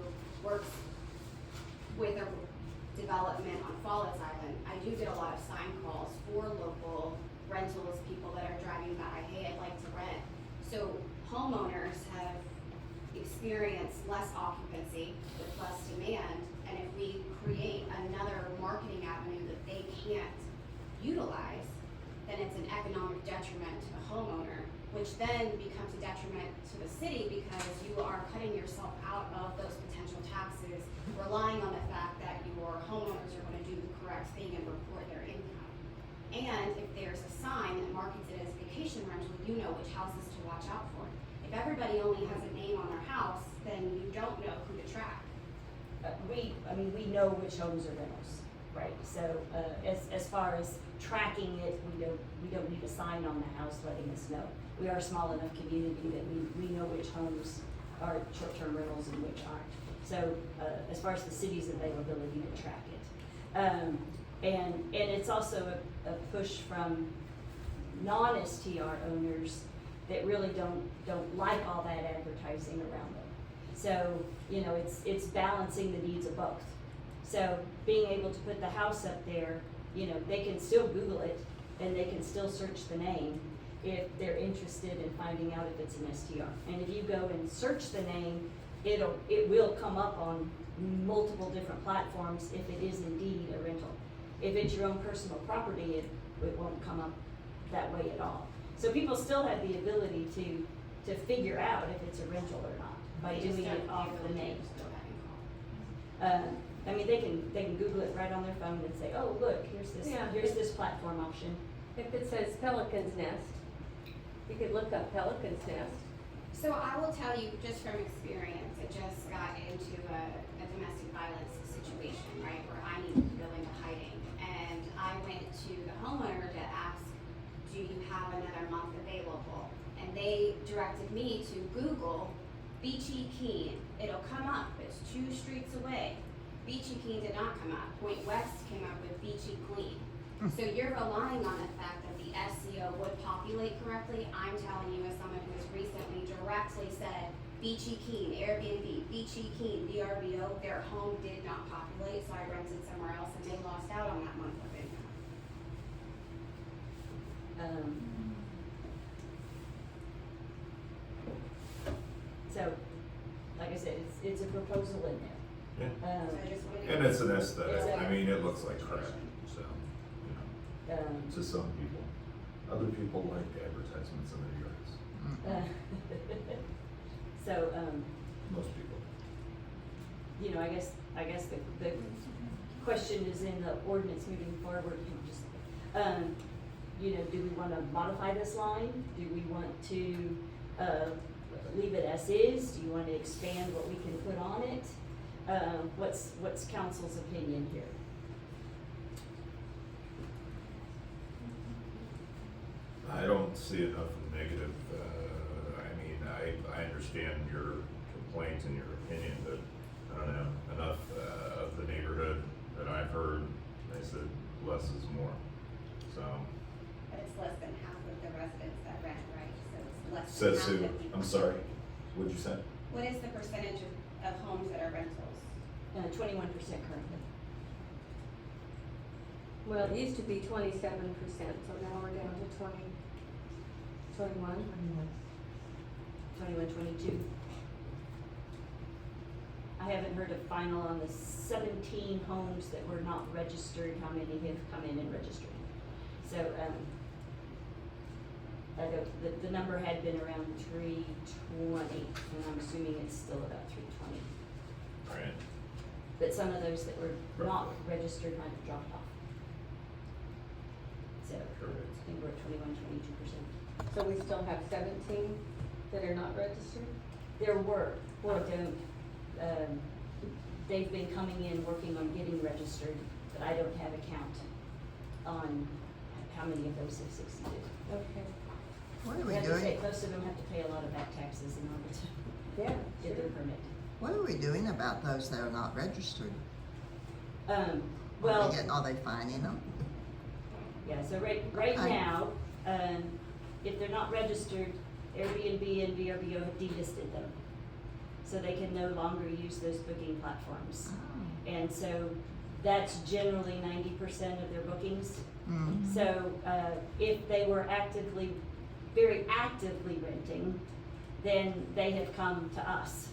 works with a development on Falls Island, I do get a lot of sign calls for local rentals, people that are driving by, hey, I'd like to rent. So homeowners have experienced less occupancy with less demand, and if we create another marketing avenue that they can't utilize, then it's an economic detriment to the homeowner which then becomes a detriment to the city because you are cutting yourself out of those potential taxes, relying on the fact that your homeowners are gonna do the correct thing and report their income. And if there's a sign that markets it as vacation rental, you know which houses to watch out for. If everybody only has a name on their house, then you don't know who to track. We know which homes are rentals, right? So, as far as tracking it, we don't need a sign on the house letting us know. We are a small enough community that we know which homes are short-term rentals and which aren't. So, as far as the city's availability to track it. And it's also a push from non-STR owners that really don't like all that advertising around them. So, it's balancing the needs of both. So being able to put the house up there, they can still Google it and they can still search the name if they're interested in finding out if it's an STR. And if you go and search the name, it will come up on multiple different platforms if it is indeed a rental. If it's your own personal property, it won't come up that way at all. So people still have the ability to figure out if it's a rental or not by doing it off the name. They can Google it right on their phone and say, oh, look, here's this platform option. If it says Pelican's Nest, you could look up Pelican's Nest. So I will tell you just from experience, I just got into a domestic violence situation, right, where I needed to go into hiding. And I went to the homeowner to ask, do you have another month available? And they directed me to Google Beachy Keene. It'll come up, it's 2 streets away. Beachy Keene did not come up. Point West came up with Beachy Clean. So you're relying on the fact that the SEO would populate correctly. I'm telling you as someone who has recently directly said Beachy Keene, Airbnb, Beachy Keene, VRBO, their home did not populate, so I rented somewhere else and they lost out on that month of income. So, like I said, it's a proposal in there. Yeah. So I just wanted And it's an aesthetic, Exactly. it looks like crap, so, to some people. Other people like advertisements in their yards, So, most people. I guess the question is in the ordinance moving forward, do we wanna modify this line? Do we want to, leave it as is? Do you wanna expand what we can put on it? What's council's opinion here? I don't see enough negative, I understand your complaint and your opinion, but I don't know, enough of the neighborhood that I've heard, they said less is more, so. But it's less than half of the residents that rent, right? So it's less Says than who, half of people. I'm sorry, what'd you say? What is the percentage of homes that are rentals? 21% currently. Well, it used to be 27%, so now we're down to 21. 21, 22. I haven't heard a final on the 17 homes that were not registered, how many have come in and registered. So, the number had been around 320, and I'm assuming it's still about 320. Right. But some of those that were not registered might have dropped off. So, Correct. I think we're at 21, 22%. So we still have 17 that are not registered? There were, they've been coming in, working on getting registered, but I don't have a count on how many of those have succeeded. Okay. What are we Have to doing? pay- Most of them have to pay a lot of back taxes in order to Yeah, get their permit. What are we doing about those that are not registered? Well, Are they fining them? yeah, so right Okay. now, if they're not registered, Airbnb and VRBO have delisted them. So they can no longer use those booking platforms. Oh. And so that's generally 90% of their bookings. Mhm. So, if they were very actively renting, then they have come to us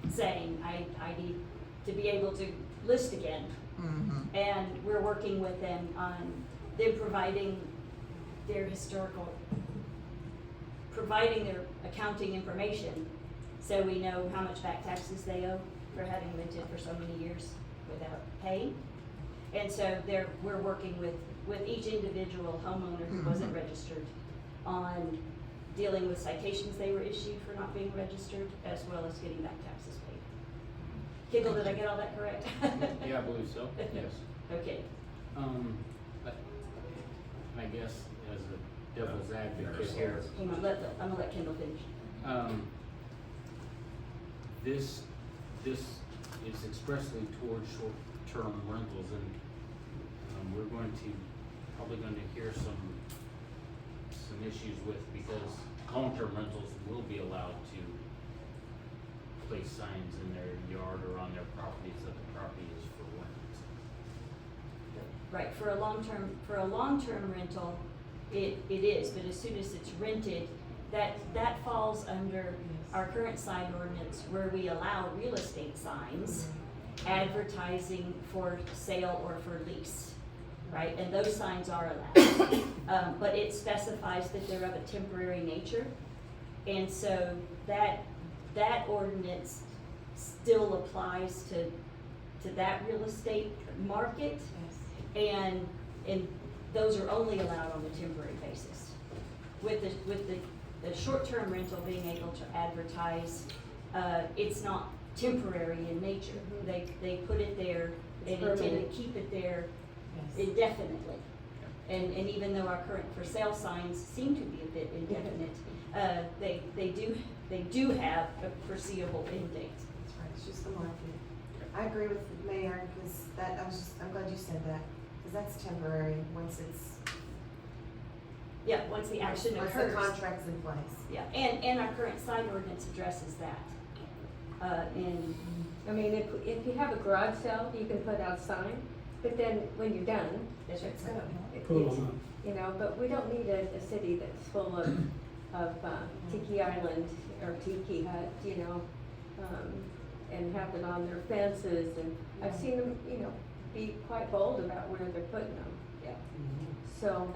saying, I need to be able to list again. Mhm. And we're working with them on them providing their historical providing their accounting information so we know how much back taxes they owe for having rented for so many years without paying. And so we're working with each individual homeowner who wasn't registered on dealing with citations they were issued for not being registered, as well as getting back taxes paid. Kendall, did I get all that correct? Yeah, I believe so, yes. Okay. But I guess as a devil's advocate here, Hang on, I'm gonna let Kendall finish. this is expressly towards short-term rentals, and we're probably going to hear some issues with, because long-term rentals will be allowed to place signs in their yard or on their properties that the property is for rent. Right, for a long-term rental, it is, but as soon as it's rented, that falls under our current sign ordinance, where we allow real estate signs advertising for sale or for lease, right? And those signs are allowed. But it specifies that they're of a temporary nature. And so that ordinance still applies to that real estate market. And those are only allowed on a temporary basis. With the short-term rental being able to advertise, it's not temporary in nature. They put it there, they intend to keep it there indefinitely. And even though our current for sale signs seem to be a bit indefinite, they do have a foreseeable end date. That's right, it's just the market. I agree with the mayor, because I'm glad you said that, because that's temporary once it's. Yeah, once the action occurs. Once the contract's in place. Yeah, and our current sign ordinance addresses that. I mean, if you have a garage sale, you can put out sign, but then when you're done, That's right. It's gonna, Pull them up. you know, but we don't need a city that's full of Tiki Island or Tiki Hut, you know, and have it on their fences, and I've seen them, you know, be quite bold about where they're putting them. Yeah. So,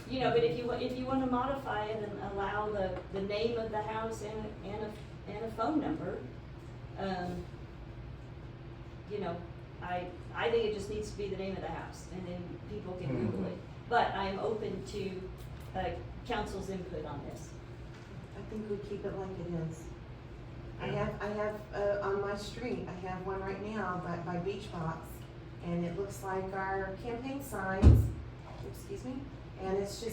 You know, but if you want to modify it and allow the name of the house and a phone number, you know, I think it just needs to be the name of the house, and then people can Google it. But I'm open to council's input on this. I think we keep it like it is. I have on my street, I have one right now by Beach Box, and it looks like our campaign signs, excuse me, and it's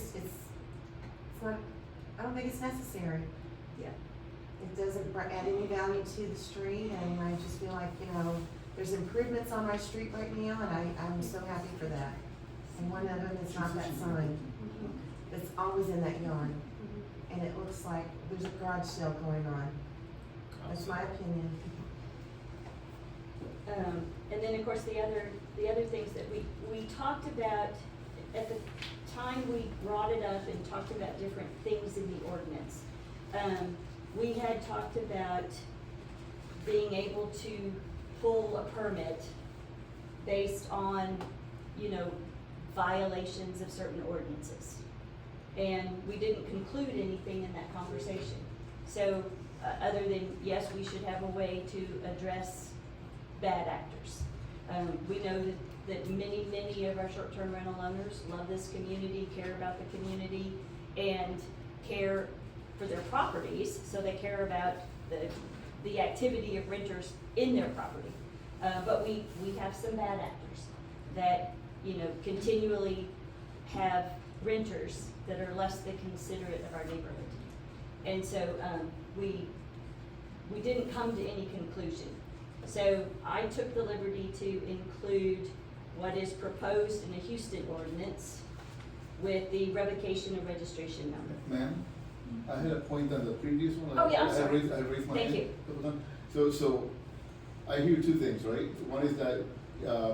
not, I don't think it's necessary. Yeah. It doesn't add any value to the street, and I just feel like, you know, there's improvements on my street right now, and I'm so happy for that. And one of them is not that sign. It's always in that yard, and it looks like there's a garage sale going on. That's my opinion. And then, of course, the other things that we talked about, at the time we brought it up and talked about different things in the ordinance. We had talked about being able to pull a permit based on, you know, violations of certain ordinances. And we didn't conclude anything in that conversation. So, other than, yes, we should have a way to address bad actors. We know that many of our short-term rental owners love this community, care about the community, and care for their properties, so they care about the activity of renters in their property. But we have some bad actors that, you know, continually have renters that are less than considerate of our neighborhood. And so, we didn't come to any conclusion. So I took the liberty to include what is proposed in the Houston ordinance with the revocation of registration number. Ma'am, I had a point on the previous one. Oh, yeah, I'm sorry. I raised my Thank hand. you. So I hear two things, right? One is that,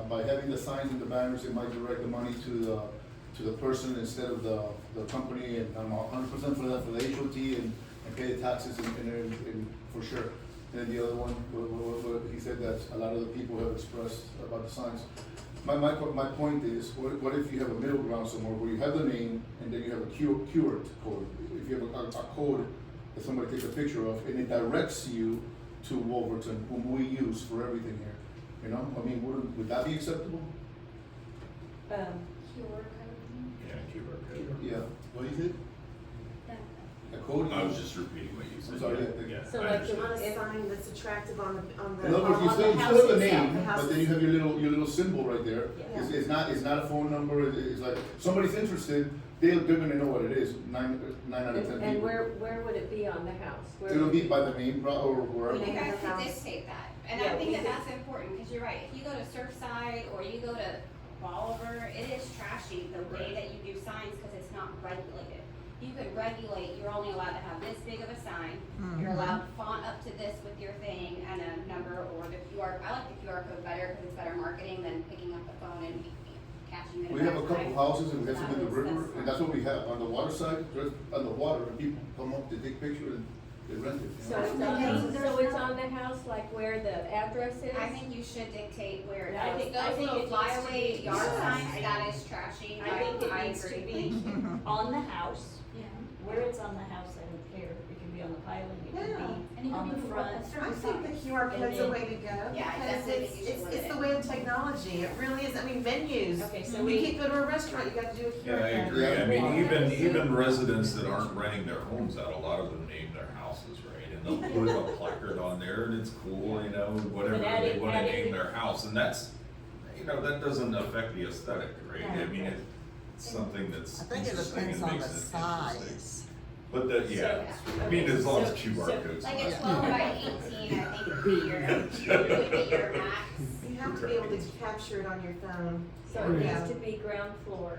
by having the signs and the banners, it might direct the money to the person instead of the company, and I'm 100% for that, for the HOT and pay the taxes and for sure. And then the other one, what he said that a lot of the people have expressed about the signs. My point is, what if you have a middle ground somewhere where you have the name and then you have a keyword code? If you have a code that somebody takes a picture of and it directs you to Wolverton, whom we use for everything here, you know? I mean, would that be acceptable? Um, Yeah, QR code. Yeah, what do you think? A code? I was just repeating what you said. I'm sorry, Yeah, So I like understand. On a If- sign that's attractive on the, In other words, you on still the house have the itself, name, the house but then you have your little symbol right there. Yeah. It's not a phone number, it's like, somebody's interested, they're gonna know what it is, nine out of 10 people. and where would it be on the house? Where It'll would be it by the main, or You wherever. Okay. guys can House. dictate that, and Yeah, I think we that could- that's important, because you're right, if you go to Surfside or you go to Bolivar, it is trashy the way that you do signs, cause it's not regulated. You could regulate, you're only allowed to have this big of a sign, you're allowed font up to this with your thing and a number or the QR, I like the QR code better, cause it's better marketing than picking up the phone and catching it. We have a couple houses and we have some in the river, and that's what we have, on the water side, just on the water, and people come up, they take pictures and they rent it. you So know? it's on the house, like where the address is? I think you should dictate where it I goes. think- Those I think little it needs to flyaway be- yard Yes. signs, that is trashy. I think it needs to agree. be on the house. Yeah. Where it's on the house, I don't care. It can be on the piling, it Yeah. can be on the front. I think the QR code's a way to go, Yeah, I because definitely think you should limit it's the it. way of technology, it really is, I mean, venues. Okay, so You we, can't go to a restaurant, you gotta do a QR Yeah, code. I agree. I mean, even residents that aren't renting their homes out, a lot of them name their houses, right? And they'll put a placard on there and it's cool, you know, whatever But adding- they wanna adding name the- their house. And that's, you know, that doesn't affect the aesthetic, right? I mean, it's something that's I think it interesting and depends on makes the it interesting. size. But that, yeah, I mean, as long as QR codes. Like a 12 by 18, I think would be your max. You have to be able to capture it on your phone. So it Yeah. needs to be ground floor,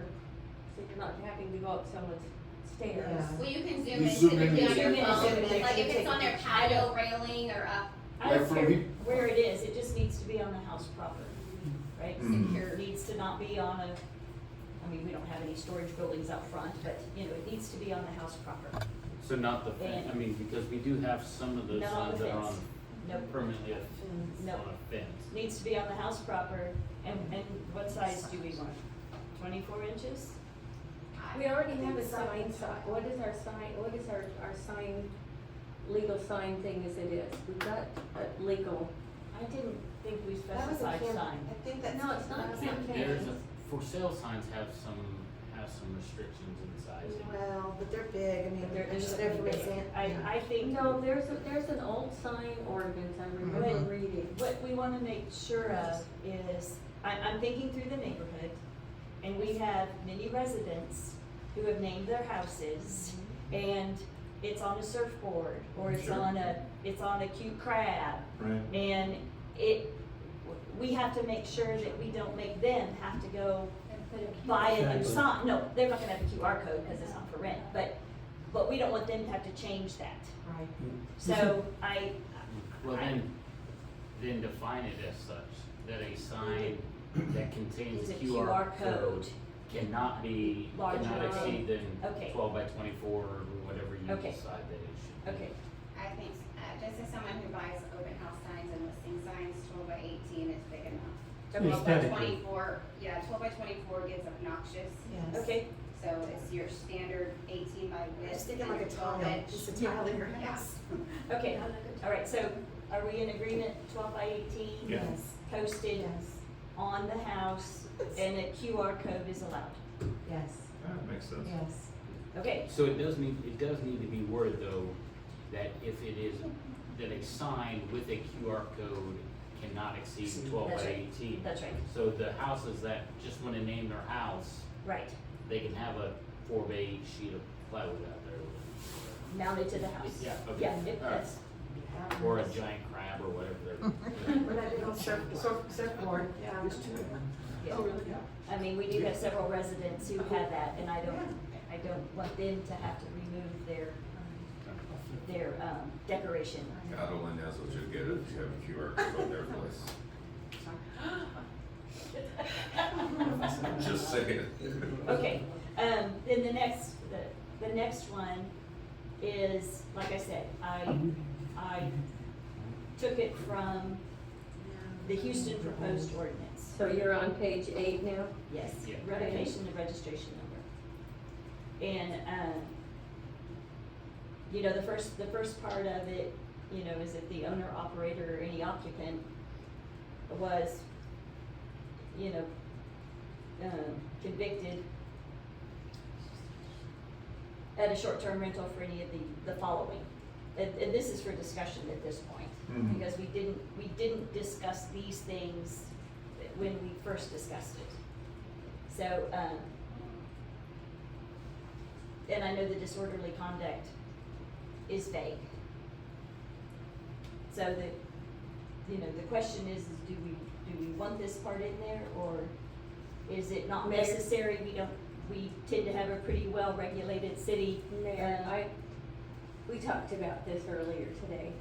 so you're not having to go up someone's stairs. Yeah. Well, you can zoom You in zoom typically in, on your zoom in, phone, zoom in. like if it's on their patio railing or up I Like don't from care me- where it is, it just needs to be on the house proper, right? Mhm. Secure, it needs to not be on a, I mean, we don't have any storage buildings out front, but, you know, it needs to be on the house proper. So not the fence, I mean, because we do have some of those Not on signs the that are on fence. Nope. permanently Nope. on a fence. Needs to be on the house proper, and what size do we want? 24 inches? We already have a sign, what is our sign, what is our sign, legal sign thing as it is? We've got a legal, I didn't think we That was a specified camp, sign. I think that's. No, it's not that's campaign. There's a, for sale signs have some restrictions in sizing. Well, but they're big, I mean, They're they're just just there from big. example. I think. no, there's an old sign ordinance I remember Mhm. reading. What we wanna make sure of is, I'm thinking through the neighborhood, and we have many residents who have named their houses, and it's on a surfboard, or it's Sure. it's on a cute crab, Right. and we have to make sure that we don't make them have to go buy a new Exactly. sign. No, they're not gonna have a QR code, cause it's not for rent, but we don't want them to have to change that. Right. So Well, then define it as such, that a sign that contains Is a a QR QR code code. cannot be, Larger cannot than- exceed than okay. 12 by 24 or whatever you Okay. decide that it should be. Okay, I think, just as someone who buys open house signs and listing signs, 12 by 18 is big enough. Okay. 12 by Aesthetically. 24, yeah, 12 by 24 gets obnoxious. Yes. okay. So it's your standard 18 by width. Just thinking and like a your 12 tile, inch. just a tile in your Yeah. house. Okay, all right, so are we in agreement, 12 by 18? Yeah. Yes, Posted yes, on the house, and a QR code is allowed. yes, That makes sense. yes. Okay, So it does need to be worded though, that if it is, that a sign with a QR code cannot exceed 12 That's by right. 18. that's right, So the houses that just wanna name their house, right, they can have a 4 by 8 sheet of plywood out there. mounted to the house. Yeah, okay. Yeah, All right. that's, Or a giant crab or whatever they're. Or that big old surfboard, yeah. yeah. I mean, we do have several residents who have that, and I don't want them to have to remove their decoration. God only knows what you'll get if you have a QR code on their place. Just saying. Okay, then the next one is, like I said, I took it from the Houston proposed ordinance. So you're on page 8 now? Yes, Yeah. revocation of registration number. And, you know, the first part of it, you know, is if the owner, operator, or any occupant was, you know, convicted at a short-term rental for any of the following. And this is for discussion at this point, Mhm. because we didn't discuss these things when we first discussed it. So, and I know the disorderly conduct is vague. So you know, the question is do we want this part in there, or is it not Mayor. necessary? We tend to have a pretty well-regulated city. Mayor, we talked about this earlier today,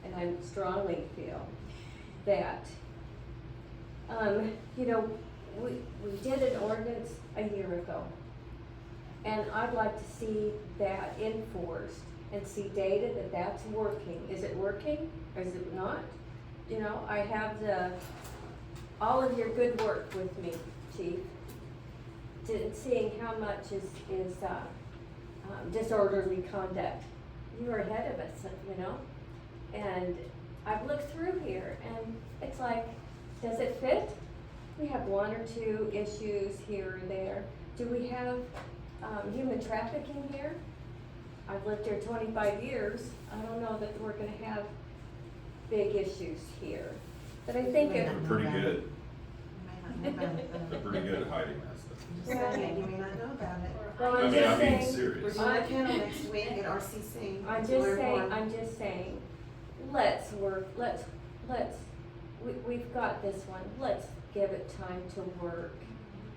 and I strongly feel that, you know, we did an ordinance a year ago, and I'd like to see that enforced and see data that that's working. Is it working, or is it not? You know, I have all of your good work with me, Chief, seeing how much is disorderly conduct. You are ahead of us, you know? And I've looked through here, and it's like, does it fit? We have 1 or 2 issues here or there. Do we have human trafficking here? I've lived here 25 years. I don't know that we're gonna have big issues here. But I think They're pretty good. They're pretty good at hiding that stuff. Well, you may not know about it. Well, I I'm mean, just I'm being saying, serious. We're doing a panel next week at RCC. I'm to just learn saying, more. I'm just saying, let's work, we've got this one, let's give it time to work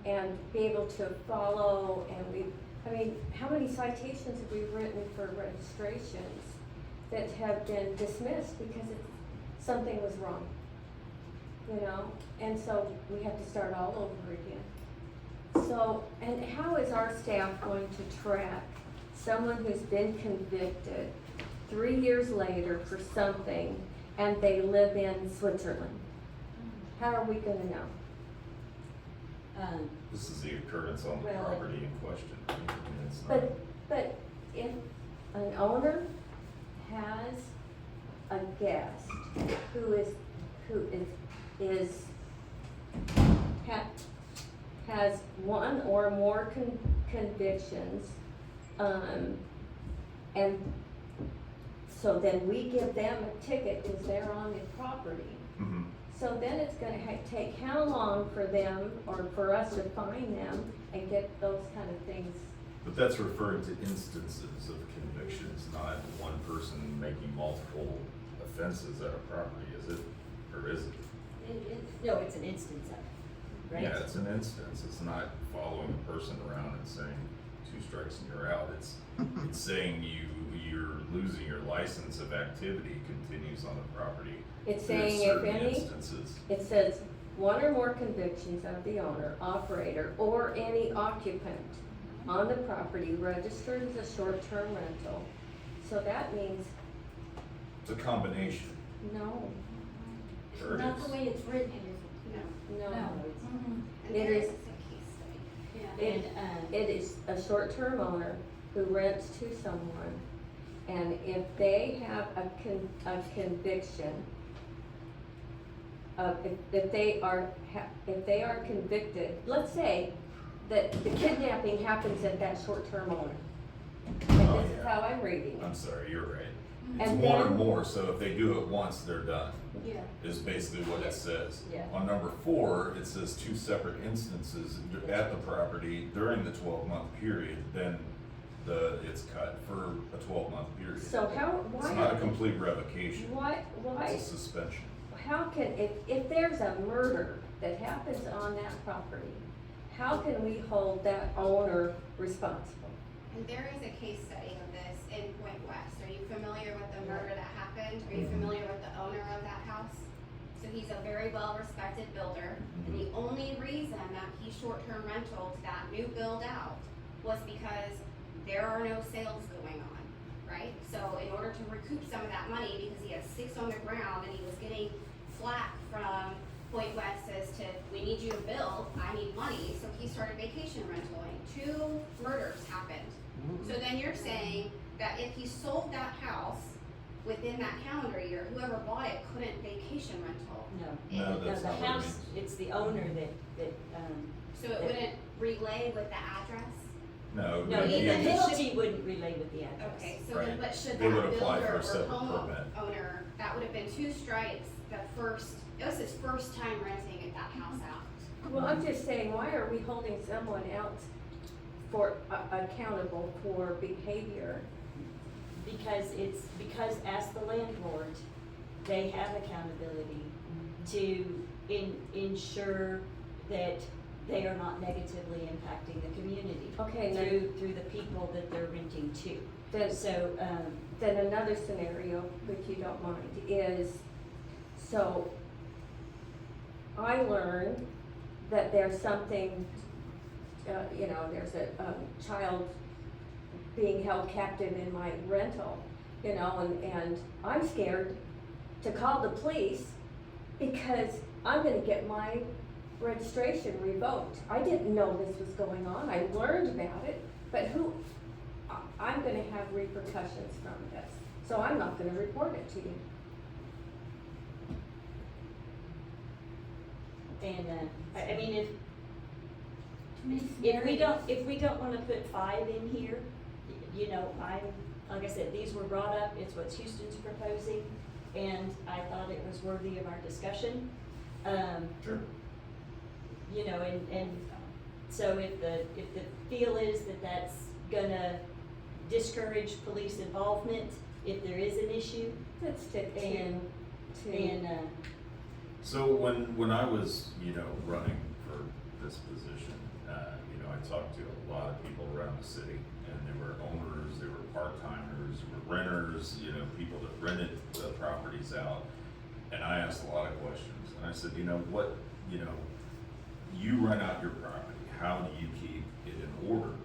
and be able to follow, and I mean, how many citations have we written for registrations that have been dismissed because something was wrong? You know, and so we have to start all over again. So, and how is our staff going to track someone who's been convicted 3 years later for something and they live in Switzerland? How are we gonna know? This is the occurrence on the Well, property in question, right? I mean, it's not- But if an owner has a guest who has 1 or more convictions, and so then we give them a ticket as they're on the property. Mhm. So then it's gonna take how long for them, or for us to find them and get those kind of things? But that's referring to instances of convictions, not one person making multiple offenses at a property, is it? Or is it? No, it's an instance of it, right? Yeah, it's an instance. It's not following a person around and saying 2 strikes and you're out. It's saying you're losing your license if activity continues on the property. It's There's saying if certain any, instances. it says 1 or more convictions of the owner, operator, or any occupant on the property registered as a short-term rental. So that means, It's a combination. no, Sure it Not is. the way it's written. no. Mhm. And It there is- is a case study. It, it is a short-term owner who rents to someone, and if they have a conviction, if they are convicted, let's say that the kidnapping happens at that short-term owner. And Oh, this is yeah. how I'm reading I'm it. sorry, you're right. It's And 1 or then- more, so if they do it once, they're done, Yeah. is basically what it says. Yeah. On number 4, it says 2 separate instances at the property during the 12-month period, then it's cut for a 12-month period. So It's not a complete revocation. why, It's a suspension. how can, if there's a murder that happens on that property, how can we hold that owner responsible? And there is a case study of this in Point West. Are you familiar with the murder that happened? Are you familiar with the owner of that house? So he's a very well-respected builder, and the only reason that he short-term rentaled that new build out was because there are no sales going on, right? So in order to recoup some of that money, because he has 6 on the ground and he was getting flack from Point West as to, we need you to started vacation rentaling. 2 murders happened. So then you're saying that if he sold that house within that calendar year, whoever bought it couldn't vacation rental. No, No, that's the not what it house, means. it's the owner that, So it wouldn't relay with the address? No, no, the the idea is- penalty wouldn't relay with the address. Okay, so then, Right. but should They that would apply for builder a or separate permit. homeowner, that would have been 2 strikes, it was his first time renting that house out. Well, I'm just saying, why are we holding someone else accountable for behavior? Because as the landlord, they have accountability to ensure that they are not negatively impacting the community. Okay, Through the people that they're renting to. Then, So, then another scenario, if you don't mind, is, so I learned that there's something, there's a child being held captive in my rental, and I'm scared to call the police because I'm gonna get my registration revoked. I didn't know this was going on. I learned about it, but I'm gonna have repercussions from this. So I'm not gonna report it to you. and, I mean, Miss if we Mary? don't wanna put 5 in here, like I said, these were brought up, it's what Houston's proposing, and I thought it was worthy of our discussion. Sure. And so if the feel is that that's gonna discourage police involvement, if there is an issue, Let's stick and, So when I was, running for this position, I talked to a lot of people around the city, and there were owners, there were part-timers, there were renters, people that rented the properties out. And I asked a lot of questions, and I said, you rent out your property, how do you keep it in order?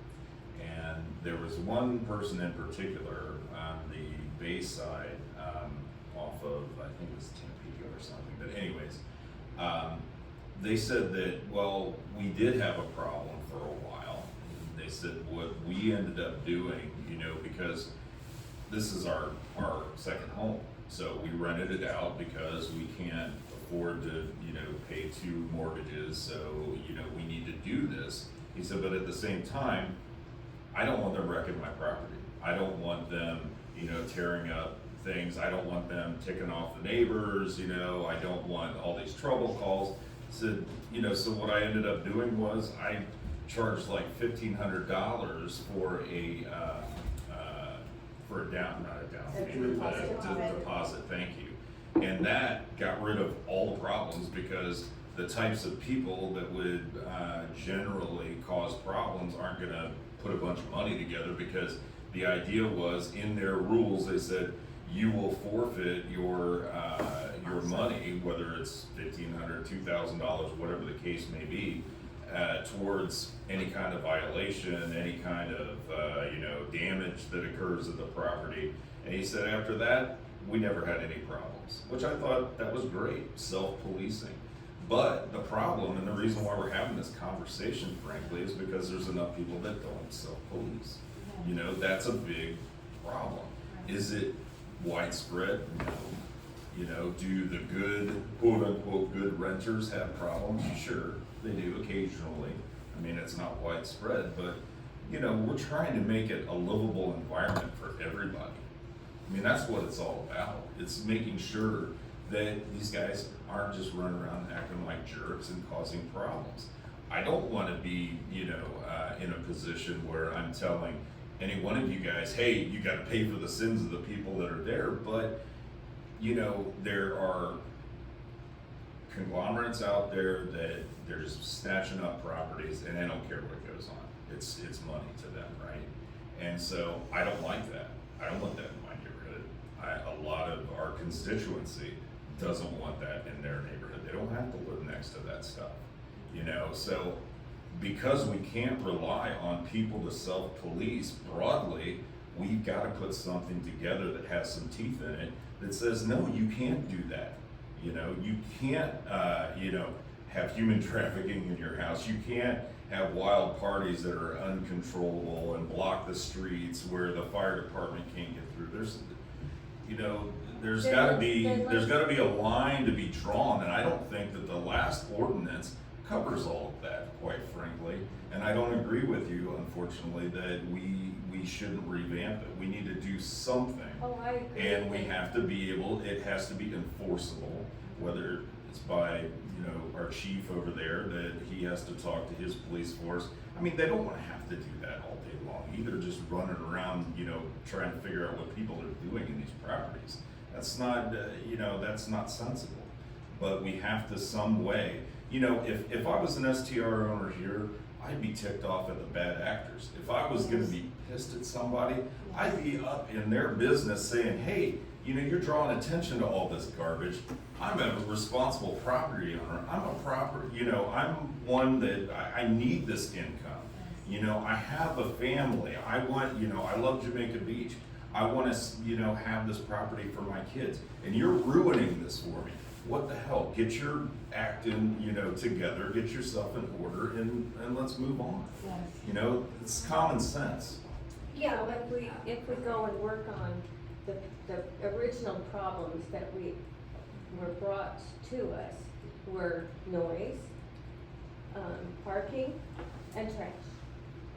And there was one person in particular on the Bay side, off of, I think it was Tampico or something, but anyways, they said that, well, we did have a problem for a while. They said what we ended up doing, because this is our second home, so we rented it out because we can't afford to, pay 2 mortgages, so, we need to do this. He said, but at the same time, I don't want them wrecking my property. I don't want them, tearing up things. I don't want them ticking off the neighbors, I don't want all these trouble calls. So, so what I ended up doing was I charged like $1,500 for a deposit, thank you. And that got rid of all the problems, because the types of people that would generally cause problems aren't gonna put a bunch of money together, because the idea was, in their rules, they said, you will forfeit your money, whether it's $1,500, $2,000, whatever the case may be, towards any kind of violation, any kind of, damage that occurs to the property. And he said after that, we never had any problems, which I thought that was great, self-policing. But the problem, and the reason why we're having this conversation, frankly, is because there's enough people that don't self-police. That's a big problem. Is it widespread? No. Do the good, quote-unquote, good renters have problems? Sure, they do occasionally. I mean, it's not widespread, but, we're trying to make it a livable environment for everybody. I mean, that's what it's all about. It's making sure that these guys aren't just running around acting like jerks and causing problems. I don't want to be, in a position where I'm telling any one of you guys, hey, you got to pay for the sins of the people that are there. But, there are conglomerates out there that they're just snatching up properties, and they don't care what goes on. It's money to them, right? And so I don't like that. I don't want that in my neighborhood. A lot of our constituency doesn't want that in their neighborhood. They don't have to live next to that stuff, So because we can't rely on people to self-police broadly, we've got to put something together that has some teeth in it that says, no, you can't do that. You can't, have human trafficking in your house. You can't have wild parties that are uncontrollable and block the streets where the fire department can't get through. There's gotta be a line to be drawn, and I don't think that the last ordinance covers all of that, quite frankly. And I don't agree with you, unfortunately, that we shouldn't revamp it. We need to do something. Oh, I agree. And we have to be it has to be enforceable, whether it's by, our chief over there, that he has to talk to his police force. I mean, they don't wanna have to do that all day long either, just running around, trying to figure out what people are doing in these properties. That's not, that's not sensible. But we have to some way, if I was an STR owner here, I'd be ticked off at the bad actors. If I was gonna be pissed at somebody, I'd be up in their business saying, hey, you're drawing attention to all this garbage. I'm a responsible property owner. I'm I'm one that I need this income. I have a family. I want, I love Jamaica Beach. I want to, have this property for my kids. And you're ruining this for me. What the hell? Get your acting, together, get yourself in order, and let's move on. Yes. It's common sense. Yeah, but if we go and work on the original problems that were brought to us were noise, parking, and trash.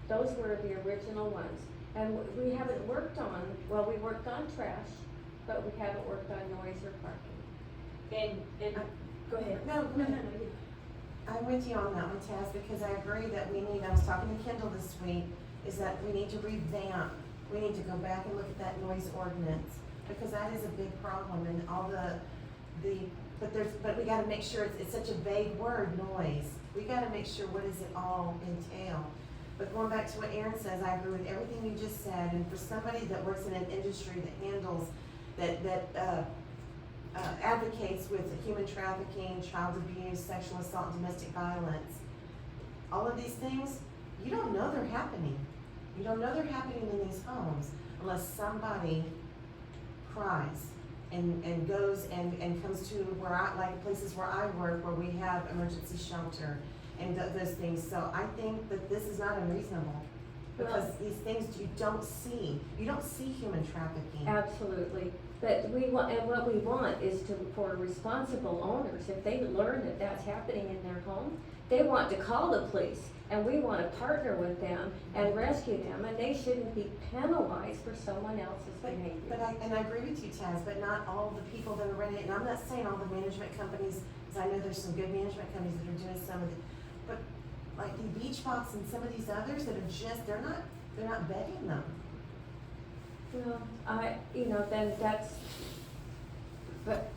Those were the original ones. And we haven't worked on, we worked on trash, but we haven't worked on noise or parking. And, go ahead. No. I'm with you on that one, Taz, because I agree that I was talking to Kendall this week, is that we need to revamp. We need to go back and look at that noise ordinance, because that is a big problem, and all but we gotta make sure, it's such a vague word, noise. We gotta make sure, what does it all entail? But going back to what Aaron says, I agree with everything you just said, and for somebody that works in an industry that handles, that advocates with human trafficking, child abuse, sexual assault, and domestic violence, all of these things, you don't know they're happening. You don't know they're happening in these homes unless somebody cries and goes and comes to like places where I work, where we have emergency shelter and those things. So I think that this is not unreasonable, because these things you don't see human trafficking. Absolutely. But what we want is for responsible owners, if they learn that that's happening in their home, they want to call the police, and we want to partner with them and rescue them, and they shouldn't be penalized for someone else's behavior. But I agree with you, Taz, but not all the people that are running it, and I'm not saying all the management companies, because I know there's some good management companies that are doing some of it, but like the Beach Box and some of these others that are just, they're not vetting them. Well, then that's, but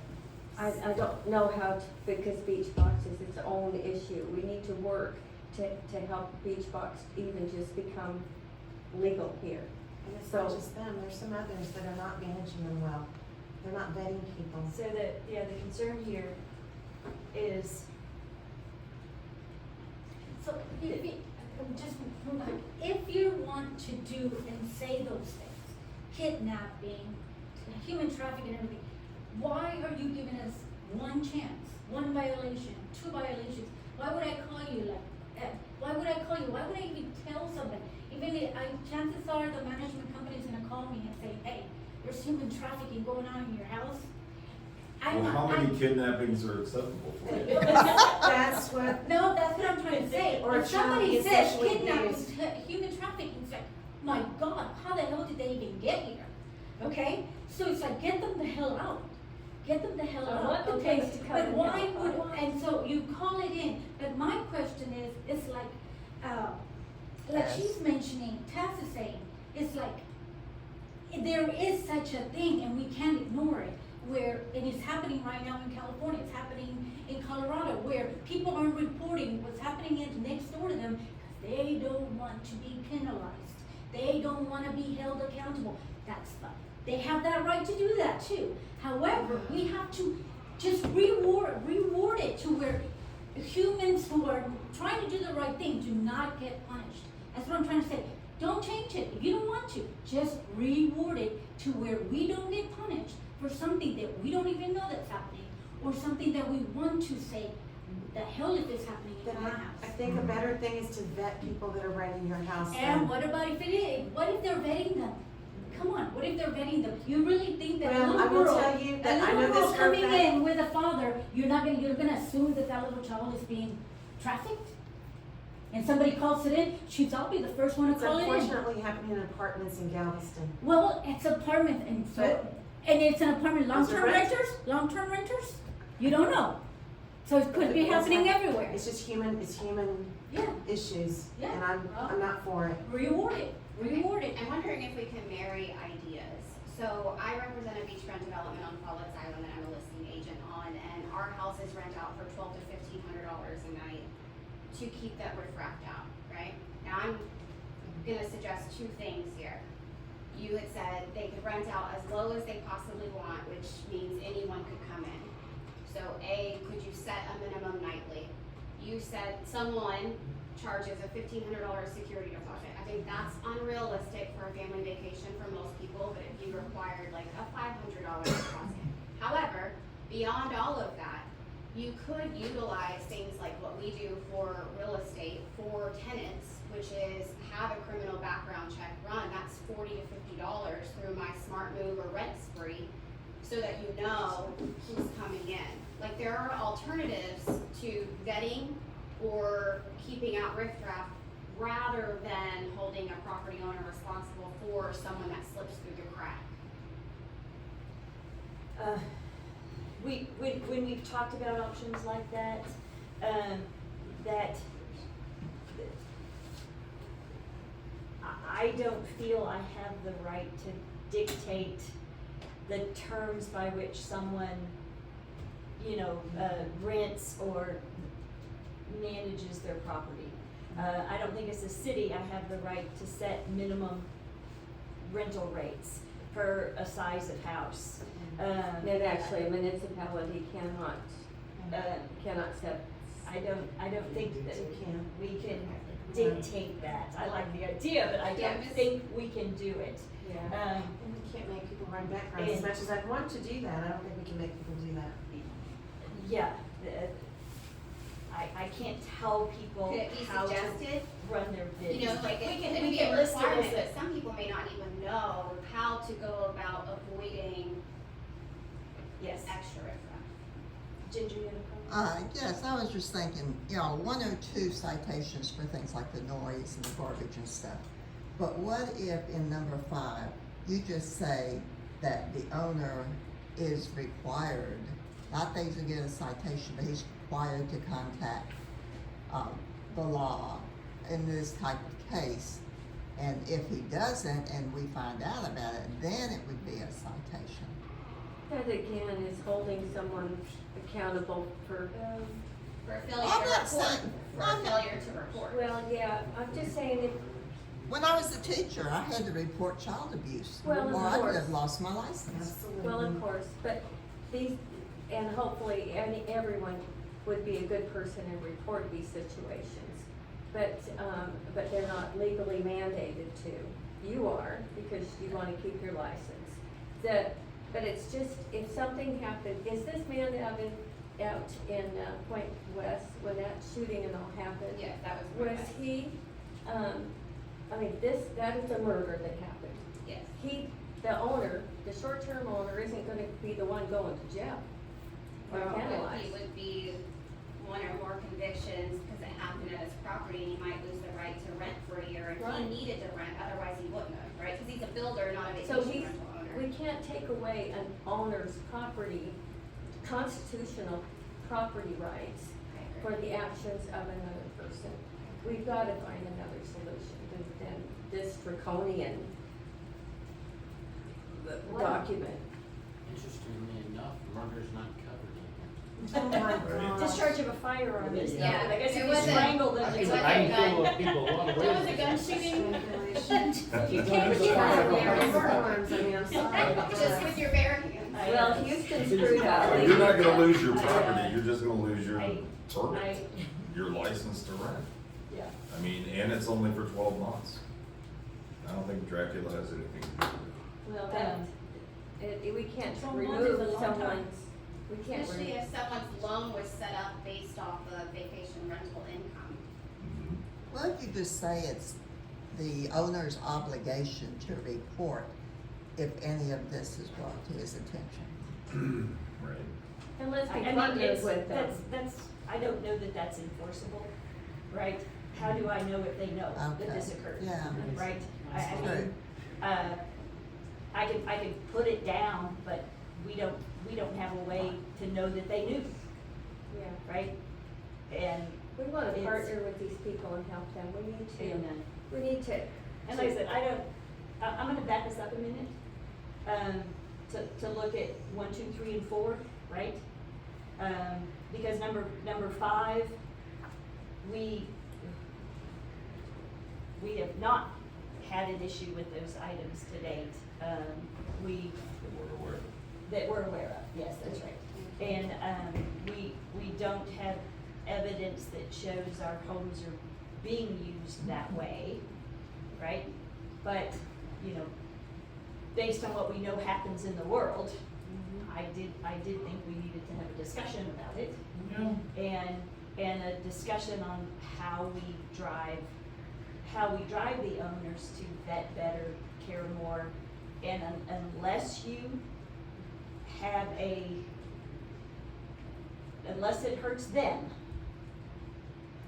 I don't know how to, because Beach Box is its own issue. We need to work to help Beach Box even just become legal here. And it's not just them, there's some others that are not managing them well. They're not vetting people. So the concern here is, So if you want to do and say those things, kidnapping, human trafficking and everything, why are you giving us one chance, one violation, two violations? Why would I call you why would I even tell somebody? Even if chances are the management company is gonna call me and say, hey, there's human trafficking going on in your house. How many kidnappings are acceptable for you? That's what. No, that's what I'm trying to say. Or If somebody child says sexually kidnapping, abused. human trafficking, it's like, my God, how the hell did they even get here? Okay? So it's like, get them the hell out. Get them the hell I out. want the Okay? police to come But and why help. would, and so you call it in. But my question is, it's like she's mentioning, Taz is saying, it's like, there is such a thing and we can't ignore it. Where it is happening right now in California, it's happening in Colorado, where people aren't reporting what's happening next door to them because they don't want to be penalized. They don't want to be held accountable. That's fine. They have that right to do that too. However, we have to just reward it to where humans who are trying to do the right thing do not get punished. That's what I'm trying to say. Don't change it. If you don't want to, just reward it to where we don't get punished for something that we don't even know that's happening, or something that we want to say, the hell if it's happening Then in my I house? think a better thing is to vet people that are renting your house. And what about if it is, what if they're vetting them? Come on, what if they're vetting them? You really think that Well, little I will girl, tell you that a I little know girl this for a coming fact. in with a father, you're gonna assume that that little child is being trafficked? And somebody calls it in, shoot, I'll be the first one to It's call it in. unfortunately happening in apartments in Galveston. Well, it's apartment and so, But- and it's an apartment, Those are long-term renters. renters, long-term renters? You don't know. So it could be happening everywhere. It's just human Yeah, issues, Yeah. and I'm not for it. reward it. I'm wondering if we can marry ideas. So I represent a beachfront development on Pollock's Island that I'm a listing agent on, and our houses rent out for $1,200 to $1,500 a night to keep that riffraff out, right? Now I'm gonna suggest two things here. You had said they could rent out as low as they possibly want, which means anyone could come in. So A, could you set a minimum nightly? You said someone charges a $1,500 security deposit. I think that's unrealistic for a family vacation for most people, but if you required like a $500 deposit. However, beyond all of that, you could utilize things like what we do for real estate for tenants, which is have a criminal background check run. That's $40 to $50 through my Smart Move or Rent Spree, so that you know who's coming in. Like, there are alternatives to vetting or keeping out riffraff rather than holding a property owner responsible for someone that slips through the crack. When we've talked about options like that, I don't feel I have the right to dictate the terms by which someone, rents or manages their property. I don't think as a city I have the right to set minimum rental rates for a size of house. That actually a municipality cannot set. I don't think that we can dictate that. I like the idea, but I don't think we can do it. Yeah. And we can't make people run backgrounds as much as I'd want to do that. I don't think we can make people do that. Yeah, I can't tell people Could it be how to suggested? run their business. You know, like, We it can could be a list it as requirement, a- but some people may not even know how to go about avoiding Yes. extra riffraff. Ginger, you have a comment? Yes, I was just thinking, 102 citations for things like the noise and the garbage and stuff. But what if in number 5, you just say that the owner is required, not that he's gonna get a citation, but he's required to contact, the law in this type of case. And if he doesn't and we find out about it, then it would be a citation. That again is holding someone accountable for, For a failure I'm to not report, saying- for a failure to report. well, yeah, I'm just saying if, When I was a teacher, I had to report child abuse, Well, of or I would course. have lost my license. well, of course, but these, and hopefully, everyone would be a good person and report these situations. But they're not legally mandated to. You are, because you wanna keep your license. But it's just, if something happened, is this man out in Point West, when that shooting and all happened? Yeah, that was. Was he, that is a murder that happened. Yes. The owner, the short-term owner isn't gonna be the one going to jail or Well, penalized. he would be one or more convictions because it happened at his property, and he might lose the right to rent for a year if Right. he needed to rent, otherwise he wouldn't have, right? Because he's a builder, not a So vacation rental owner. we can't take away an owner's property, constitutional property rights I agree. for the actions of another person. We've gotta find another solution than this draconian document. Interestingly enough, murder's not covered in here. Oh my God. Discharge of a firearm is not, Yeah, I guess it if you wasn't- strangle them, it it's wasn't like. gun. People a lot of There was ways. a gun shooting. You can't get out of there. Firearms, I mean, I'm sorry. Just with your bare hands. Well, Houston screwed up. Well, you're not gonna lose your I, property, you're just gonna lose your I- permit, your license to rent. Yeah. I mean, and it's only for 12 months. I don't think Dracula has anything to do with it. Well, that, we can't 12 months is a remove long time. someone's, we can't Especially remove. if someone's loan was set up based off of vacation rental income. Well, if you just say it's the owner's obligation to report if any of this is brought to his attention. Right. And let's be I mean, partners it's, with them. that's, I don't know that that's enforceable, right? How do I know if they know that this Okay. occurred? Yeah. Right? I True. mean, I can put it down, but we don't have a way to know that they knew, Yeah. right? And, We want to It's- partner with these people and help them. We need to. and, We need to. and like I said, I'm gonna back us up a minute, to look at 1, 2, 3, and 4, right? Because number 5, we have not had an issue with those items to date. That we're aware of, yes, that's right. And, we don't have evidence that shows our homes are being used that way, right? But, you know, based on what we know happens in the world, I did think we needed to have a discussion about it. Yeah. And a discussion on how we drive the owners to vet better, care more, and unless it hurts them,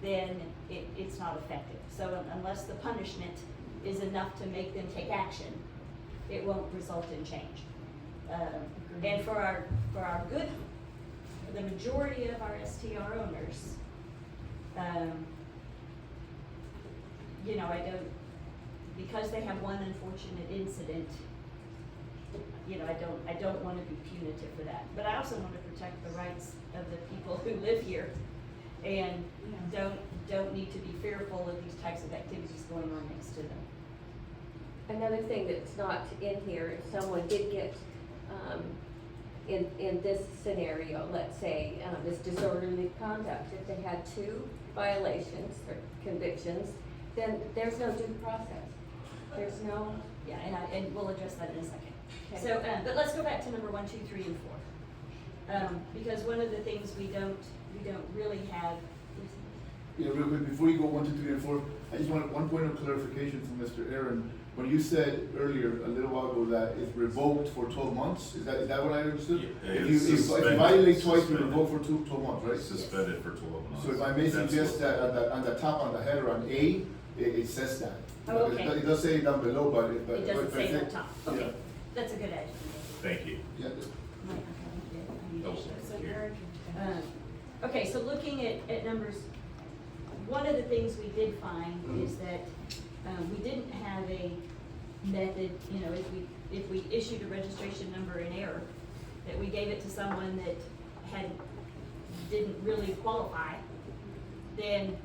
then it's not effective. So unless the punishment is enough to make them take action, it won't result in change. And for our good, the majority of our STR owners, you know, because they have one unfortunate incident, you know, I don't wanna be punitive for that. But I also wanna protect the rights of the people who live here and don't need to be fearful of these types of activities going on next to them. Another thing that's not in here, if someone did get, in this scenario, let's say, this disorderly conduct, if they had 2 violations or convictions, then there's no due process. There's no. Yeah, and we'll address that in a second. Okay. So, but let's go back to number 1, 2, 3, and 4. Because one of the things we don't really have. Yeah, real quick, before you go 1, 2, 3, and 4, I just want one point of clarification from Mr. Aaron. When you said earlier, a little while ago, that it's revoked for 12 months, is that what I understood? Yeah, If it's you suspended. violate twice, you Suspended. revoke for 12 months, right? Suspended for 12 months. So if I may suggest Absolutely. that on the top, on the header, on A, it says that. Oh, okay. It does say it down below, but. It doesn't say it up top. Yeah. Okay, that's a good edge. Thank you. Yeah. Oh, here. Okay, so looking at numbers, one of the things we did find is that, we didn't have a method, you know, if we issued a registration number in error, that we gave it to someone that didn't really qualify, then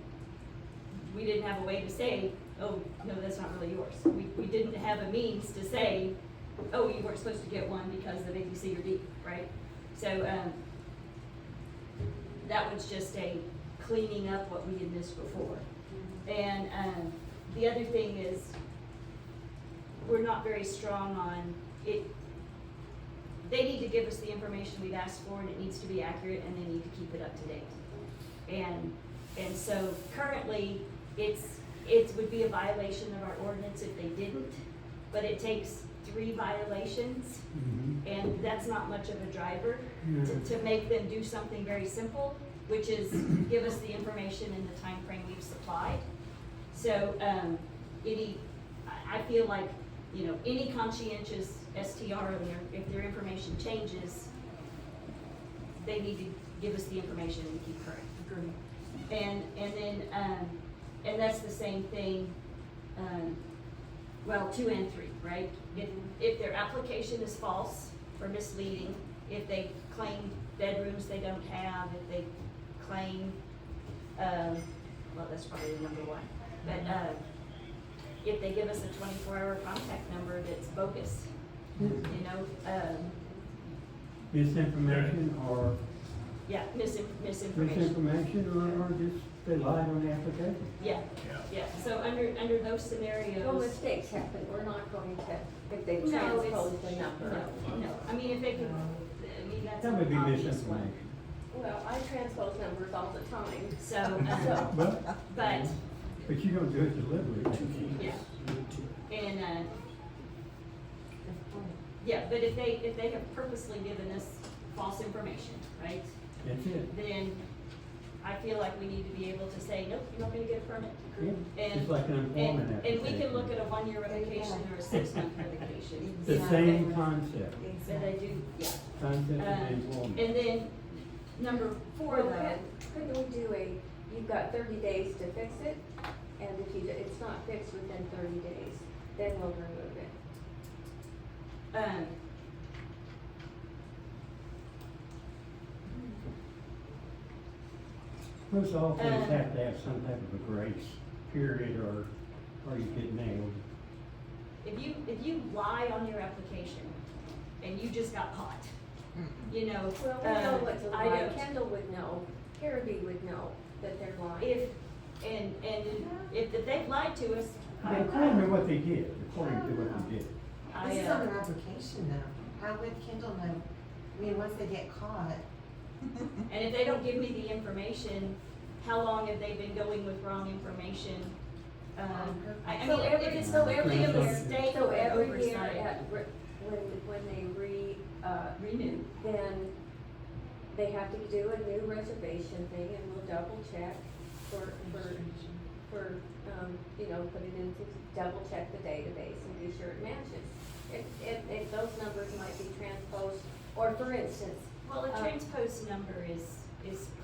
we didn't have a way to say, oh, no, that's not really yours. We didn't have a means to say, oh, you weren't supposed to get one because of A, B, C, or D, right? So, that was just a cleaning up what we had missed before. And, the other thing is, we're not very strong on it. They need to give us the information we've asked for, and it needs to be accurate, and they need to keep it up to date. And so currently, it would be a violation of our ordinance if they didn't, but it takes 3 violations, and that's not much of a driver to make them do something very simple, which is give us the information in the time frame we've supplied. So, I feel like, you know, any conscientious STR owner, if their information changes, they need to give us the information and keep current. And then, and that's the same thing, well, 2 and 3, right? If their application is false or misleading, if they claim bedrooms they don't have, if they claim, well, that's probably number 1. But, if they give us a 24-hour contact number that's bogus, you know, Misinformation or yeah, misinformation. misinformation or just they lied on the application. Yeah, yeah, so under those scenarios. Well, mistakes happen. We're not going to, if they No, transpose the number. No, I mean, if they could, I mean, that's That an would be obvious one. misinformation. Well, I transpose numbers all the time. So, But, but, but you don't do it deliberately. yeah. And, yeah, but if they have purposely given us false information, right? That's it. Then I feel like we need to be able to say, nope, you're not gonna get a permit. Yeah, And, just like an employment and we can application. look at a 1-year revocation or a 6-month revocation. The same concept, So they do, yeah. concept of employment. And then, number 4 Well, though, couldn't we do you've got 30 days to fix it, and if it's not fixed within 30 days, then we'll remove it. Most all things have to have some type of a grace period or you get nailed. if you lie on your application and you just got caught, you know. Well, we know what's a I lie. don't- Kendall would know, Caribbean would know that they're lying. If they've lied to us, According to what they did, according to what they did. This is on their application though. How would Kendall know? I mean, once they get caught. and if they don't give me the information, how long have they been going with wrong information? I mean, if it's a mistake So or an every year oversight, when they renew. then they have to do a new reservation thing, and we'll double check for, put it into, double check the database and be sure it matches. If those numbers might be transposed, or for instance. Well, a transpose number is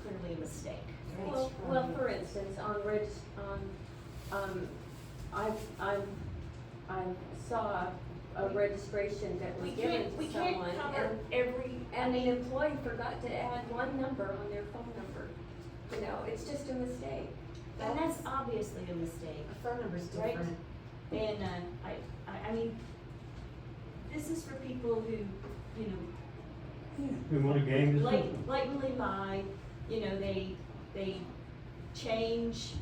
clearly a mistake, right? Well, for instance, I saw a registration that was given We to can't someone, cover every, and the employee forgot to add one number on their phone number. You know, it's just a mistake. and that's obviously a mistake. A phone number's Right. different. And, I mean, this is for people who, you know, We want to game the system. blatantly lie, you know, they change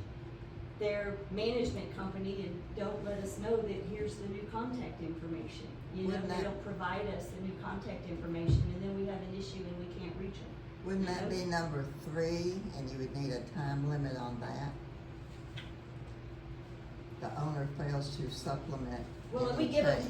their management company and don't let us know that here's the new contact information. You know, Wouldn't they that- don't provide us the new contact information, and then we have an issue and we can't reach them. Wouldn't that be number 3, and you would need a time limit on that? The owner fails to supplement. Well, any we give them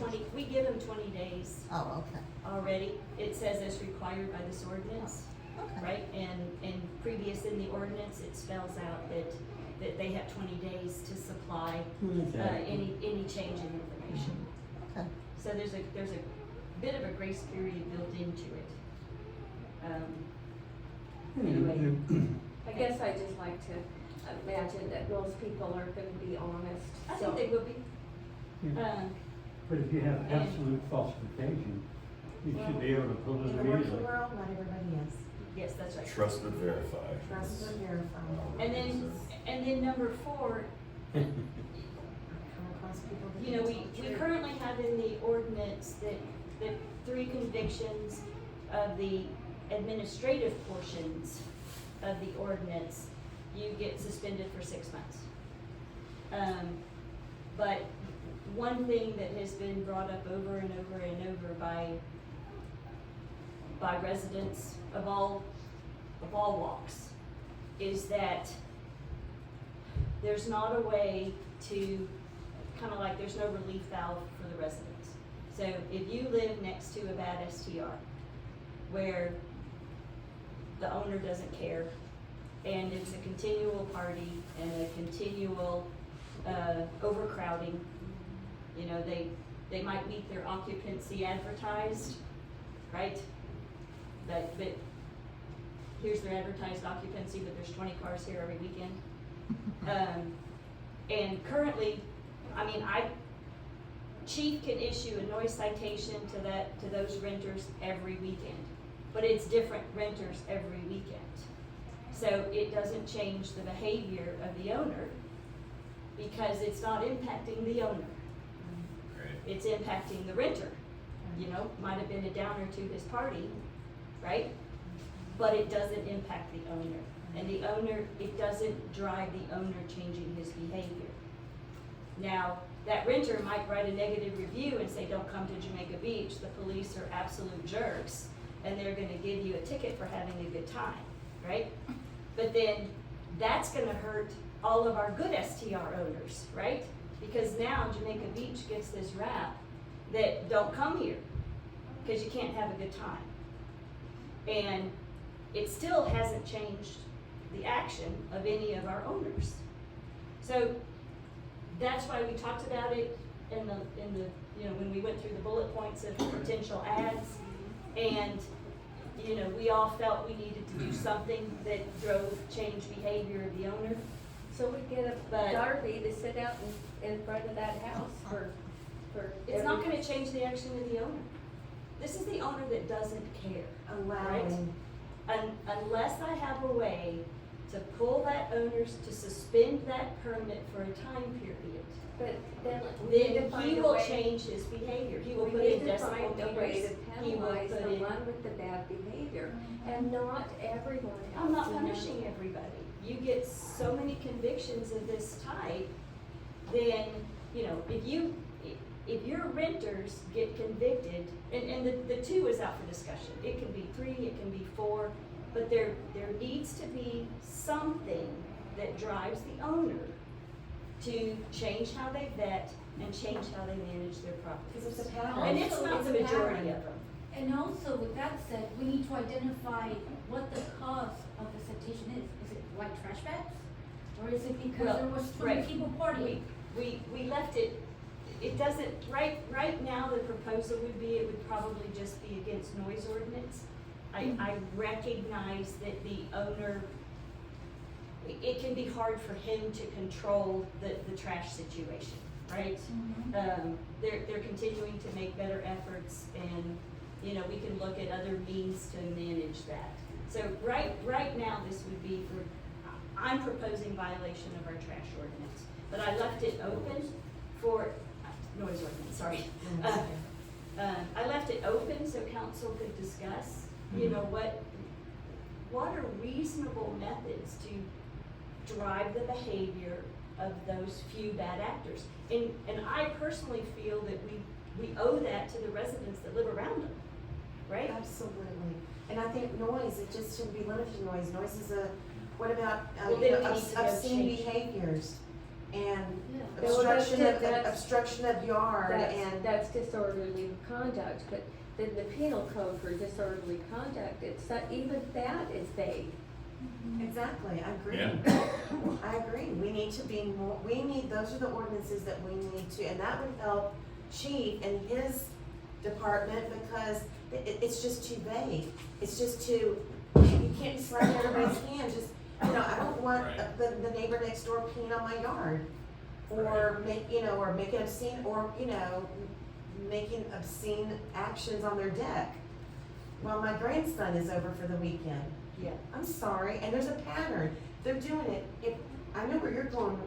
change. 20 days Oh, okay, already. It says as required by this ordinance. okay. Right, and previous in the ordinance, it spells out that they have 20 days to supply, Okay. any change in information. Okay. So there's a bit of a grace period built into it. Anyway. I guess I just like to imagine that most people are gonna be honest, I so. think they will be. Yeah. But if you have absolute falsification, you should be able to pull In it the working immediately. world, not everybody is. Yes, that's right. Trust but verify. Trust but verify. And then number 4, Come across people that you know, don't we tell the truth. currently have in the ordinance that 3 convictions of the administrative portions of the ordinance, you get suspended for 6 months. But one thing that has been brought up over and over and over by residents of all walks is that there's not a way to, kind of like there's no relief valve for the residents. So if you live next to a bad STR where the owner doesn't care and it's a continual party and a continual overcrowding, you know, they might meet their occupancy advertised, right? But here's their advertised occupancy, but there's 20 cars here every weekend. And currently, I mean, chief can issue a noise citation to those renters every weekend, but it's different renters every weekend. So it doesn't change the behavior of the owner because it's not impacting the owner. It's impacting the renter. You know, might have been a downer to his party, right? But it doesn't impact the owner. And the owner, it doesn't drive the owner changing his behavior. Now, that renter might write a negative review and say, don't come to Jamaica Beach, the police are absolute jerks, and they're gonna give you a ticket for having a good time. right? But then that's gonna hurt all of our good STR owners, right? Because now Jamaica Beach gets this rap that don't come here, because you can't have a good time. And it still hasn't changed the action of any of our owners. So that's why we talked about it in the, you know, when we went through the bullet points of potential ads. And, you know, we all felt we needed to do something that drove change behavior of the owner. So we get a But- Darby to sit out in front of that house for It's not gonna change the action of the owner. This is the owner that doesn't care, right? Allowing. Unless I have a way to pull that owners, to suspend that permit for a time period, But then we need to then find he a will way. change his behavior. He will We put need in to decibel find a way meters. to He will penalize put the in. one with the bad behavior, and not everyone else. I'm not you know? punishing everybody. You get so many convictions of this type, then, you know, if your renters get convicted, and the two is out for discussion. It can be 3, it can be 4, but there needs to be something that drives the owner to change how they vet and change how they manage their properties. Because it's a pattern. And it's Also, not it's the a majority pattern. of them. And also, with that said, we need to identify what the cause of the citation is. Is it white trash bags? Or is it because Well, there was 20 right. people partying? We left it, it doesn't, right now, the proposal would be, it would probably just be against noise ordinance. I recognize that the owner, it can be hard for him to control the trash situation, right? They're continuing to make better efforts, and, you know, we can look at other means to manage that. So right now, this would be for, I'm proposing violation of our trash ordinance, but I left it open for, noise ordinance, sorry. I left it open so council could discuss, you know, what are reasonable methods to drive the behavior of those few bad actors? And I personally feel that we owe that to the residents that live around them, right? Absolutely. And I think noise, it just shouldn't be limited to noise. Noise is what about, Well, you then know, we need to go obscene change. behaviors and Well, obstruction of yard and. That's disorderly conduct, but the penal code for disorderly conduct, it's not, even that is vague. Exactly, I agree. Yeah. I agree. We need to be more, those are the ordinances that we need to, and that would help Chief and his department because it's just too vague. It's just too, you can't just slap everybody's hand, just, you know, I don't want Right. the neighbor next door peeing on my yard. Or or making obscene, or, you know, making obscene actions on their deck while my grandson is over for the weekend. Yeah. I'm sorry, and there's a pattern. They're doing it, I know where you're going,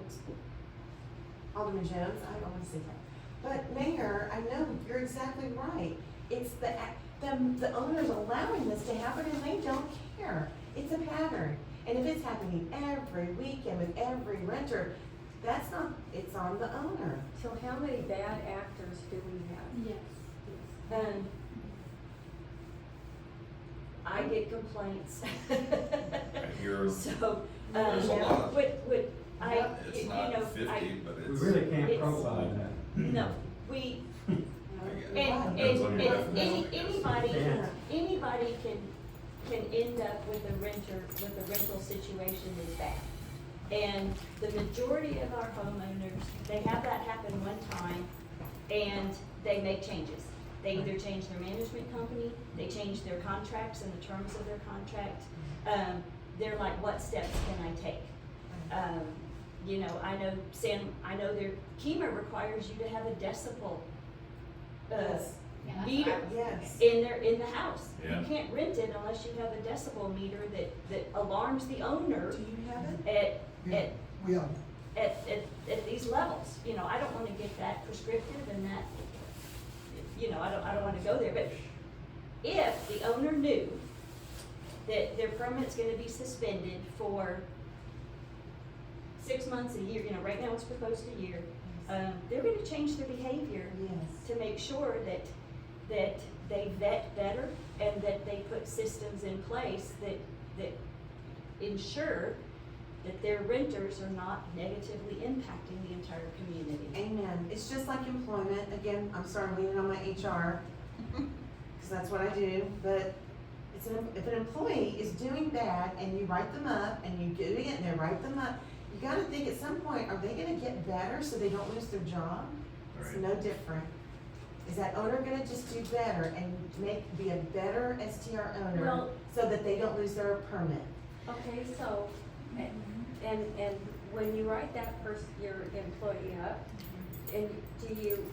Alderman Jones, I don't wanna say that. But Mayor, I know, you're exactly right. It's the owners allowing this to happen and they don't care. It's a pattern. And if it's happening every weekend with every renter, that's not, it's on the owner. So how many bad actors do we have? Yes. I get complaints. I hear So, there's a lot. would I, It's you not know, 50, I, but We it's. really can't it's- profile that. no, we, I get it. and Depends on your any, definition, Yeah. anybody can end up with a rental situation that's bad. And the majority of our homeowners, they have that happen one time, and they make changes. They either change their management company, they change their contracts and the terms of their contract. They're like, what steps can I take? You know, I know their KEMA requires you to have a decibel, Yes. meter Yes. in the house. Yeah. You can't rent it unless you have a decibel meter that alarms the owner Do you have it? at We are. at these levels. You know, I don't wanna get that prescriptive and that, you know, I don't wanna go there, but if the owner knew that their permit's gonna be suspended for 6 months, a year, you know, right now it's proposed a year, they're gonna change their behavior Yes. to make sure that they vet better and that they put systems in place that ensure that their renters are not negatively impacting the entire community. Amen. It's just like employment. Again, I'm sorry, I'm leaning on my HR, because that's what I do, but if an employee is doing bad and you write them up and you do it and they write them up, you gotta think at some point, are they gonna get better so they don't lose their job? It's Right. no different. Is that owner gonna just do better and be a better STR owner Well- so that they don't lose their permit? Okay, so, and when you write that your employee up, and do you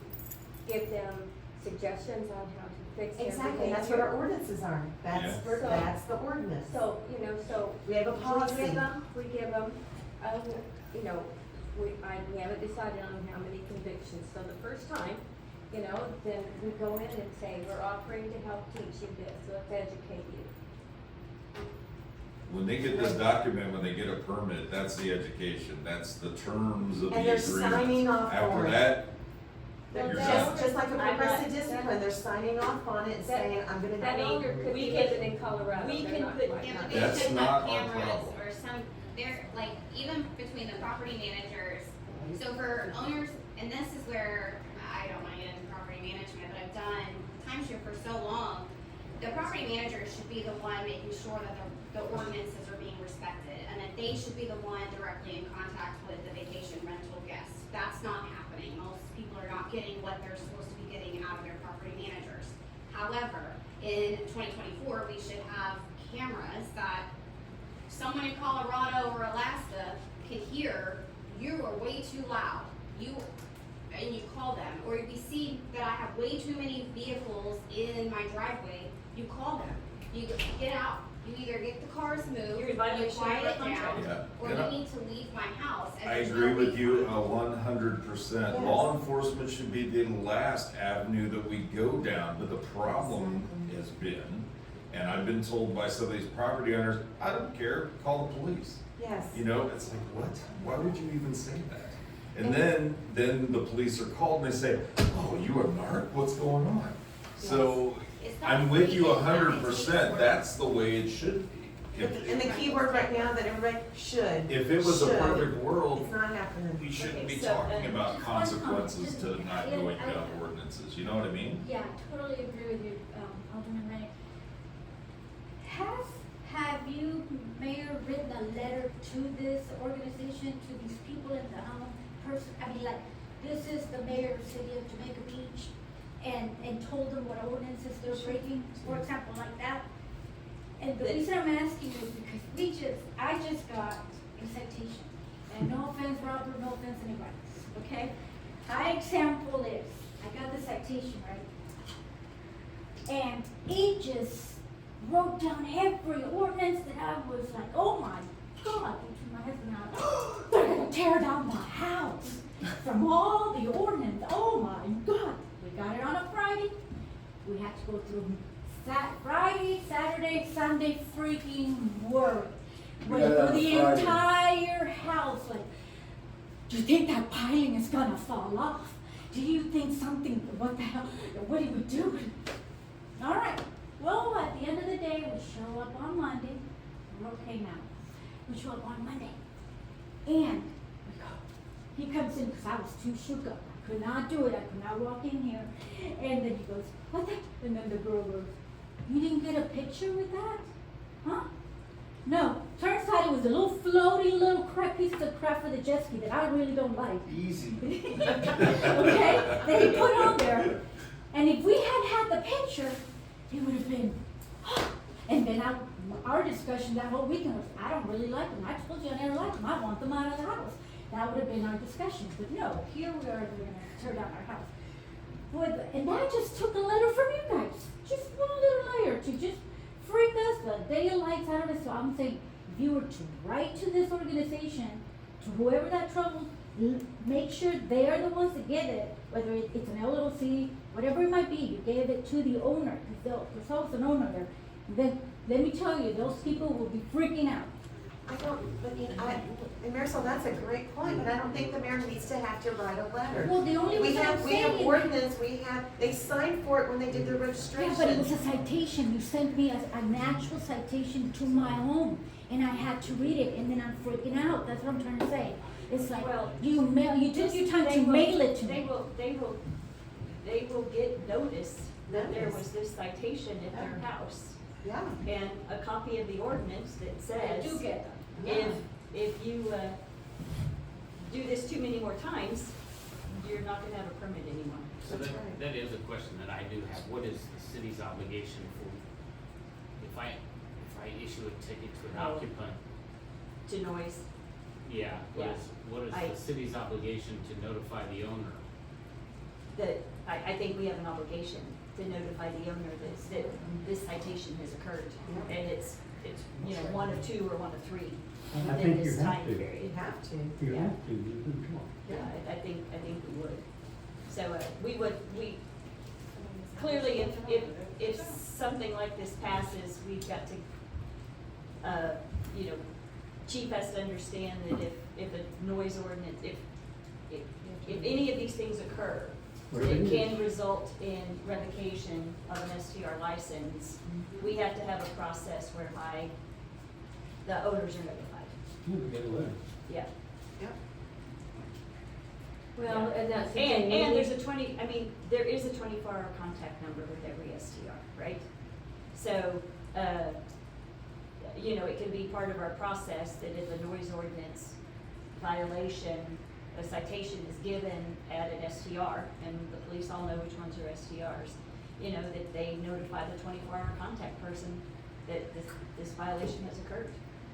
give them suggestions on how to fix their behavior? Exactly, that's what our ordinances are. Yeah. That's the ordinance. So, so. We have a policy. We give them, you know, we haven't decided on how many convictions, so the first time, you know, then we go in and say, we're offering to help teach you this, let's educate you. When they get this document, when they get a permit, that's the education, that's the terms of the And they're agreement. signing off After for it. that, Well, you're that's- done. Just like a I'm not- progressive discipline, they're signing off on it and saying, I'm gonna. That owner could we be can- living in Colorado. we They're can not- put- might Yeah, not but be. they That's should not have our cameras problem. or some, they're like, even between the property managers. So for owners, and this is where, I don't wanna get into property management, but I've done timeshare for so long. The property manager should be the one making sure that the ordinances are being respected, and that they should be the one directly in contact with the vacation rental guests. That's not happening. Most people are not getting what they're supposed to be getting out of their property managers. However, in 2024, we should have cameras that someone in Colorado or Alaska can hear, you are way too loud, and you call them. Or if you see that I have way too many vehicles in my driveway, you call them. You get out, you either get the cars moved, You're you in violation of quiet our it down, contract. Yeah. or And you I- need to leave my house. And I there's agree no with you refund. 100%. Yes. Law enforcement should be the last avenue that we go down, but the problem has been, and I've been told by some of these property owners, I don't care, call the police. Yes. You know, it's like, what? Why would you even say that? And then the police are called and they say, oh, you a narc? What's going on? So It's not I'm with you free, it's not 100%. free. That's the way it should be. And the key word right now that everybody should. If it was a should. perfect world, It's not happening. we shouldn't Okay, be so, talking about just one comment. consequences to not Yeah, going I- down ordinances, you know what I mean? Yeah, totally agree with you, Alderman Rennie. Have you, Mayor, written a letter to this organization, to these people in the this is the mayor of City of Jamaica Beach, and told them what ordinances they're breaking, for example, like that? And the reason I'm asking is because I just got a citation, and no offense, Robert, no offense, anybody, okay? My example is, I got the citation, right? And it just wrote down every ordinance that I was like, oh my God, between my husband and I, they're gonna tear down my house from all the ordinance, oh my God. We got it on a Friday, we had to go through Friday, Saturday, Sunday, freaking work. Went through the entire house, like, do you think that piling is gonna fall off? Do you think something, what the hell, what do we do? All right, well, at the end of the day, we show up on Monday, we're okay now. We show up on Monday, and we go. He comes in, because I was too shook up, I could not do it, I could not walk in here. And then he goes, what the, and then the girl goes, you didn't get a picture with that? Huh? No, turns out it was a little floaty little crap piece of crap for the jet ski that I really don't like. Easy. Okay, that he put on there. And if we had had the picture, it would have been, and then our discussion that whole weekend was, I don't really like them. I told you I never liked them. I want them out of the house. That would have been our discussion. But no, here we are, we're going to tear down our house. And that just took a letter from you guys. Just one little layer to just freak us the daylights out of it. So I'm saying, if you were to write to this organization, to whoever that troubles, make sure they are the ones that get it, whether it's an LLC, whatever it might be, you gave it to the owner, because there's always an owner there. And then, let me tell you, those people will be freaking out. I don't, but and Marisol, that's a great point, but I don't think the mayor needs to have to write a letter. Well, the only We reason I'm have saying. ordinance, they signed for it when they did the Yeah, registration. but it was a citation. You sent me an actual citation to my home, and I had to read it, and then I'm freaking out. That's what I'm trying to say. It's like, Well, you took your time to mail it to me. They will get notice that there was this citation at their house. Yeah. And a copy of the ordinance that I says. do get them. If you, do this too many more times, you're not gonna have a permit anymore. So that is a question that I do have. What is the city's obligation for, if I issue a ticket to an Oh. occupant? To noise, Yeah, Yeah. what is I- the city's obligation to notify the owner? I think we have an obligation to notify the owner that this citation has occurred. And it's, one of two or one of three I within think you this have time to. period. You have to. You Yeah. have to, you can talk. Yeah, I think we would. So, we clearly, if something like this passes, we've got to, chief has to understand that if a noise ordinance, if any of these things occur, it can result in revocation of an STR license. We have to have a process whereby the owners are notified. You can get a letter. Yeah. Yep. Well, and that's. the And thing, there's there is a 24-hour contact number with every STR, right? So, it can be part of our process that if a noise ordinance violation, a citation is given at an STR, and the police all know which ones are STRs, that they notify the 24-hour contact person that this violation has occurred.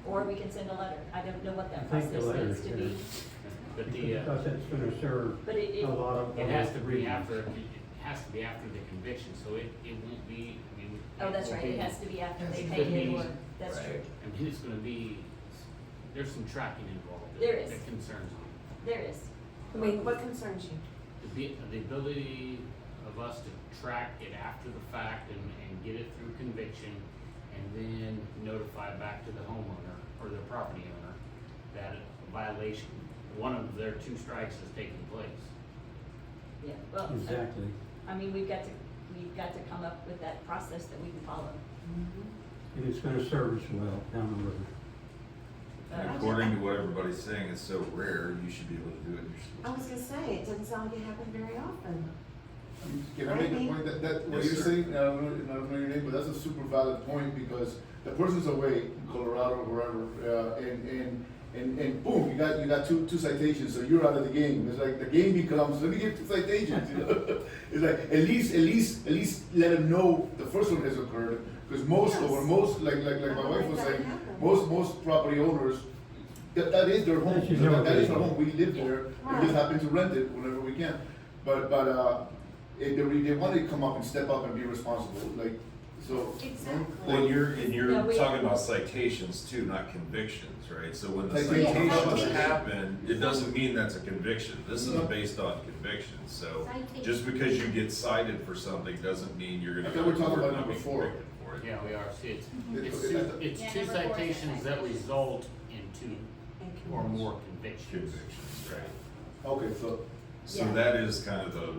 Or we can send a letter. I don't know what that I think the process letter needs to be. But Because it's gonna serve But it- a lot of. it has to be after the conviction, so it won't be, I mean. Oh, that's won't right, it be- has to be after they It pay could it, be- or, that's right. true. I mean, it's gonna be, there's some tracking involved. There is. That concerns me. There is. I mean, What concerns you? The ability of us to track it after the fact and get it through conviction and then notify back to the homeowner or the property owner that a violation, one of their two strikes has taken place. Yeah, well, Exactly. I mean, we've got to come up with that process that we can follow. And it's gonna serve us well down the road. And according to what everybody's saying, it's so rare, you should be able to do it yourself. I was gonna say, it doesn't sound like it happens very often. Can I make a point that what Yes, you're sir. saying, I don't know your name, but that's a super valid point because the person's away in Colorado or wherever, and boom, you got two citations, so you're out of the game. It's like the game becomes, let me get 2 citations, It's like, at least let them know the first one has occurred, because most, like my wife was saying, most property owners, that is their home, That's just how it that is is. their home, we live there, we just happen to rent it whenever we can. But they want to come up and step up and be responsible, like, so. Exactly. Well, and you're No, we- talking about citations too, not convictions, right? So when the Citations. citations happen, it doesn't mean that's a conviction. This is No. based on convictions, so Citation. just because you get cited for something doesn't mean you're gonna. I thought we were talking go to about court and number not be 4. convicted for it. Yeah, we are, see, it's Yeah, two number 4 is a citations that citation. result in 2 or more convictions. Convictions, right? Okay, so, So Yeah. that is kind of the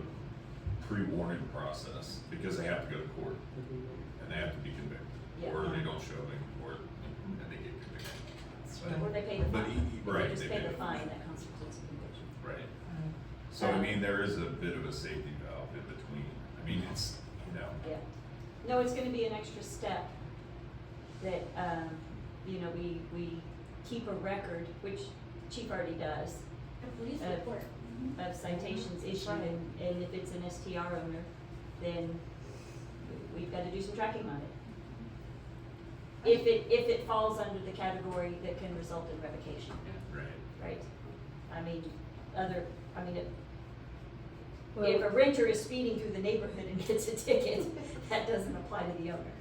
pre-warning process, because they have to go to court, and they have to be convicted, Yeah. or they don't show up in court, and they get convicted. Or they pay the But fine. he- If right, they just they pay pay the the fine, fine. that constitutes a conviction. Right. So, I mean, there is a bit of a safety valve in between. I mean, it's, Yeah. No, it's gonna be an extra step that, we keep a record, which Chief already does, A police Uh, report. of citations issued, Right. and if it's an STR owner, then we've gotta do some tracking on it. If it falls under the category that can result in revocation, right. right? I mean, Well- if a renter is speeding through the neighborhood and gets a ticket, that doesn't apply to the owner,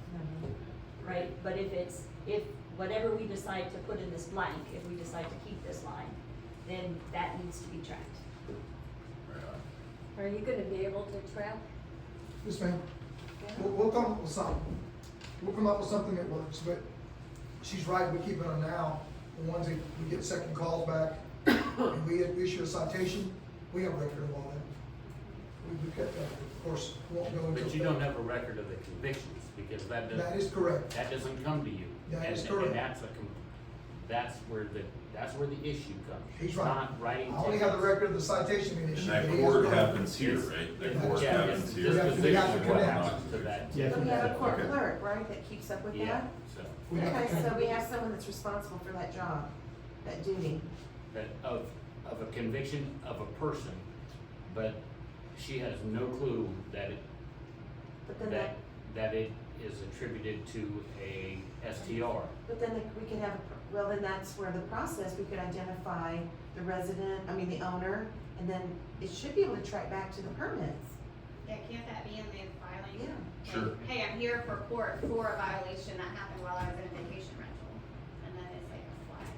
right? But if whatever we decide to put in this blank, if we decide to keep this line, then that needs to be tracked. Right on. Are you gonna be able to track? Yes, ma'am. We'll come up with something. We'll come up with something that works, but she's right, we're keeping her now the ones that we get second calls back, and we issue a citation, we have a record of all that. We kept that, of course, won't go into. But you don't have a record of the convictions, because that doesn't. That is correct. That doesn't come to you. That is And correct. that's where the issue comes. He's It's right. not writing. I only have the record of the citation being And issued. that but he court is- happens here, right? That court Yeah, happens it's here. disposition We have to of what connect. happens to that. Yes, But we have a court Okay. clerk, right, that keeps up with Yeah, that? so, We have to Okay, so connect. we have someone that's responsible for that job, that duty. but of a conviction of a person, but she has no clue that But then that, that it is attributed to a STR. but then we could have, well, then that's where the process, we could identify the resident, the owner, and then it should be able to track back to the permits. Yeah, can't that be in the filing? Yeah. Like, Sure. hey, I'm here for court for a violation that happened while I was in a vacation rental, and then it's like a flag.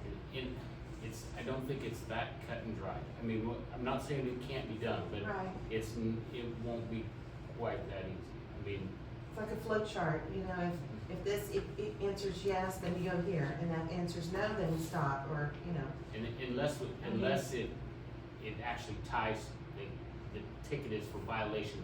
I don't think it's that cut and dried. I mean, I'm not saying it can't be done, but Right. it won't be quite that easy. I mean, It's like a flow chart, if this, if it answers yes, then we go here, and that answers no, then we stop, or, and unless it actually ties, the ticket is for violation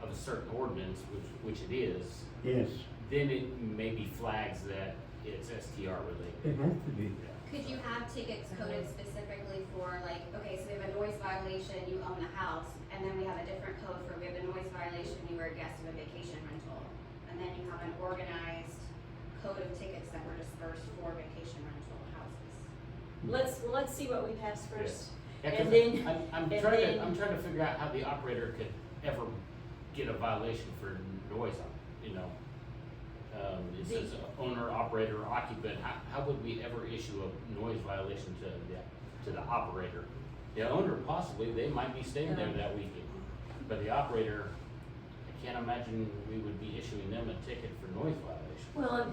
of a certain ordinance, which it is, Yes, then it maybe flags that it's STR related. it has to be. Could you have tickets coded specifically for like, okay, so we have a noise violation, you own a house, and then we have a different code for we have a noise violation, you were a guest of a vacation rental, and then you have an organized code of tickets that were dispersed for vacation rental houses? Let's see what we pass first. Yeah, 'cause And then- I'm and trying then- to figure out how the operator could ever get a violation for noise on, it says owner, operator, occupant, how would we ever issue a noise violation to the operator? The owner possibly, they might be staying there that weekend, but the operator, I can't imagine we would be issuing them a ticket for noise violation. Well,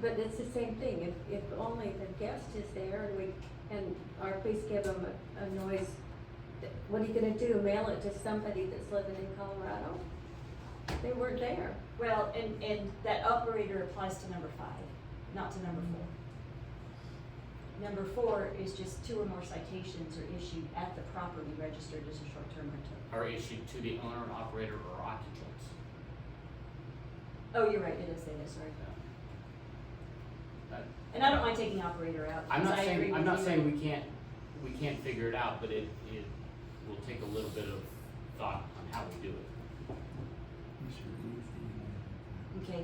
but it's the same thing, if only the guest is there and our police give them a noise, what are you gonna do, mail it to somebody that's living in Colorado? They weren't there. Well, and that operator applies to number 5, not to number 4. Number 4 is just 2 or more citations are issued at the property registered as a short-term rental. Are issued to the owner, operator, or occupants. Oh, you're right, it does say that, sorry. That- And I don't mind taking operator out, I'm because not I agree saying, with I'm not you. saying we can't figure it out, but it will take a little bit of thought on how we do it. Okay,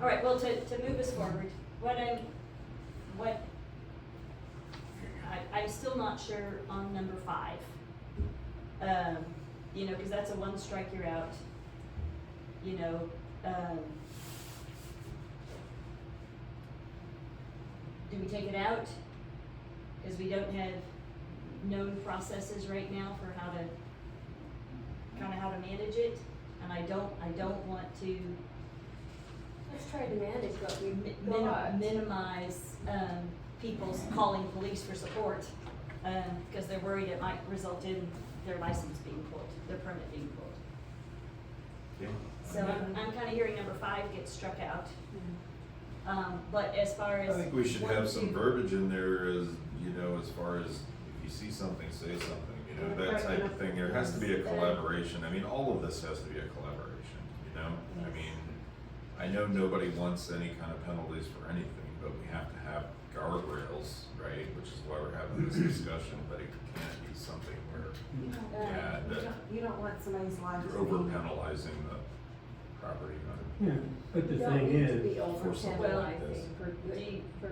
all right, well, to move us forward, I'm still not sure on number 5. Cause that's a one strike you're out, do we take it out? Cause we don't have known processes right now for how to manage it, and I don't want to Let's try to manage what we've got. minimize, people's calling police for support, because they're worried it might result in their license being pulled, their permit being pulled. Yeah. So I'm kinda hearing number 5 gets struck out. But as far as. I think we should 1, have some 2 verbiage in there as far as if you see something, say something, that type of thing. There has to be a collaboration. I mean, all of this has to be a collaboration, I mean, I know nobody wants any kind of penalties for anything, but we have to have guardrails, right? Which is why we're having this discussion, but it can't be something where, You don't want somebody's life to you're over penalizing the property owner. Yeah, but the You don't thing need to be is, over for something like this. penalizing for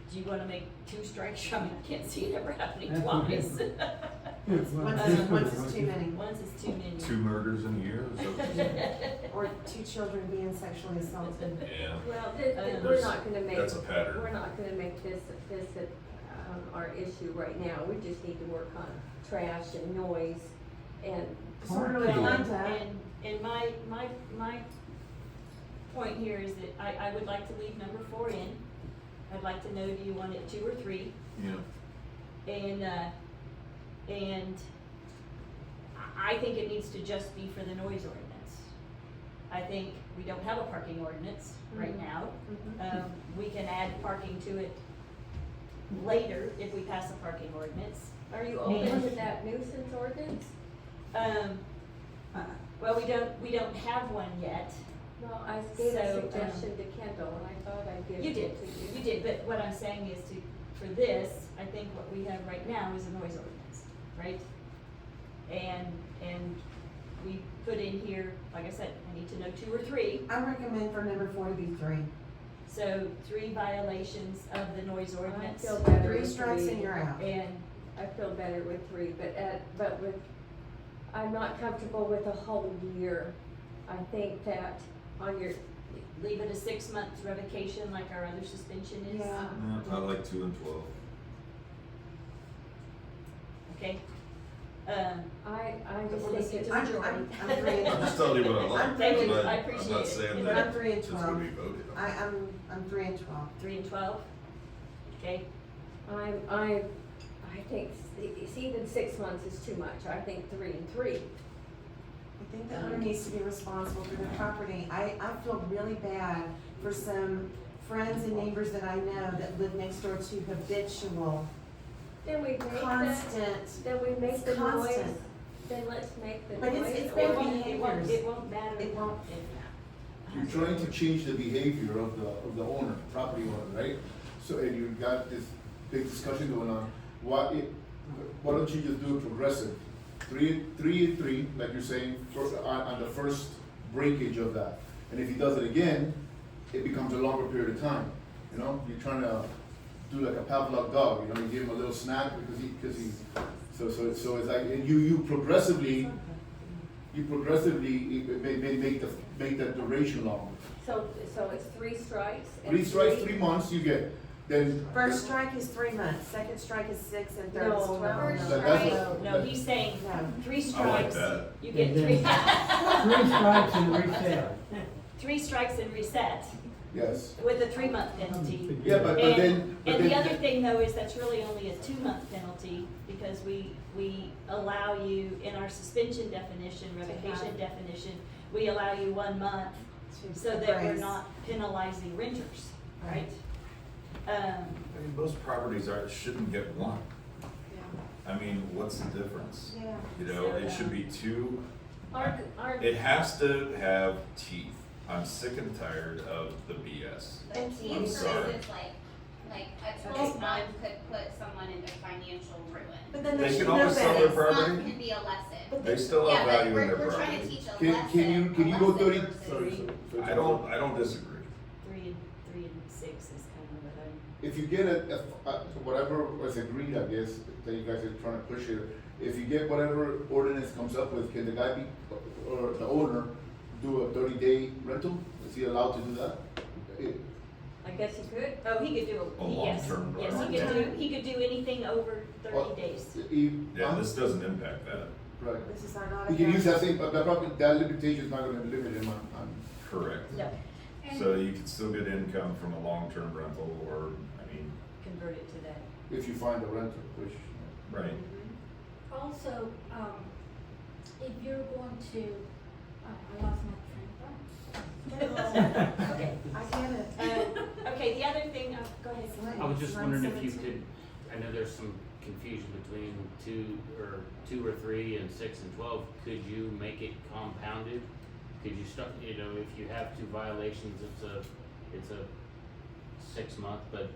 Do you wanna make 2 strikes? I mean, I can't see it ever happening That's twice. okay. yeah, well, Once is too many. Once is too many. 2 murders in a year, is that what you're saying? Or 2 children being sexually assaulted. Yeah. Well, we're There's- not gonna make. that's a pattern. We're not gonna make this our issue right now, we just need to work on trash and noise and. Disorderly Well, conduct. and my point here is that I would like to leave number 4 in. I'd like to know, do you want it 2 or 3? Yeah. And I think it needs to just be for the noise ordinance. I think we don't have a parking ordinance right now. We can add parking to it later if we pass a parking ordinance. Are you open to that nuisance ordinance? Well, we don't have one yet. Well, I gave a So, suggestion to Kendall, and I thought I'd give You it did, to you. you did, but what I'm saying is for this, I think what we have right now is a noise ordinance, right? And we put in here, like I said, I need to know 2 or 3. I recommend for number 4 to be 3. So 3 violations of the noise ordinance. feel better 3 with strikes 3. and you're out. And, I feel better with 3, but with, I'm not comfortable with a whole year. I think that on your, leave it a 6-month revocation like our other suspension is. Yeah. I like 2 and 12. Okay? I just We'll listen think it's. to majority. I'm 3 and I'm just telling you what I like. Thank you, I'm not- I appreciate I'm not it. saying But that I'm 3 and it's gonna 12. be voted on. I'm 3 and 12. 3 and 12? Okay? I think even 6 months is too much. I think 3 and 3. I think the owner needs to be responsible for their property. I feel really bad for some friends and neighbors that I know that live next door to habitual, Then we make that, constant. then we make It's the noise, constant. then let's make the But noise. it's It bad won't, behaviors. it won't matter. It won't. You're trying to change the behavior of the owner, property owner, right? So, and you've got this big discussion going on. Why don't you just do it progressive? 3 and 3, like you're saying, on the first breakage of that. And if he does it again, it becomes a longer period of time. You know, you're trying to do like a Pavlov dog, you know, you give him a little snack because he's, so it's like, and you progressively make that duration longer. So it's 3 strikes? and 3 strikes, 3 months, you get, then. First strike is 3 months, second strike is 6, and third is No, 12. first That's strike. what- No, he's saying No. 3 I like strikes, that. you get And 3. then 3 strikes and reset. 3 strikes and reset Yes. with a 3-month penalty. Yeah, but then. And the other thing though is that's really only a 2-month penalty because we allow you in our suspension definition, revocation definition, we allow you 1 month so that we're Grace. not penalizing renters, right? I mean, most properties shouldn't get 1. I mean, what's the difference? Yeah. You know, it should be 2. Our, It has to have teeth. I'm sick and tired of the BS. The I'm team sorry. says it's like a 12-month could put someone into financial ruin. But then They there can should always no sell their benefits. property. Month can be a lesson. They still Yeah, have but value in their we're trying to property. teach a Can lesson. you a go lesson 30? versus- I don't disagree. 3 and 6 is kind of what I'm. If you get whatever was agreed, I guess, that you guys are trying to push here, if you get whatever ordinance comes up with, can the guy or the owner do a 30-day rental? Is he allowed to do that? I guess you could. Oh, he could do A yes, long-term yes, rental. he could do anything over 30 days. Yeah, this doesn't impact that. Right. This is not He can use that same, but that limitation is not gonna limit him on. Correct. No, So you can still get income from a long-term rental or, I mean, convert it to that. If you find a renter, which. right. Also, if you're going to, I lost my train of thought. Okay. I get it. Okay, the other thing, go ahead. I was just wondering if you 9:17. could, I know there's some confusion between 2 or 3 and 6 and 12. Could you make it compounded? Could you start, you know, if you have 2 violations, it's a 6 month, but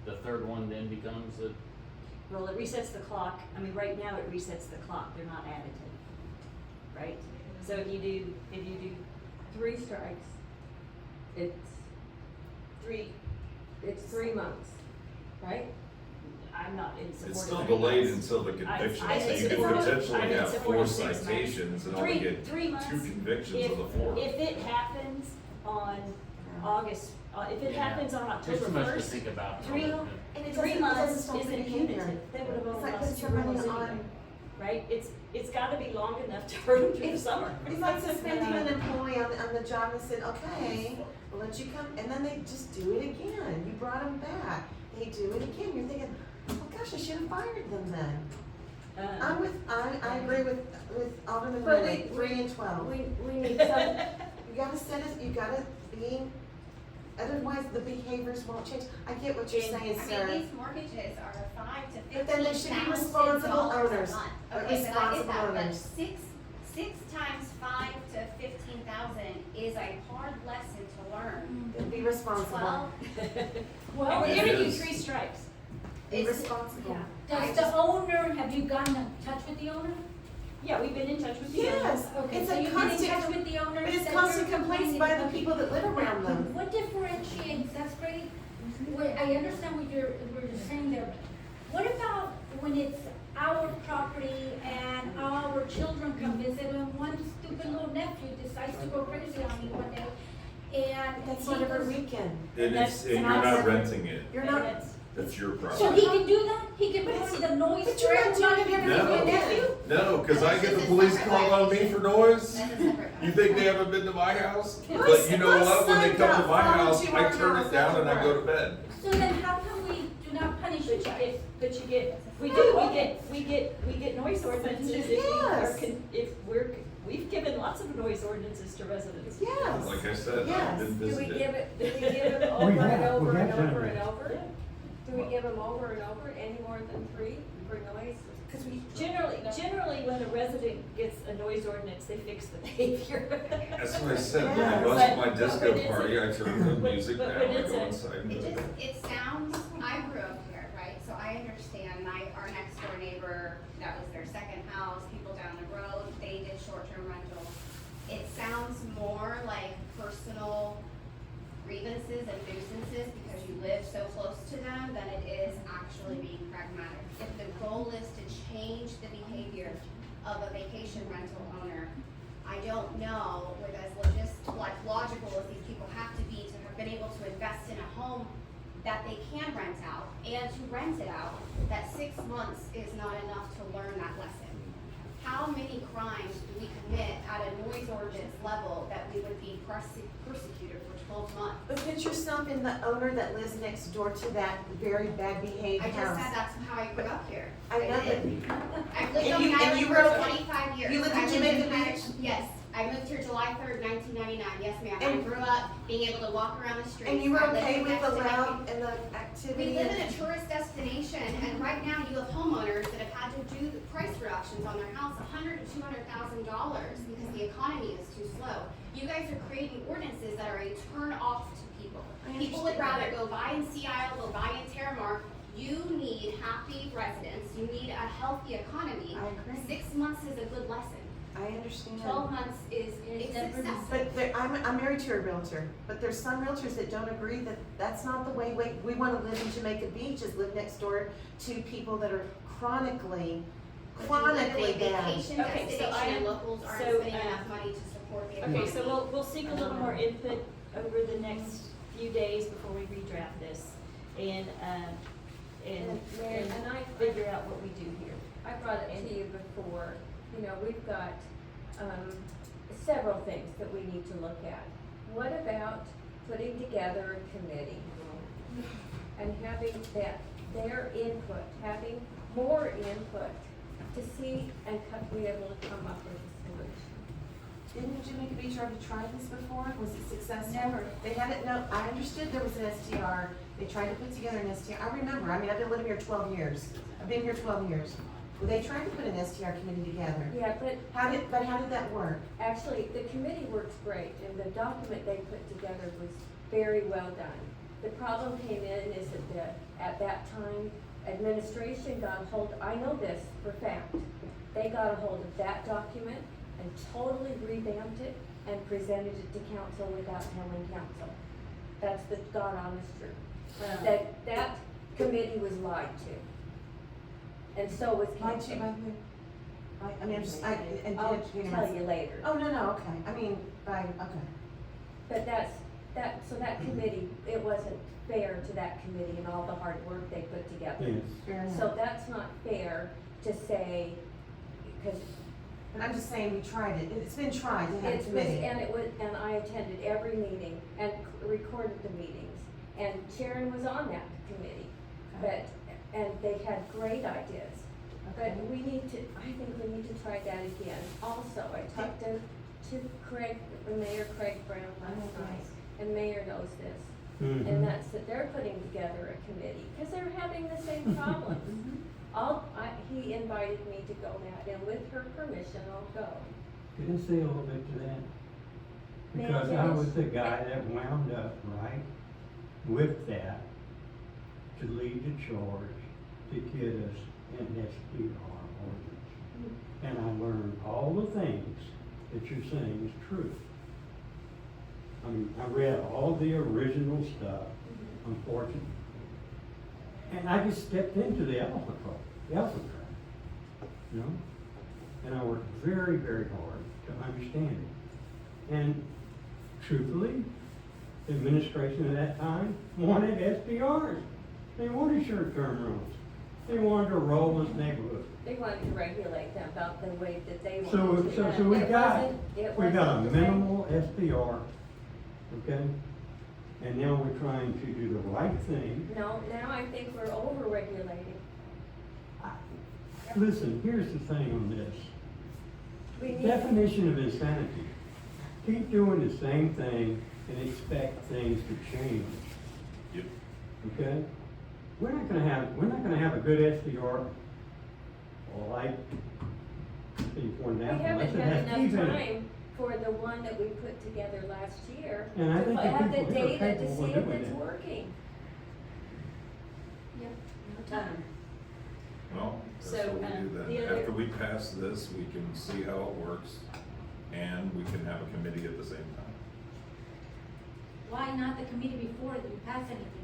the third one then becomes a, Well, it resets the clock. I mean, right now it resets the clock. They're not additive, right? So if you do 3 strikes, it's 3, 3 months, right? I'm not in support of It's still 3 delayed months. until the conviction, I so you think could it's- potentially I'm in have support 4 of 6 months. citations and only get 3 months. 2 convictions of the 4. If it happens on August, if it Yeah. happens on there's October too much to 1st, think about. 3 And it 3 doesn't months stop the isn't behavior. punitive. They would have It's only like lost putting 2 somebody rules on- anyway, right? It's gotta be long enough to hurt them through the summer. It's like suspending an employee on the job and said, okay, we'll let you come, and then they just do it again. You brought them back. They do it again. You're thinking, oh gosh, I should have fired them then. I agree with Alderman But Rennie, 3 and 12. We need some, You gotta set it, you gotta be otherwise the behaviors won't change. I get what you're saying, I sir. mean, these mortgages are $5,000 to $15,000 But then they should be a responsible month. owners. Okay, but I get Responsible that, but owners. six times 5 to 15,000 is a hard lesson to learn. Then be responsible. 12, Well, And we're It giving you is. 3 strikes. Be it's, responsible. does the owner, have you gotten in touch with the owner? Yeah, we've been in touch with the owner. Yes, Okay, it's so a you've been in touch constant, with the owner? but it's said constant you're complaints complaining by about- the people that live around them. What differentiates, that's great, I understand what you're saying there, but what about when it's our property and our children come visit and one stupid little nephew decides to go crazy on me one day and That's he not every goes- weekend. And That's- you're and not that's- renting it, You're And not, that's- that's your So property. he can do that? He can put the noise but you're not threat doing everything to your nephew? No, cause I get the That's a police separate call on me violation. for noise. That's a separate You think they haven't been to my house? My But you know my what, when they son come to got my followed house, to I our turn house it down and I after go to work. bed. So then how come we do not punish you guys? We get noise ordinances if we are, Yes. we've given lots of noise ordinances to residents. Yes. Like I said, Yes. I've been Do we visited. give it, do we give them We over and have over and done over that. and over? Do we give them over and over, any more than 3 for noise? Because we generally when a resident gets a noise ordinance, they fix the behavior. That's what I said, when Yeah. I bust my But disco when it's party, I turn the but- music but down, when I it's go a- inside and go to bed. it sounds, I grew up here, right, so I understand, our next door neighbor, that was their second house, people down the road, they did short-term rentals. It sounds more like personal grievances and nuisances because you live so close to them than it is actually being pragmatic. If the goal is to change the behavior of a vacation rental owner, I don't know with as logical as these people have to be to have been able to invest in a home that they can rent out and to rent it out, that 6 months is not enough to learn that lesson. How many crimes do we commit at a noise ordinance level that we would be persecuted for 12 months? But put yourself in the owner that lives next door to that very bad behaved I just house. said that's how I grew up here. I know did. And I've lived on you- the and island you for were okay? 25 years. You lived in I Jamaica Jamaica. Beach? Yes, I moved here July 3rd, 1999, yes ma'am. I And- grew up being able to walk around the streets. And you were I lived okay with next the to my loud and the activity? We live in and- a tourist destination, and right now you have homeowners that have had to do the price reductions on their house, $100,000 to $200,000 because the economy is too slow. You guys are creating ordinances that are a turn off to people. I People would understand rather that. go buy in Sea Isle, go buy in Terramar. You need happy residents. You need a healthy economy. I agree. 6 months is a good lesson. I understand. 12 months is excessive. But I'm married to a realtor, but there's some realtors that don't agree that that's not the way we want to live in Jamaica Beach, is live next door to people that are chronically bad. Vacation Okay, so destination I- and locals aren't so, spending enough money to support the economy. Okay, so we'll seek a little more input over the next few days before we redraft this and Mary, and I figure out what we do here. I brought it to you before, we've got, several things that we need to look at. What about putting together a committee and having their input, having more input to see and be able to come up with a solution? Didn't Jamaica Beach already try this before? Was it successful? Never. They had it, no, I understood there was an STR. They tried to put together an STR. I remember, I've been living here 12 years. I've been here 12 years. Well, they tried to put an STR committee together. Yeah, but How did that work? actually, the committee works great, and the document they put together was very well done. The problem came in is that at that time, administration got a hold, I know this for fact, they got a hold of that document and totally revamped it and presented it to council without telling council. That's the God honest truth. That committee was lied to. And so was Lied to council. by who? I mean, I'm just, and I'll you know, tell you later. Oh, no, okay. I mean, okay. But so that committee, it wasn't fair to that committee and all the hard work they put together. Yes. Fair enough. So that's not fair to say, because But I'm just saying, we tried it. It's been tried to have a it was, committee. and I attended every meeting and recorded the meetings. And Sharon was on that committee, and they had great ideas. But Okay. I think we need to try that again. Also, I talked to Mayor Craig Brown last night, and Mayor knows this. Mhm. And that's that they're putting together a committee, because they're having the same problems. He invited me to go that, and with her permission, I'll go. Can I say a little bit to that? May I Because I was the finish? guy that wound up, right, with that, to lead the charge to get us an SDR ordinance. And I learned all the things that you're saying is true. I mean, I read all the original stuff, unfortunately. And I just stepped into the elephant trap, you know? And I worked very, very hard to understand it. And truthfully, the administration at that time wanted SDRs. They wanted short-term rentals. They wanted to roll this neighborhood. They wanted to regulate them about the way that they So, wanted to. so we It got, wasn't- it we got a wasn't the way- minimal SDR, okay? And now we're trying to do the right thing. No, now I think we're over-regulating. Listen, here's the thing on this. We need. Definition of insanity. Keep doing the same thing and expect things to change. Yep. Okay? We're not gonna have a good SDR like you pointed We out. unless haven't it had has teeth enough in it. time for the one that we put together last year. And I to think the have the people here are data to capable see of if doing it's that. working. Yep, no time. Well, that's So, what we do the then. other- After we pass this, we can see how it works, and we can have a committee at the same time. Why not the committee before you pass anything?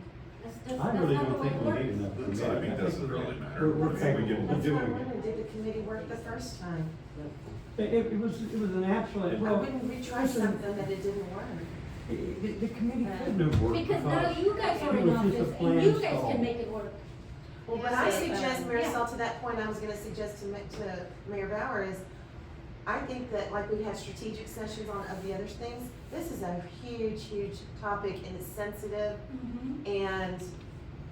I really don't think we need enough. The committee. timing I think doesn't we're- really matter. We're We capable can- of That's what I'm doing wondering, it. did the committee work the first time? It was an absolute, I well, wouldn't retry listen, something that it didn't work. the committee couldn't have worked Because now you guys are it in was just a office and plan you guys stall. can make it work. Well, what I Yes, suggest, yeah. Marisol, to that point, I was gonna suggest to Mayor Bauer is, I think that like we had strategic sessions on of the other things, this is a huge, huge topic and it's sensitive. And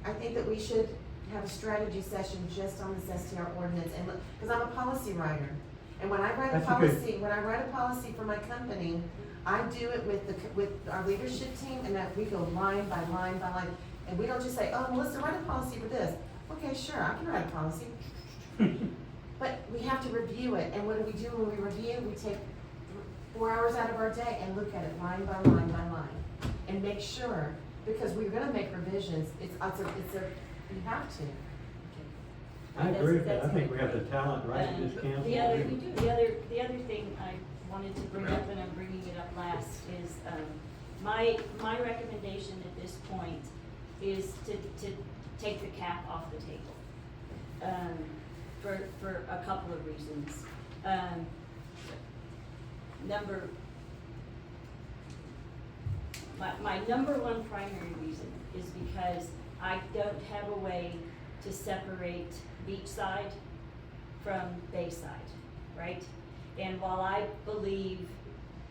I think that we should have a strategy session just on this STR ordinance and, because I'm a policy writer. And when I write a That's a good- policy, when I write a policy for my company, I do it with our leadership team and that we go line by line by line. And we don't just say, oh, Melissa, write a policy for this. Okay, sure, I can write a policy. But we have to review it, and what do we do when we review? We take 4 hours out of our day and look at it line by line by line, and make sure, because we're gonna make revisions, you have to. I agree with that. I think we have the talent right in this council. The other thing I wanted to bring up, and I'm bringing it up last, is, my recommendation at this point is to take the cap off the table. For a couple of reasons. My number one primary reason is because I don't have a way to separate beachside from bayside, right? And while I believe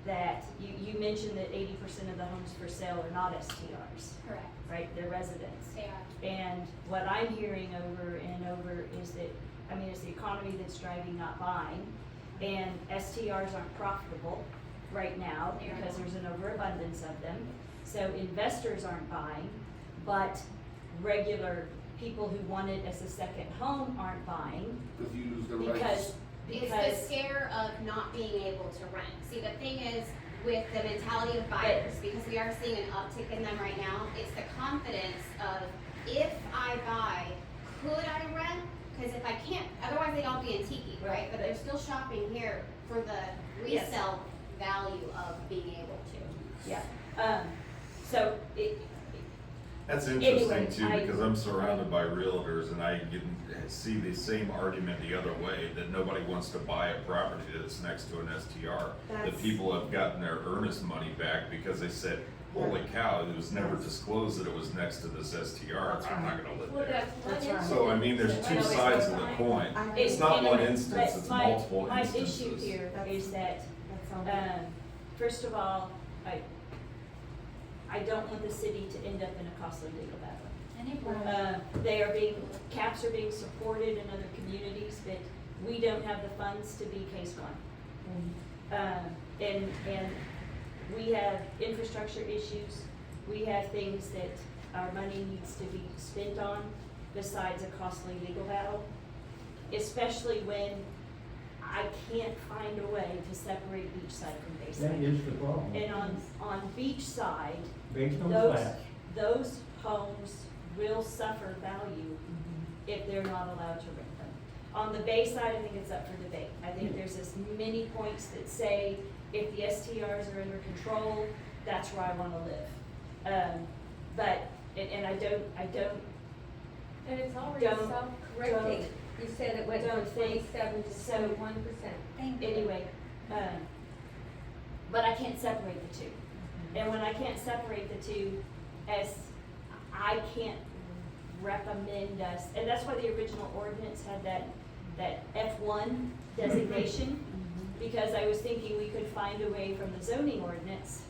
that, you mentioned that 80% of the homes for sale are not STRs. Correct. Right, they're residents. They are. And what I'm hearing over and over is that, I mean, it's the economy that's driving, not buying. And STRs aren't profitable right now They are because not. there's an overabundance of them. So investors aren't buying, but regular people who want it as a second home aren't buying Because you lose the because, It's the scare of not being able to rent. See, the thing is, with the mentality of buyers, because we are seeing an uptick in them right now, it's the confidence of, if I buy, could I rent? Because if I can't, otherwise they'd all be in tiki, right? But they're still shopping here for the Yes. resale value of being able to. yeah. So That's interesting Anyway, too, because I'm surrounded by realtors and I see the same argument the other way, that nobody wants to buy a property that's next to an STR. That That's- people have gotten their earnest money back because they said, holy cow, it was never disclosed that it was next to this STR, That's I'm not right. gonna live Well, there. that's That's right. So I mean, there's two sides of the coin. It's not one instance, it's multiple My instances. issue here is that, That's all. first of all, I don't want the city to end up in a costly legal battle. Caps are being supported in other communities, but we don't have the funds to be case one. And we have infrastructure issues, we have things that our money needs to be spent on besides a costly legal battle, especially when I can't find a way to separate beachside from That bayside. is the problem. And on beachside, Based on those, facts. those homes will suffer value if they're not allowed to rent them. On the bayside, I think it's up for debate. I think there's as many points that say if the STRs are under control, that's where I wanna live. But, and I don't, And it's already Don't- self-correcting. You said it went from don't think 27 to so. 21%. anyway, but I can't separate the two. And when I can't separate the two, as I can't recommend us, and that's why the original ordinance had that F1 designation, because I was thinking we could find a way from the zoning ordinance,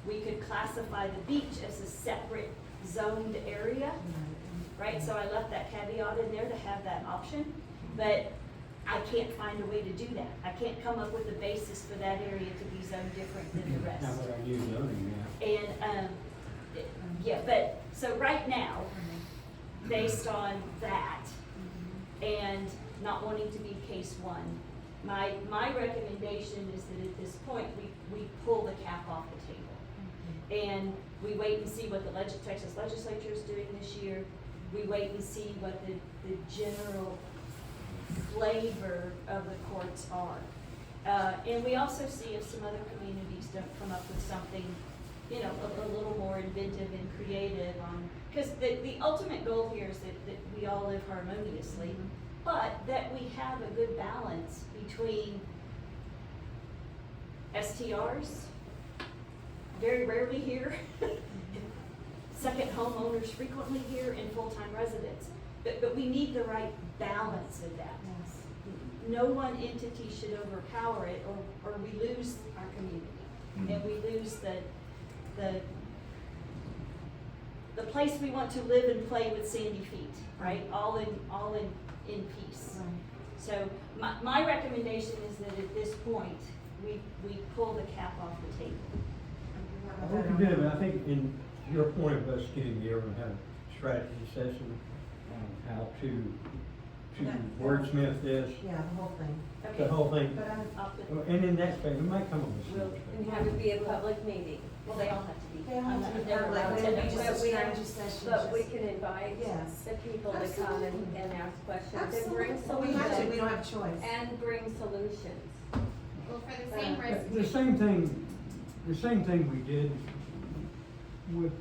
we could classify the beach as a separate zoned area, right? So I left that caveat in there to have that option, but I can't find a way to do that. I can't come up with a basis for that area to be zoned different than the rest. Not what I use zoning now. And, yeah, but, so right now, based on that, and not wanting to be case one, my recommendation is that at this point, we pull the cap off the table. And we wait and see what the Texas legislature is doing this year. We wait and see what the general flavor of the courts are. And we also see if some other communities don't come up with something, you know, a little more inventive and creative on, because the ultimate goal here is that we all live harmoniously, but that we have a good balance between STRs, very rarely here, second homeowners frequently here, and full-time residents. But we need the right balance of that. No one entity should overpower it, or we lose our community, and we lose the place we want to live and play with sandy feet, right? All in peace. So my recommendation is that at this point, we pull the cap off the table. I think we did, but I think in your point of us getting together and have a strategy session on how to wordsmith this, Yeah, the whole thing. the whole thing. But I'm, And in that space, we might come up with We'll- some. And have it be a public meeting. Well, they all have to be. They all have to be I'm never public, allowed but to- it'll be just a But we have- strategy session. But we just- can invite Yes. the people to come and ask questions and bring Absolutely. Well, we have to, we solutions. don't have a choice. And bring solutions. Well, for the same risk. The same thing we did with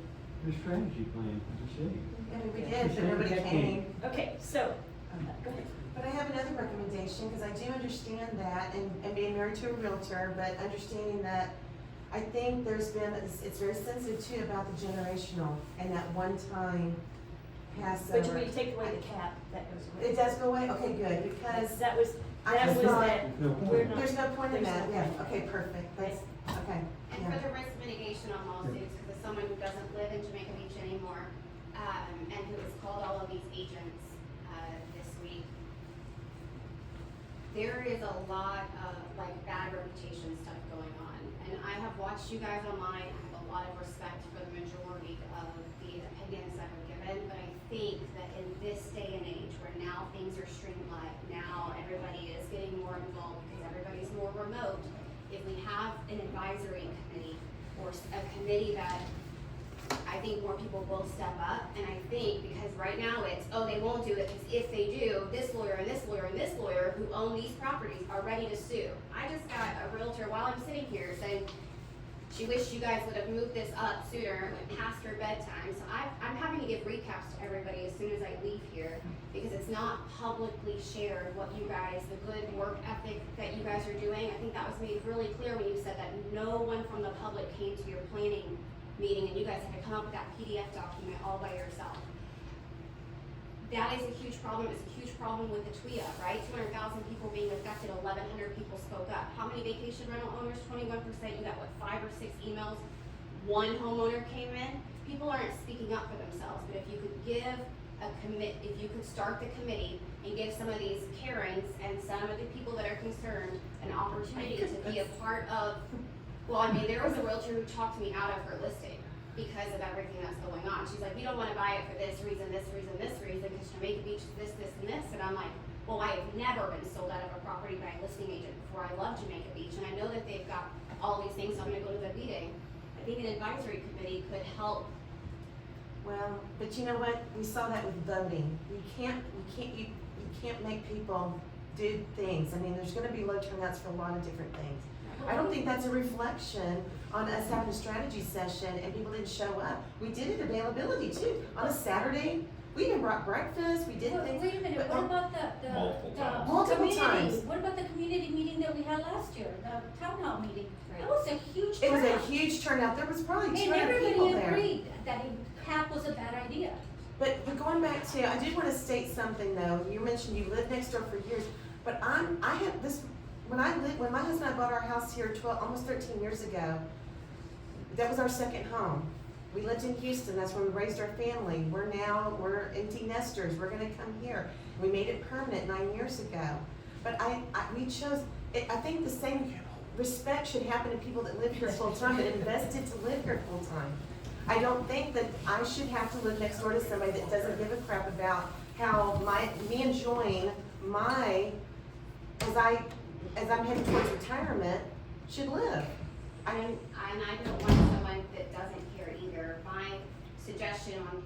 the strategy plan for the city. I mean, we did, but nobody came. Okay, so, go ahead. But I have another recommendation, because I do understand that, and being married to a realtor, but understanding that I think there's been, it's very sensitive too about the generational and that one time Passover. But you mean take away the cap, that goes away. It does go away? Okay, good, because That was I just thought- that, No point. we're not. there's no point in there's that, no yeah, point. okay, perfect, that's, okay. And yeah. for the risk mitigation on lawsuits, because as someone who doesn't live in Jamaica Beach anymore, and who has called all of these agents, this week, there is a lot of like bad reputation stuff going on. And I have watched you guys online, I have a lot of respect for the majority of the opinions that are given, but I think that in this day and age where now things are streamlined, now everybody is getting more involved because everybody's more remote, if we have an advisory committee or a committee that I think more people will step up, and I think because right now it's, oh, they won't do it, because if they do, this lawyer and this lawyer and this lawyer who own these properties are ready to sue. I just got a realtor while I'm sitting here saying she wished you guys would have moved this up sooner, went past her bedtime, so I'm having to give recaps to everybody as soon as I leave here, because it's not publicly shared what you guys, the good work ethic that you guys are doing. I think that was made really clear when you said that no one from the public came to your planning meeting and you guys had to come up with that PDF document all by yourself. That is a huge problem. It's a huge problem with the TWIA, right? 200,000 people being affected, 1,100 people spoke up. How many vacation rental owners? 21%. You got what, 5 or 6 emails? One homeowner came in. People aren't speaking up for themselves, but if you could give if you could start the committee and give some of these Karens and some of the people that are concerned an opportunity to be a part of. Well, I mean, there was a realtor who talked me out of her listing. because of everything that's going on. She's like, we don't wanna buy it for this reason, because Jamaica Beach is this, this, and this, and I'm like, well, I have never been sold out of a property by a listing agent before. I love Jamaica Beach, and I know that they've got all these things, so I'm gonna go to the meeting. I think an advisory committee could help. Well, but you know what, we saw that with voting. You can't make people do things. I mean, there's gonna be low turnouts for a lot of different things. I don't think that's a reflection on us having a strategy session and people didn't show up. We did it availability too. On a Saturday, we even brought breakfast, we did things. Wait a minute, what about the Multiple times. Multiple community? times. What about the community meeting that we had last year, the town hall meeting? That was a huge It was turnout. a huge turnout. There was probably And 200 people everybody there. agreed that half was a bad idea. But going back to, I did want to state something though. You mentioned you lived next door for years, but I had this, when my husband and I bought our house here almost 13 years ago, that was our second home. We lived in Houston, that's where we raised our family. We're empty nesters, we're gonna come here. We made it permanent 9 years ago. But we chose, I think the same respect should happen to people that live here full time, that invested to live here full time. I don't think that I should have to live next door to somebody that doesn't give a crap about how me enjoying as I'm heading towards retirement, should live. And I don't want someone that doesn't care either. My suggestion on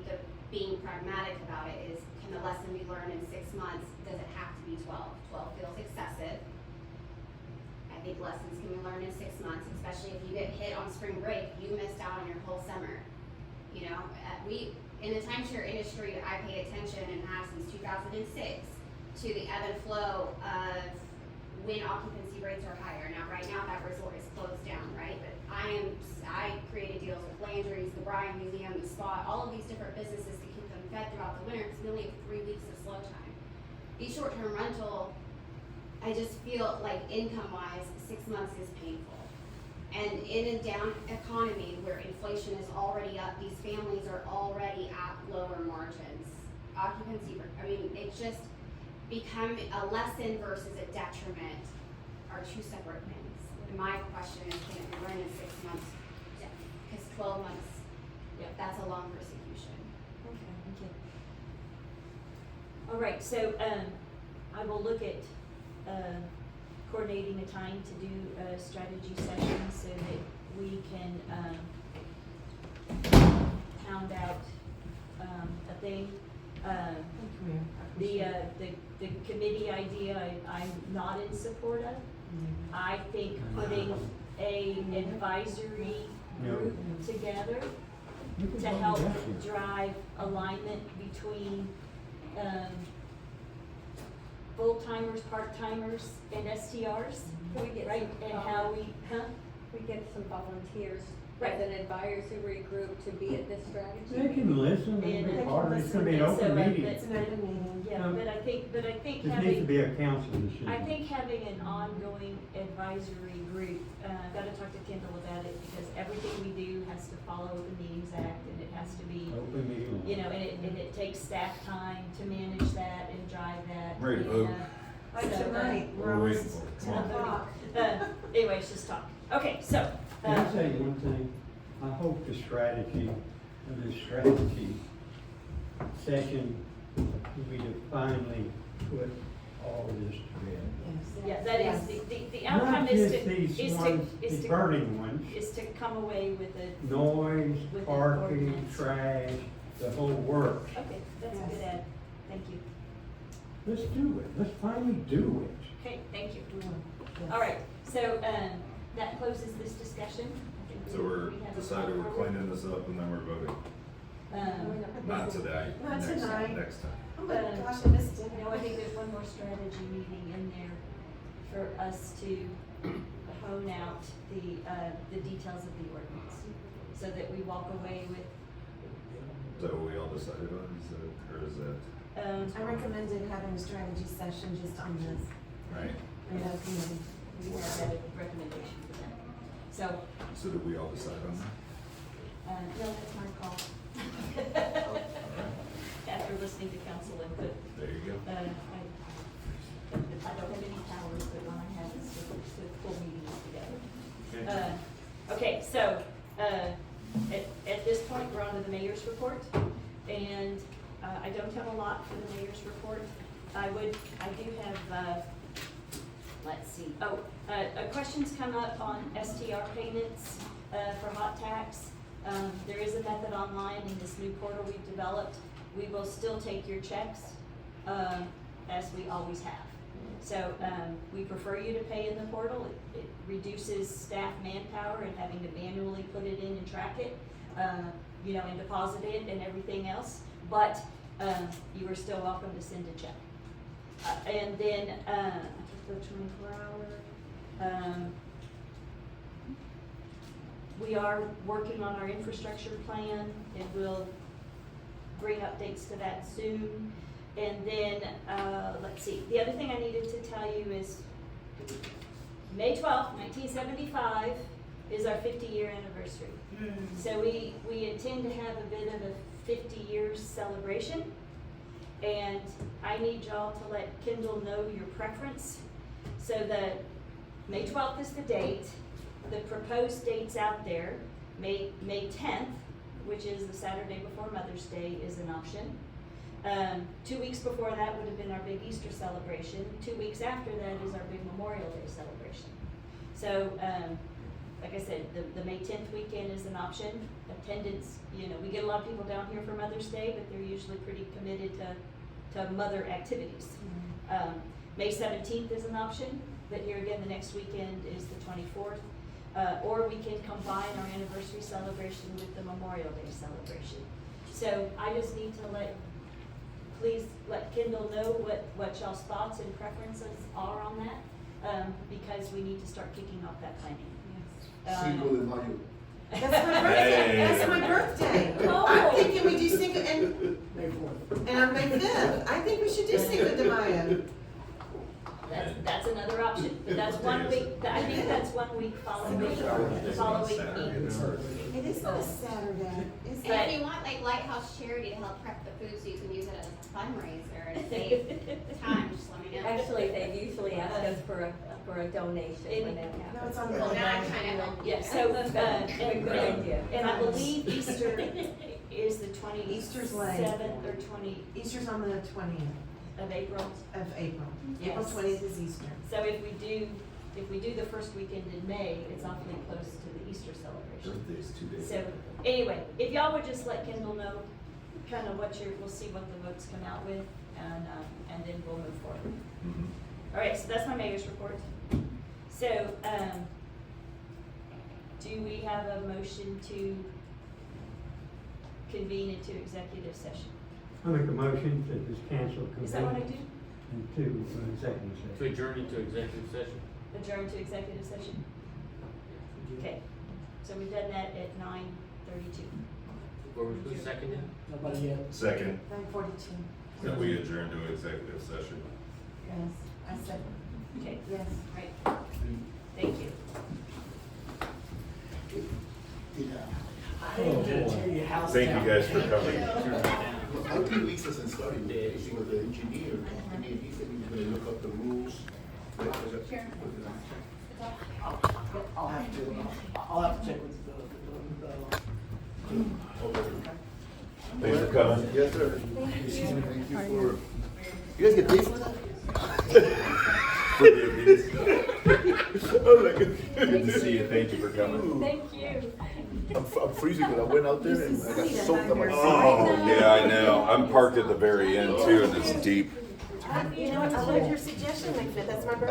being pragmatic about it is, can the lesson be learned in 6 months? Does it have to be 12? 12 feels excessive. I think lessons can be learned in 6 months, especially if you get hit on spring break, you missed out on your whole summer. You know, in the timeshare industry, I pay attention and have since 2006 to the ebb and flow of when occupancy rates are higher. Now, right now, that resort is closed down, right? But I created deals with Landry's, the Bryan Museum, the Spa, all of these different businesses to keep them fed throughout the winter, because we only have 3 weeks of slow time. These short-term rental, I just feel like income-wise, 6 months is painful. And in a down economy where inflation is already up, these families are already at lower margins. Occupancy, I mean, it's just become a lesson versus a detriment are 2 separate things. And my question is, can it be learned in 6 months? Because 12 months, that's a long persecution. Okay, thank you. All right, so, I will look at, coordinating a time to do a strategy session so that we can, pound out, a thing. The committee idea, I'm not in support of. I think putting an advisory group together to help drive alignment between, full-timers, part-timers, and STRs, Can we get right? some, And how we get some volunteers Right. as an advisory group to be at this strategy? They can listen, And and they be can part of it. It's gonna be an So, open meeting. It's an open meeting. yeah, but I think This needs to having, be a council decision. I think having an ongoing advisory group, gotta talk to Kendall about it, because everything we do has to follow the Meetings Act, and it has to be, Open meeting law. you know, and it takes staff time to manage that and drive that. Ready to and, vote. Like so, tonight, What we're are we waiting almost for? 10 Come on. o'clock. Anyway, it's just talk. Okay, so, Can I say one thing? I hope the strategy of this strategy session will be to finally put all this together. yeah, that Yes. is, the outcome is Not just these ones, these burning ones, is to come away with a, noise, With an parking, ordinance. trash, the whole works. okay, that's a good ad, thank you. Let's do it. Let's finally do it. Okay, thank you. All right, so, that closes this discussion. I think So we're we have a decided we're call forward. cleaning this up and then we're voting. Not today, Not tonight. next time. Oh my gosh, I missed it. No, I think there's one more strategy meeting in there for us to hone out the details of the ordinance, so that we walk away with, Is that what we all decided on, or is that, I recommended having a strategy session just on this. right? You know, committee. we have a recommendation for that. So, So did we all decide on that? no, that's my call. After listening to council input, There you go. I don't have any powers, but when I have is to pull meetings together. Okay, so, at this mayor's report. And I don't have a lot for the mayor's report. I do have, let's see, questions come up on STR payments for hot tax. There is a method online in this new portal we've developed. We will still take your checks, as we always have. So, we prefer you to pay in the portal. It reduces staff manpower and having to manually put it in and track it, you know, and deposit it and everything else. But, you are still welcome to send a check. And then, the 24-hour, we are working on our infrastructure plan, and we'll bring updates to that soon. And then, let's see, the other thing I needed to tell you is May 12th, 1975 is our 50-year anniversary. So we intend to have a bit of a 50-year celebration. And I need y'all to let Kendal know your preference. So that May 12th is the date. The proposed dates out there, May 10th, which is the Saturday before Mother's Day, is an option. 2 weeks before that would have been our big Easter celebration. 2 weeks after that is our big Memorial Day celebration. So, like I said, the May 10th weekend is an option. Attendance, you know, we get a lot of people down here for Mother's Day, but they're usually pretty committed to mother activities. May 17th is an option, but here again, the next weekend is the 24th. Or we can combine our anniversary celebration with the Memorial Day celebration. So I just need to please let Kendal know what y'all's thoughts and preferences are on that, because we need to start kicking off that planning. Cinco de Mayo. That's my birthday. That's my birthday. Oh. I'm thinking we do Cinco and May 4th. on May 5th. I think we should do Cinco de Mayo. That's another option, but that's 1 week, I think that's 1 week following Eid. It is on a Saturday. Is And if you want like Lighthouse Charity to help prep the food so you can use it as a fundraiser and save time, just let me know. Actually, they usually ask us for a donation when that happens. No, it's on Well, the now I'm trying to help you. Yeah, so, Good idea. and I believe Easter is the 27th Easter's late. or 20 Easter's on the 20th of April. of April. Yes. April 20th is Easter. So if we do the first weekend in May, it's awfully close to the Easter celebration. Birthday's 2 days. So, anyway, if y'all would just let Kendal know kind of we'll see what the votes come out with, and then we'll move forward. Mhm. All right, so that's my mayor's report. So, do we have a motion to convene into executive session? I make a motion to just cancel. Is that what I do? Into executive To session. adjourn into executive session. Adjourn to executive session? Okay, so we've done that at 9:32. Who's seconded? Nobody yet. Second, 9:42. that we adjourn to executive session. Yes, I said, Okay, yes. right. Thank you. I didn't tear your house Thank down. you guys for coming. How can Lisa hasn't started with the engineer? I mean, he said he was gonna look up the rules. I'll have to check with the Thanks for coming. Yes, sir. Excuse me, thank you for, you guys get paid for that? For the abuse. Oh, my God. Good to see you, thank you for coming. Thank you. I'm freezing because I went out there and I got soaked on my feet. Oh, yeah, I know. I'm parked at the very end too, and it's deep. You know what, I love your suggestion, like, that's my birthday.